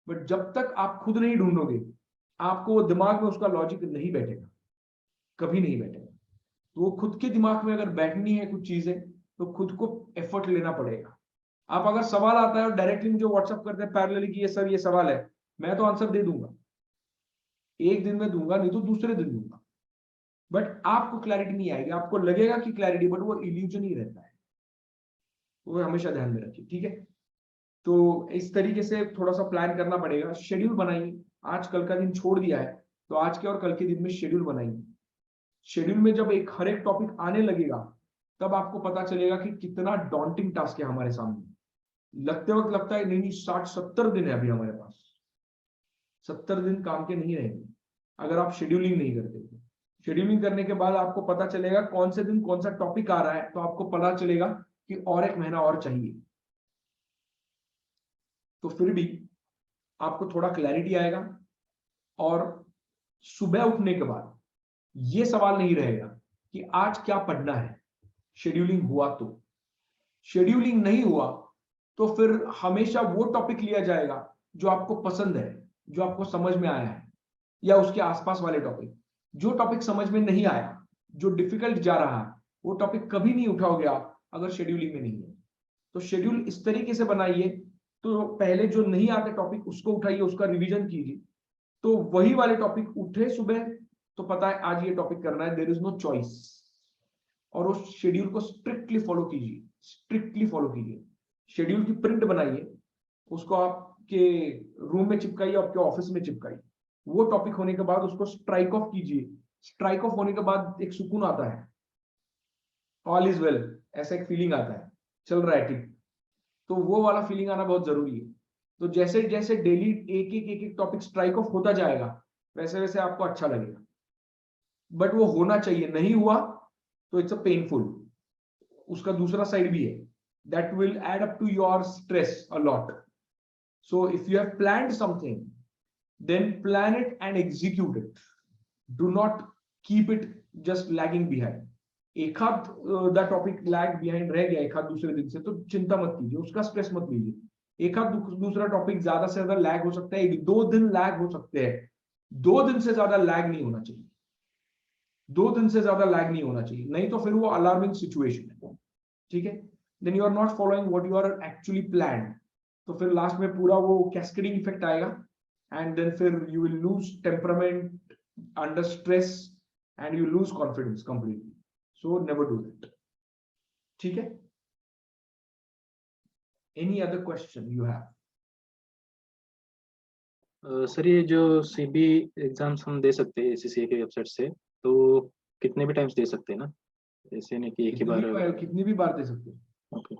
A: बट जब तक आप खुद नहीं ढूंढोगे, आपको दिमाग में उसका लॉजिक नहीं बैठेगा, कभी नहीं बैठेगा। तो वो खुद के दिमाग में अगर बैठनी है कुछ चीजें, तो खुद को एफर्ट लेना पड़ेगा। आप अगर सवाल आता है और डायरेक्टली मुझे व्हाट्सअप करते हैं पैरेलली कि ये सर ये सवाल है, मैं तो आंसर दे दूंगा, एक दिन में दूंगा, नहीं तो दूसरे दिन दूंगा, बट आपको क्लैरिटी नहीं आएगी, आपको लगेगा कि क्लैरिटी, बट वो इल्यूजन ही रहता है, वो हमेशा ध्यान में रखिए, ठीक है। तो इस तरीके से थोड़ा सा प्लान करना पड़ेगा, शेड्यूल बनाइए। आज कल का दिन छोड़ दिया है, तो आज के और कल के दिन में शेड्यूल बनाइए। शेड्यूल में जब एक हर एक टॉपिक आने लगेगा, तब आपको पता चलेगा कि कितना डॉन्टिंग टास्क है हमारे सामने। लगते वक्त लगता है नहीं 60-70 दिन है अभी हमारे पास, 70 दिन काम के नहीं रहेंगे अगर आप शेड्यूलिंग नहीं करते। शेड्यूलिंग करने के बाद आपको पता चलेगा कौन से दिन कौन सा टॉपिक आ रहा है, तो आपको पता चलेगा कि और 1 महीना और चाहिए, तो फिर भी आपको थोड़ा क्लैरिटी आएगा। और सुबह उठने के बाद ये सवाल नहीं रहेगा कि आज क्या पढ़ना है, शेड्यूलिंग हुआ तो। शेड्यूलिंग नहीं हुआ तो फिर हमेशा वो टॉपिक लिया जाएगा जो आपको पसंद है, जो आपको समझ में आया है, या उसके आसपास वाले टॉपिक। जो टॉपिक समझ में नहीं आया, जो डिफिकल्ट जा रहा है, वो टॉपिक कभी नहीं उठाओगे आप अगर शेड्यूलिंग में नहीं है। तो शेड्यूल इस तरीके से बनाइए, तो पहले जो नहीं आते टॉपिक उसको उठाइए, उसका रिवीजन कीजिए, तो वही वाले टॉपिक उठे सुबह तो पता है आज ये टॉपिक करना है, देयर इज नो चॉइस। और उस शेड्यूल को स्ट्रिक्टली फॉलो कीजिए, स्ट्रिक्टली फॉलो कीजिए। शेड्यूल की प्रिंट बनाइए, उसको आपके रूम में चिपकाइए, आपके ऑफिस में चिपकाइए। वो टॉपिक होने के बाद उसको स्ट्राइक ऑफ कीजिए। स्ट्राइक ऑफ होने के बाद एक सुकून आता है, ऑल इज वेल, ऐसा एक फीलिंग आता है, चल रहा है ठीक। तो वो वाला फीलिंग आना बहुत जरूरी है। तो जैसे जैसे डेली एक एक टॉपिक स्ट्राइक ऑफ होता जाएगा, वैसे वैसे आपको अच्छा लगेगा, बट वो होना चाहिए। नहीं हुआ तो इट्स अ पेनफुल। उसका दूसरा साइड भी है, that will add up to your stress a lot. So if you have planned something, then plan it and execute it. Do not keep it just lagging behind. एक आध topic lag behind रह गया एक आध दूसरे दिन से, तो चिंता मत कीजिए, उसका स्ट्रेस मत लीजिए। एक आध दूसरा टॉपिक ज्यादा से ज्यादा लैग हो सकता है, 1-2 दिन लैग हो सकते हैं, 2 दिन से ज्यादा लैग नहीं होना चाहिए, 2 दिन से ज्यादा लैग नहीं होना चाहिए, नहीं तो फिर वो अलार्मिंग सिचुएशन है, ठीक है। Then you are not following what you are actually planned, तो फिर लास्ट में पूरा वो कैस्केडिंग इफेक्ट आएगा, एंड देन फिर you will lose temperament under stress and you lose confidence completely. So never do that, ठीक है। Any other question you have?
B: Sir ये जो सीबी एग्जाम्स हम दे सकते हैं एसीसीए की वेबसाइट से, तो कितने भी टाइम्स दे सकते हैं ना, ऐसे नहीं कि एक ही बार।
A: कितनी भी बार दे सकते हो,
B: ओके।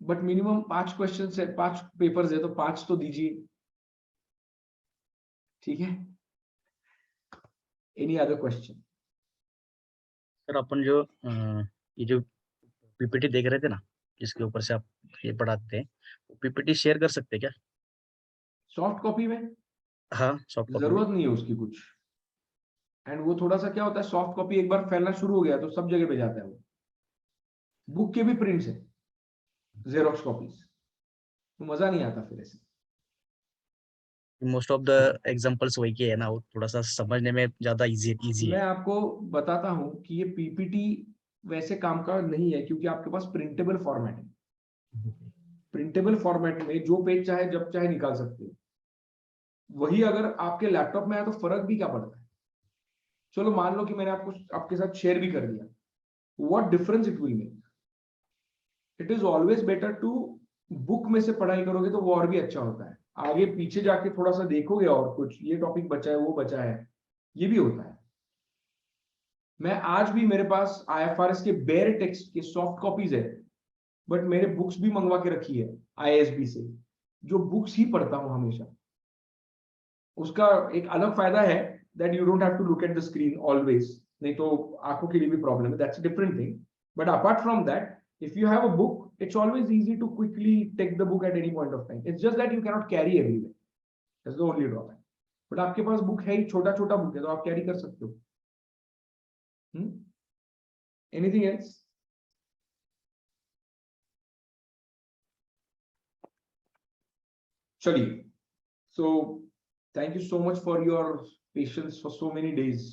A: बट मिनिमम 5 क्वेश्चन से 5 पेपर्स है तो 5 तो दीजिए, ठीक है। Any other question?
C: सर अपन जो ये जो पीपीटी देख रहे थे ना, जिसके ऊपर से आप ये पढ़ाते हैं, पीपीटी शेयर कर सकते हैं क्या?
A: सॉफ्ट कॉपी में
C: हाँ, सॉफ्ट कॉपी में।
A: जरूरत नहीं है उसकी कुछ, एंड वो थोड़ा सा क्या होता है, सॉफ्ट कॉपी एक बार फैलना शुरू हो गया तो सब जगह पे जाता है वो। बुक के भी प्रिंट्स है, जेरोक्स कॉपीज, तो मजा नहीं आता फिर ऐसे।
C: मोस्ट ऑफ द एग्जांपल्स वही के है ना, वो थोड़ा सा समझने में ज्यादा इजी
A: मैं
C: है।
A: आपको बताता हूं कि ये पीपीटी वैसे काम का नहीं है, क्योंकि आपके पास प्रिंटेबल फॉर्मेट है। प्रिंटेबल फॉर्मेट में जो पेज चाहे जब चाहे निकाल सकते हो। वही अगर आपके लैपटॉप में है तो फर्क भी क्या पड़ता है। चलो मान लो कि मैंने आपको आपके साथ शेयर भी कर दिया, what difference it will make. It is always better to, book में से पढ़ाई करोगे तो वो और भी अच्छा होता है। आगे पीछे जाके थोड़ा सा देखोगे और कुछ, ये टॉपिक बचा है वो बचा है, ये भी होता है। मैं आज भी, मेरे पास आईएफआरएस के बेयर टेक्स्ट के सॉफ्ट कॉपीज है, बट मेरे बुक्स भी मंगवा के रखी है आईएसबी से, जो बुक्स ही पढ़ता हूं हमेशा। उसका एक अलग फायदा है that you don't have to look at the screen always, नहीं तो आंखों के लिए भी प्रॉब्लम है, that's a different thing. But apart from that, if you have a book, it's always easy to quickly take the book at any point of time. It's just that you cannot carry everywhere. That's the only drawback. But आपके पास book है ही, छोटा छोटा book है, तो आप carry कर सकते हो। Anything else? चलिए, so thank you so much for your patience for so many days,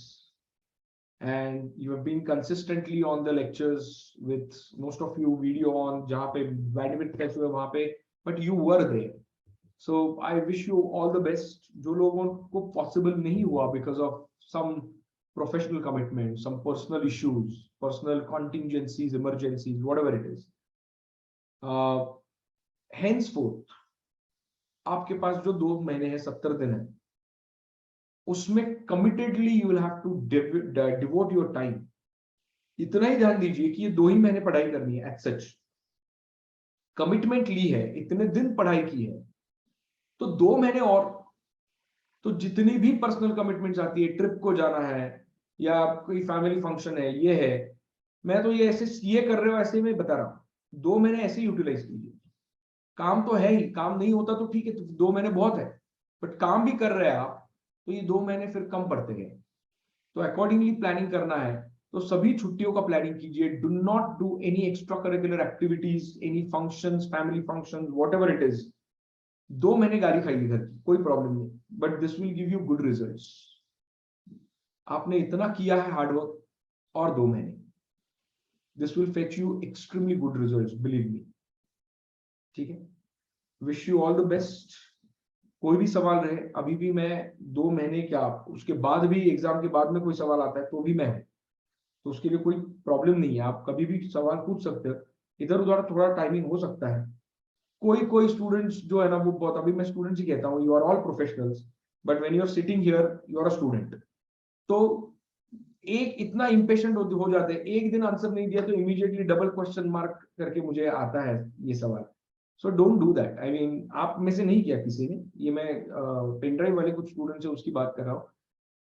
A: and you have been consistently on the lectures with most of you video on, जहाँ पे bandwidth कैसे हुआ वहाँ पे, but you were there. So I wish you all the best. जो लोगों को possible नहीं हुआ because of some professional commitments, some personal issues, personal contingencies, emergencies, whatever it is. Henceforth, आपके पास जो 2 महीने हैं, 70 दिन है, उसमें committedly you will have to devote your time. इतना ही ध्यान दीजिए कि ये 2 ही महीने पढ़ाई करनी है, एज सच कमिटमेंट ली है, इतने दिन पढ़ाई की है, तो 2 महीने और। तो जितनी भी पर्सनल कमिटमेंट्स आती है, ट्रिप को जाना है या कोई फैमिली फंक्शन है, ये है, मैं तो ये ऐसे ये कर रहे हो ऐसे में बता रहा हूं, 2 महीने ऐसे यूटिलाइज कीजिए। काम तो है ही, काम नहीं होता तो ठीक है, तो 2 महीने बहुत है, बट काम भी कर रहे हैं आप, तो ये 2 महीने फिर कम पड़ते गए। तो अकॉर्डिंगली प्लानिंग करना है, तो सभी छुट्टियों का प्लानिंग कीजिए। Do not do any extra curricular activities, any functions, family functions, whatever it is. 2 महीने गाली खाइए घर की, कोई प्रॉब्लम नहीं, but this will give you good results. आपने इतना किया है हार्डवर्क, और 2 महीने, this will fetch you extremely good results, believe me. ठीक है, wish you all the best. कोई भी सवाल रहे, अभी भी मैं 2 महीने क्या, उसके बाद भी, एग्जाम के बाद में कोई सवाल आता है तो भी मैं हूं, तो उसके लिए कोई प्रॉब्लम नहीं है। आप कभी भी सवाल पूछ सकते हो, इधर उधर थोड़ा टाइमिंग हो सकता है। कोई स्टूडेंट्स जो है ना, वो बहुत, अभी मैं स्टूडेंट्स ही कहता हूँ, you are all professionals, but when you are sitting here you are a student. तो एक इतना इम्पेशेंट हो जाते हैं, एक दिन आंसर नहीं दिया तो इमीडिएटली डबल क्वेश्चन मार्क करके मुझे आता है ये सवाल। So don't do that. I mean, आप में से नहीं किया किसी ने, ये मैं पेन ड्राइव वाले कुछ स्टूडेंट्स है उसकी बात कर रहा हूँ,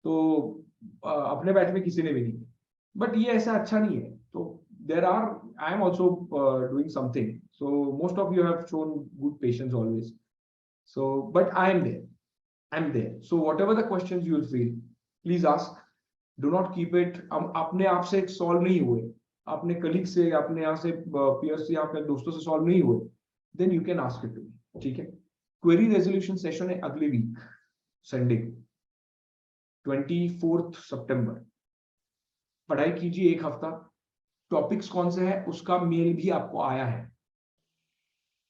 A: तो अपने बैच में किसी ने भी नहीं किया, बट ये ऐसा अच्छा नहीं है। तो there are, I am also doing something, so most of you have shown good patience always, so but I'm there, so whatever the questions you will feel, please ask. Do not keep it अपने आप से solve नहीं हुए, अपने colleague से, अपने यहाँ से peers से, अपने दोस्तों से solve नहीं हुए, then you can ask it to me। ठीक है, query resolution session है अगले वीक संडे को 24 सितंबर। पढ़ाई कीजिए एक हफ्ता, टॉपिक्स कौन से हैं उसका मेल भी आपको आया है,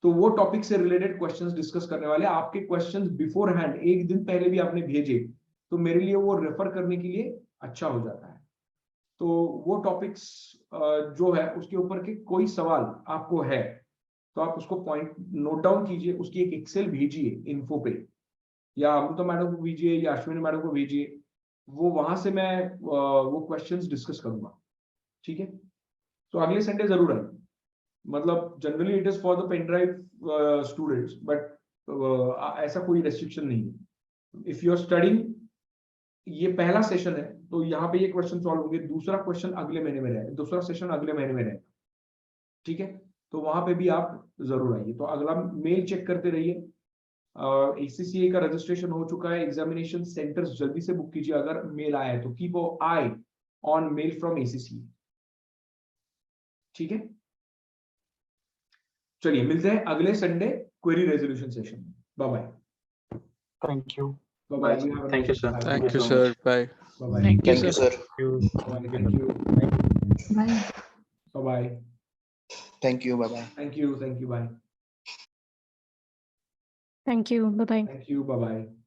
A: तो वो टॉपिक से रिलेटेड क्वेश्चंस डिस्कस करने वाले। आपके क्वेश्चंस बिफोर हैंड, एक दिन पहले भी आपने भेजे, तो मेरे लिए वो रेफर करने के लिए अच्छा हो जाता है। तो वो टॉपिक्स जो है उसके ऊपर के कोई सवाल आपको है तो आप उसको पॉइंट नोट डाउन कीजिए, उसकी एक एक्सेल भेजिए इन्फो पे, या अमृता मैडम को भेजिए या अश्विनी मैडम को भेजिए, वो वहां से मैं वो क्वेश्चंस डिस्कस करूंगा, ठीक है। तो अगले संडे जरूर आए, मतलब generally it is for the pen drive students, but ऐसा कोई रेस्ट्रिक्शन नहीं है। इफ यू आर स्टडिंग, ये पहला सेशन है तो यहाँ पे ये क्वेश्चन सॉल्व होंगे, दूसरा क्वेश्चन अगले महीने में रहेगा, दूसरा सेशन अगले महीने में रहेगा, ठीक है। तो वहां पे भी आप जरूर आइए। तो अगला मेल चेक करते रहिए। ACCA का रजिस्ट्रेशन हो चुका है, एग्जामिनेशन सेंटर्स जल्दी से बुक कीजिए, अगर मेल आया है तो keep eye on mail from ACCA, ठीक है। चलिए मिलते हैं अगले संडे क्वेरी रेजोल्यूशन सेशन में। Bye bye.
E: Thank you.
A: Bye
B: Bye.
A: Bye.
B: Thank you, sir.
G: Thank you,
B: so
G: sir.
B: much.
G: Bye.
A: Bye
F: Thank
H: Thank you, sir.
A: Thank you।
F: Bye.
A: Bye.
H: Thank you. Bye bye.
A: Thank you। Bye।
D: Thank you. Bye bye.
A: Thank you। Bye bye।